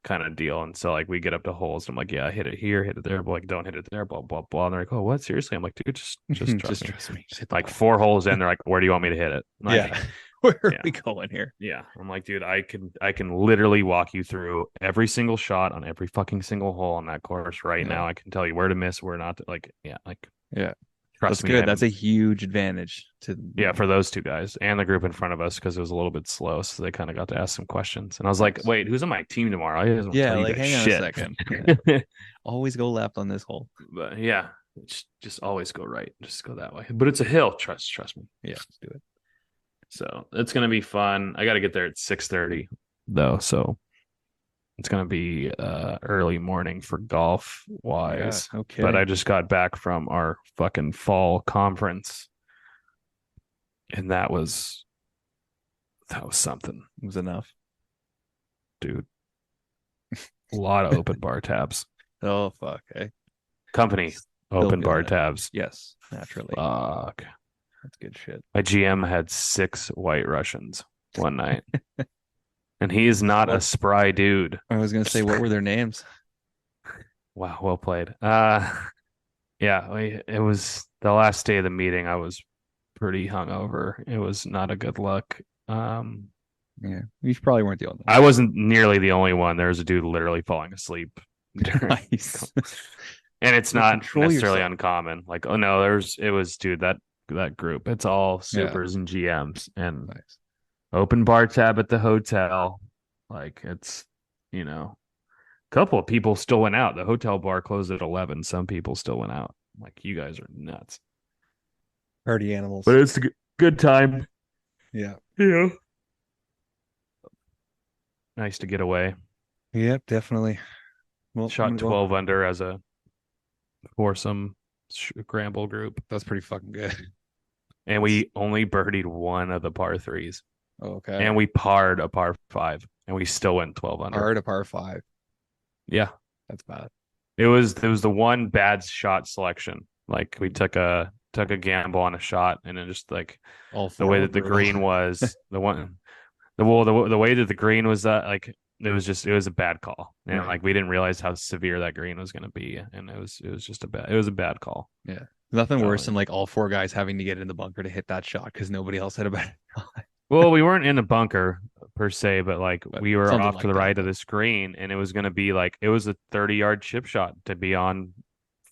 kind of deal. And so like we get up to holes, and I'm like, yeah, hit it here, hit it there, but like don't hit it there, blah blah blah. And they're like, oh, what? Seriously? I'm like, dude, just trust me. trust me. Just hit the Like ball. 4 holes in, they're like, where do you want me to hit it? And Yeah. Where are Yeah. we going here? Yeah, I'm like, dude, I can literally walk you through every single shot on every fucking single hole on that course right Yeah. now. I can tell you where to miss, where not to. Like, yeah, like, Yeah. trust That's me. good. That's a huge advantage to for those two guys and the group in front of us because it was a little bit slow, so they kind of got to ask some questions. And I was like, wait, who's on my team tomorrow? I just want to Yeah, tell you like guys hang on shit. a second. Always go left on this hole. But yeah, just always go right. Just go that way. But it's a hill. Trust me. Yeah, let's do it. So it's gonna be fun. I got to get there at 6:30 though, so it's gonna be early morning for golf wise. Yeah, okay. But I just got back from our fucking fall conference, and that was something, It was enough. dude. A lot of open bar tabs. Oh fuck. Eh? Company Still open good bar enough. tabs. Yes, naturally. Fuck. That's good shit. My GM had 6 white Russians one night. And he is not a spry dude. I was gonna say, what were their names? Wow, well played. It was the last day of the meeting. I was pretty hungover. It was not a good look. Yeah, you probably weren't the only one. I wasn't nearly the only one. There was a dude literally falling asleep. Nice. And it's You not control necessarily yourself. uncommon. Like, oh no, it was dude, that group. It's all Yeah. supers and GMs and Nice. open bar tab at the hotel. Like it's, a couple of people still went out. The hotel bar closed at 11. Some people still went out. Like, you guys are nuts. Party animals. But it's a good time. Yeah. Yeah. Nice to get away. Yep, definitely. Well, I'm Shot gonna go- 12 under as a foursome scramble group. That's pretty fucking good. And we only birdied one of the par 3s. Okay. And we parred a par 5. And we still went 12 under. Par to par 5. Yeah. That's bad. It was the one bad shot selection. Like we took a gamble on a shot, and then just like All the four way were that the brutal. green was, the way that the green was, like it was a bad call, and Right. like we didn't realize how severe that green was going to be, and it was just a bad call. Yeah. Nothing Oh, worse yeah. than like all 4 guys having to get in the bunker to hit that shot because nobody else had a better shot. Well, we weren't in the bunker per se, but like we were something off like to the that, right of though. the screen, and it was going to be like it was a 30-yard chip shot to be on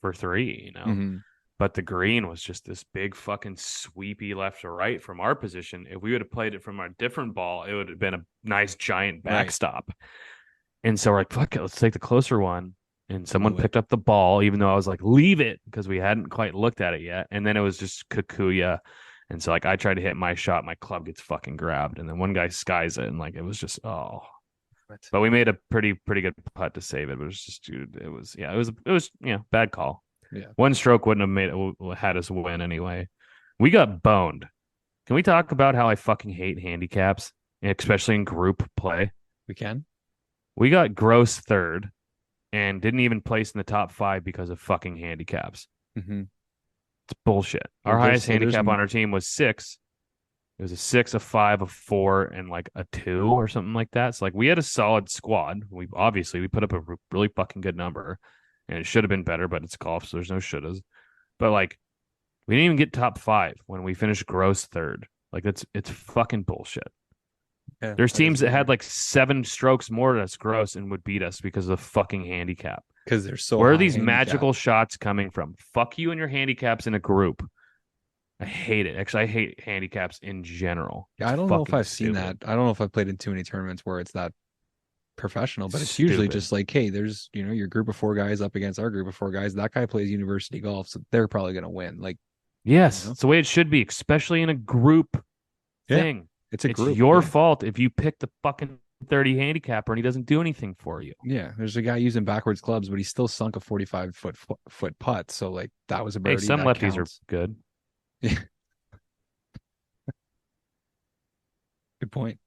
for 3, you know. Mhm. But the green was just this big fucking sweepy left to right from our position. If we would have played it from a different ball, it would have been a nice giant Right. backstop. And so we're like, fuck it, let's take the closer one. And someone Move it. picked up the ball, even though I was like, leave it, because we hadn't quite looked at it yet. And then it was just Kikuya. And so like I tried to hit my shot, my club gets fucking grabbed. And then one guy skies it, and like it was just But we made a pretty good putt to save it. But it was just, dude, it was bad call. Yeah. One stroke wouldn't have had us win anyway. We got boned. Can we talk about how I fucking hate handicaps, especially in group play? We can. We got gross third and didn't even place in the top 5 because of fucking handicaps. Mm-hmm. It's bullshit. Well, Our highest there's handicap on our team was 6. It was a 6, a 5, a 4, and like a 2 or something like that. So like we had a solid squad. We put up a really fucking good number, and it should have been better, but it's golf, so there's no shouldas. But like we didn't even get top 5 when we finished gross third. Like it's fucking bullshit. Yeah, There's teams that had like 7 strokes more than us gross and would beat us because of the fucking handicap. because they're so. Where are high these handicap. magical shots coming from? Fuck you and your handicaps in a group. I hate it. Actually, I hate handicaps in general. Yeah, I It's don't know if fucking I've seen stupid. that. I don't know if I've played in too many tournaments where it's that professional, but it's usually Stupid. just like, hey, there's your group of 4 guys up against our group of 4 guys. That guy plays university golf, so they're probably gonna win. Like, Yes, you know? it's the way it should be, especially in a group Yeah, thing. it's a It's group. your yeah. fault if you pick the fucking 30 handicapper and he doesn't do anything for you. Yeah, there's a guy using backwards clubs, but he still sunk a 45-foot putt. So like that was a birdie. Hey, some that lefties counts. are good. Good point.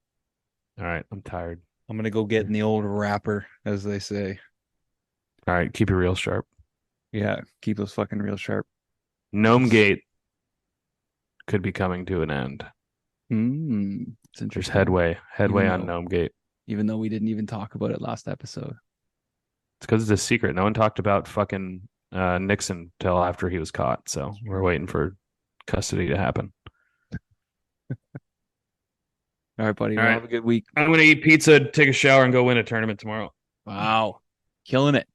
All right, I'm tired. I'm gonna go get in the old wrapper, as they say. All right, keep your real sharp. Yeah, keep those fucking real sharp. Gnome Gate could be coming to an end. It's There's interesting. headway Even on though- Gnome Gate. Even though we didn't even talk about it last episode. It's because it's a secret. No one talked about fucking Nixon till after he was caught. So we're waiting for custody to happen. All right, buddy. All Well, right. have a good week. I'm gonna eat pizza, take a shower, and go win a tournament tomorrow. Wow, killing it.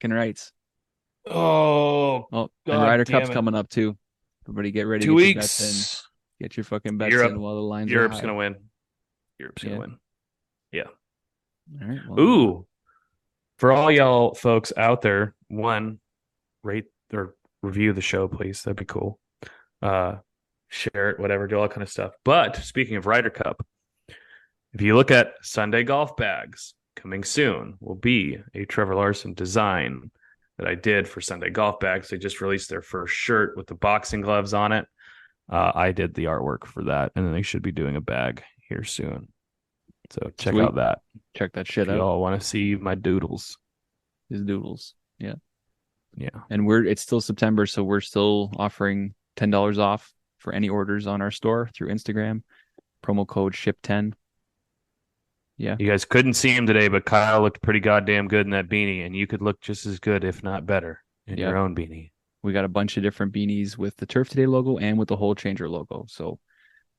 Fucking rights. Oh, Oh, God and Ryder damn Cup's it. coming up too. Everybody get ready. 2 Get your bets weeks. in. Get your fucking bets Europe. in while the lines Europe's are high. gonna win. Europe's gonna Yeah. win. All right. Well, Ooh, for all y'all folks out there, rate or review the show, please. That'd be cool. Share it, whatever, do all that kind of stuff. But speaking of Ryder Cup, if you look at Sunday golf bags, coming soon will be a Trevor Larson design that I did for Sunday golf bags. They just released their first shirt with the boxing gloves on it. I did the artwork for that, and then they should be doing a bag here soon. So check Sweet. out that. check that shit If out. y'all want to see my doodles. His doodles. Yeah. And it's still September, so we're still offering $10 off for any orders on our store through Instagram. Promo code SHIP10. Yeah. You guys couldn't see him today, but Kyle looked pretty goddamn good in that beanie, and you could look just as good, if not better, in Yep. your own beanie. We got a bunch of different beanies with the Turf Today logo and with the Hole Changer logo. So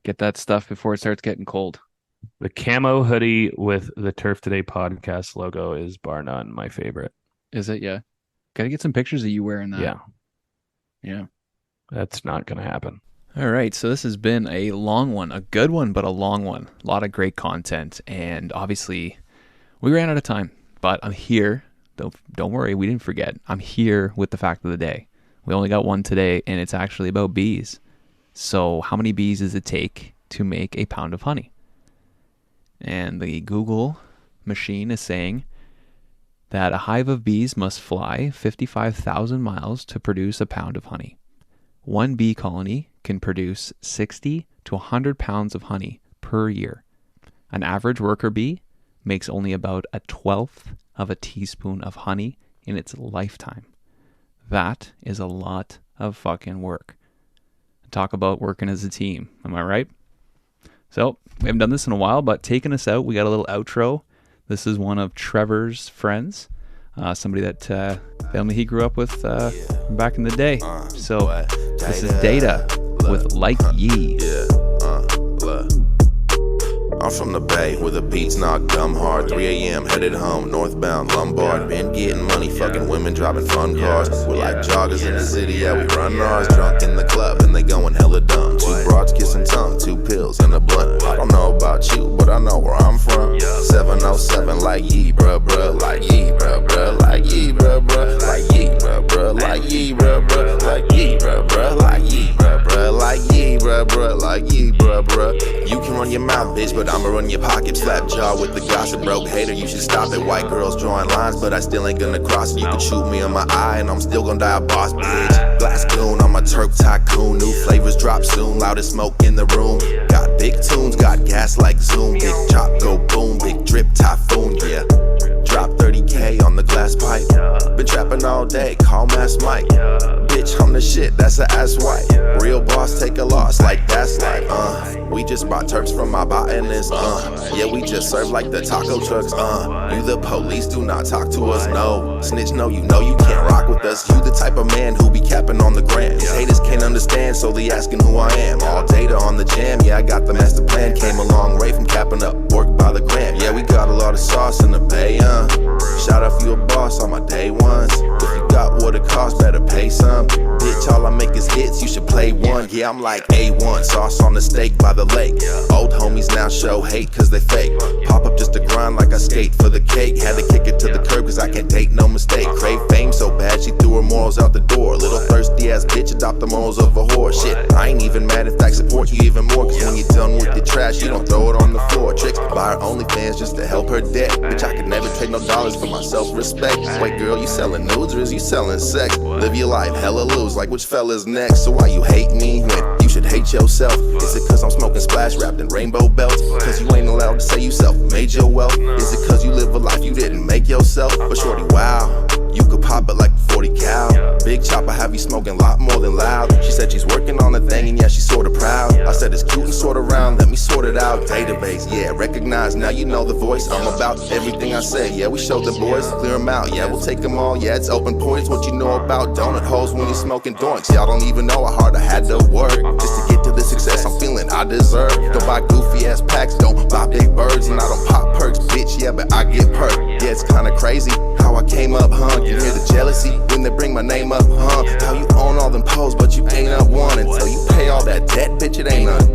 get that stuff before it starts getting cold. The camo hoodie with the Turf Today podcast logo is bar none my favorite. Is it? Yeah. Got to get some pictures of you wearing that. Yeah, Yeah. that's not going to happen. All right, so this has been a long one, a good one, but a long one. A lot of great content, and obviously we ran out of time, but I'm here. Don't worry, we didn't forget. I'm here with the fact of the day. We only got one today, and it's actually about bees. So how many bees does it take to make a pound of honey? And the Google machine is saying that a hive of bees must fly 55,000 miles to produce a pound of honey. One bee colony can produce 60 to 100 pounds of honey per year. An average worker bee makes only about a 1/12 of a teaspoon of honey in its lifetime. That is a lot of fucking work. Talk about working as a team. Am I right? So, we haven't done this in a while, but taking us out, we got a little outro. This is one of Trevor's friends, somebody that family he grew up with back in the day. So, this is Data with Like Ye. I'm from the Bay, where the beats knock dumb hard. 3 a.m. headed home, northbound Lombard. Been getting money, fucking women, driving fun cars. We're like joggers in the city, yeah, we run ours. Drunk in the club, and they going hella dumb. 2 broads kissing tongue, 2 pills and a blunt. I don't know about you, but I know where I'm from. 707 like yee, bruh, bruh, like yee, bruh, bruh, like yee, bruh, bruh, like yee, bruh, bruh, like yee, bruh, bruh, like yee, bruh, bruh, like yee, bruh, bruh, like yee, bruh, bruh, like yee, bruh, bruh. You can run your mouth, bitch, but I'ma run your pocket. Slap jaw with the gossip, broke hater. You should stop it. White girls drawing lines, but I still ain't gonna cross it. You can shoot me in my eye, and I'm still gonna die a boss, bitch. Glass goon, I'm a Turk tycoon. New flavors drop soon, loudest smoke in the room. Got big tunes, got gas like Zoom. Big chop, go boom, big drip typhoon, yeah. Drop 30K on the glass pipe. Been trapping all day, call Mass Mike. Bitch, I'm the shit, that's a ass white. Real boss, take a loss, like that's like, we just bought Turks from my botanist, yeah, we just serve like the taco trucks, you the police, do not talk to us, no. Snitch, no, you know you can't rock with us. You the type of man who be capping on the gram. Haters can't understand, so they asking who I am. All data on the jam, yeah, I got the master plan. Came a long way from capping up, work by the gram. Yeah, we got a lot of sauce in the bay, shout out for your boss on my day ones. If you got what it costs, better pay some. Bitch, all I make is hits, you should play one. Yeah, I'm like A1, sauce on the steak by the lake. Old homies now show hate cause they fake. Pop up just to grind like I skate for the cake. Had to kick it to the curb cause I can't take no mistake. Crave fame so bad she threw her morals out the door. Little thirsty ass bitch, adopt the morals of a whore. Shit, I ain't even mad if I support you even more. Cause when you're done with your trash, you don't throw it on the floor. Tricks, buy her OnlyFans just to help her debt. Bitch, I could never trade no dollars for my self-respect. Wait girl, you selling nudes or is you selling sex? Live your life, hella lose, like which fella's next? So why you hate me when you should hate yourself? Is it cause I'm smoking splash wrapped in rainbow belts? Cause you ain't allowed to say you self-made your wealth? Is it cause you live a life you didn't make yourself? But shorty, wow, you could pop it like 40 cal. Big chopper have you smoking a lot more than loud. She said she's working on a thing and yeah, she's sorta proud. I said it's cute and sorta round, let me sort it out. Database, yeah, recognize, now you know the voice. I'm about everything I say, yeah, we showed the boys, clear them out, yeah, we'll take them all, yeah, it's open points. What you know about donut holes when you're smoking doinks? Y'all don't even know how hard I had to work just to get to the success I'm feeling I deserve. Don't buy goofy ass packs, don't buy big birds, and I don't pop perks, bitch, yeah, but I get perked. Yeah, it's kinda crazy how I came up, Can hear the jealousy when they bring my name up, How you own all them posts, but you ain't up one until you pay all that debt, bitch, it ain't none.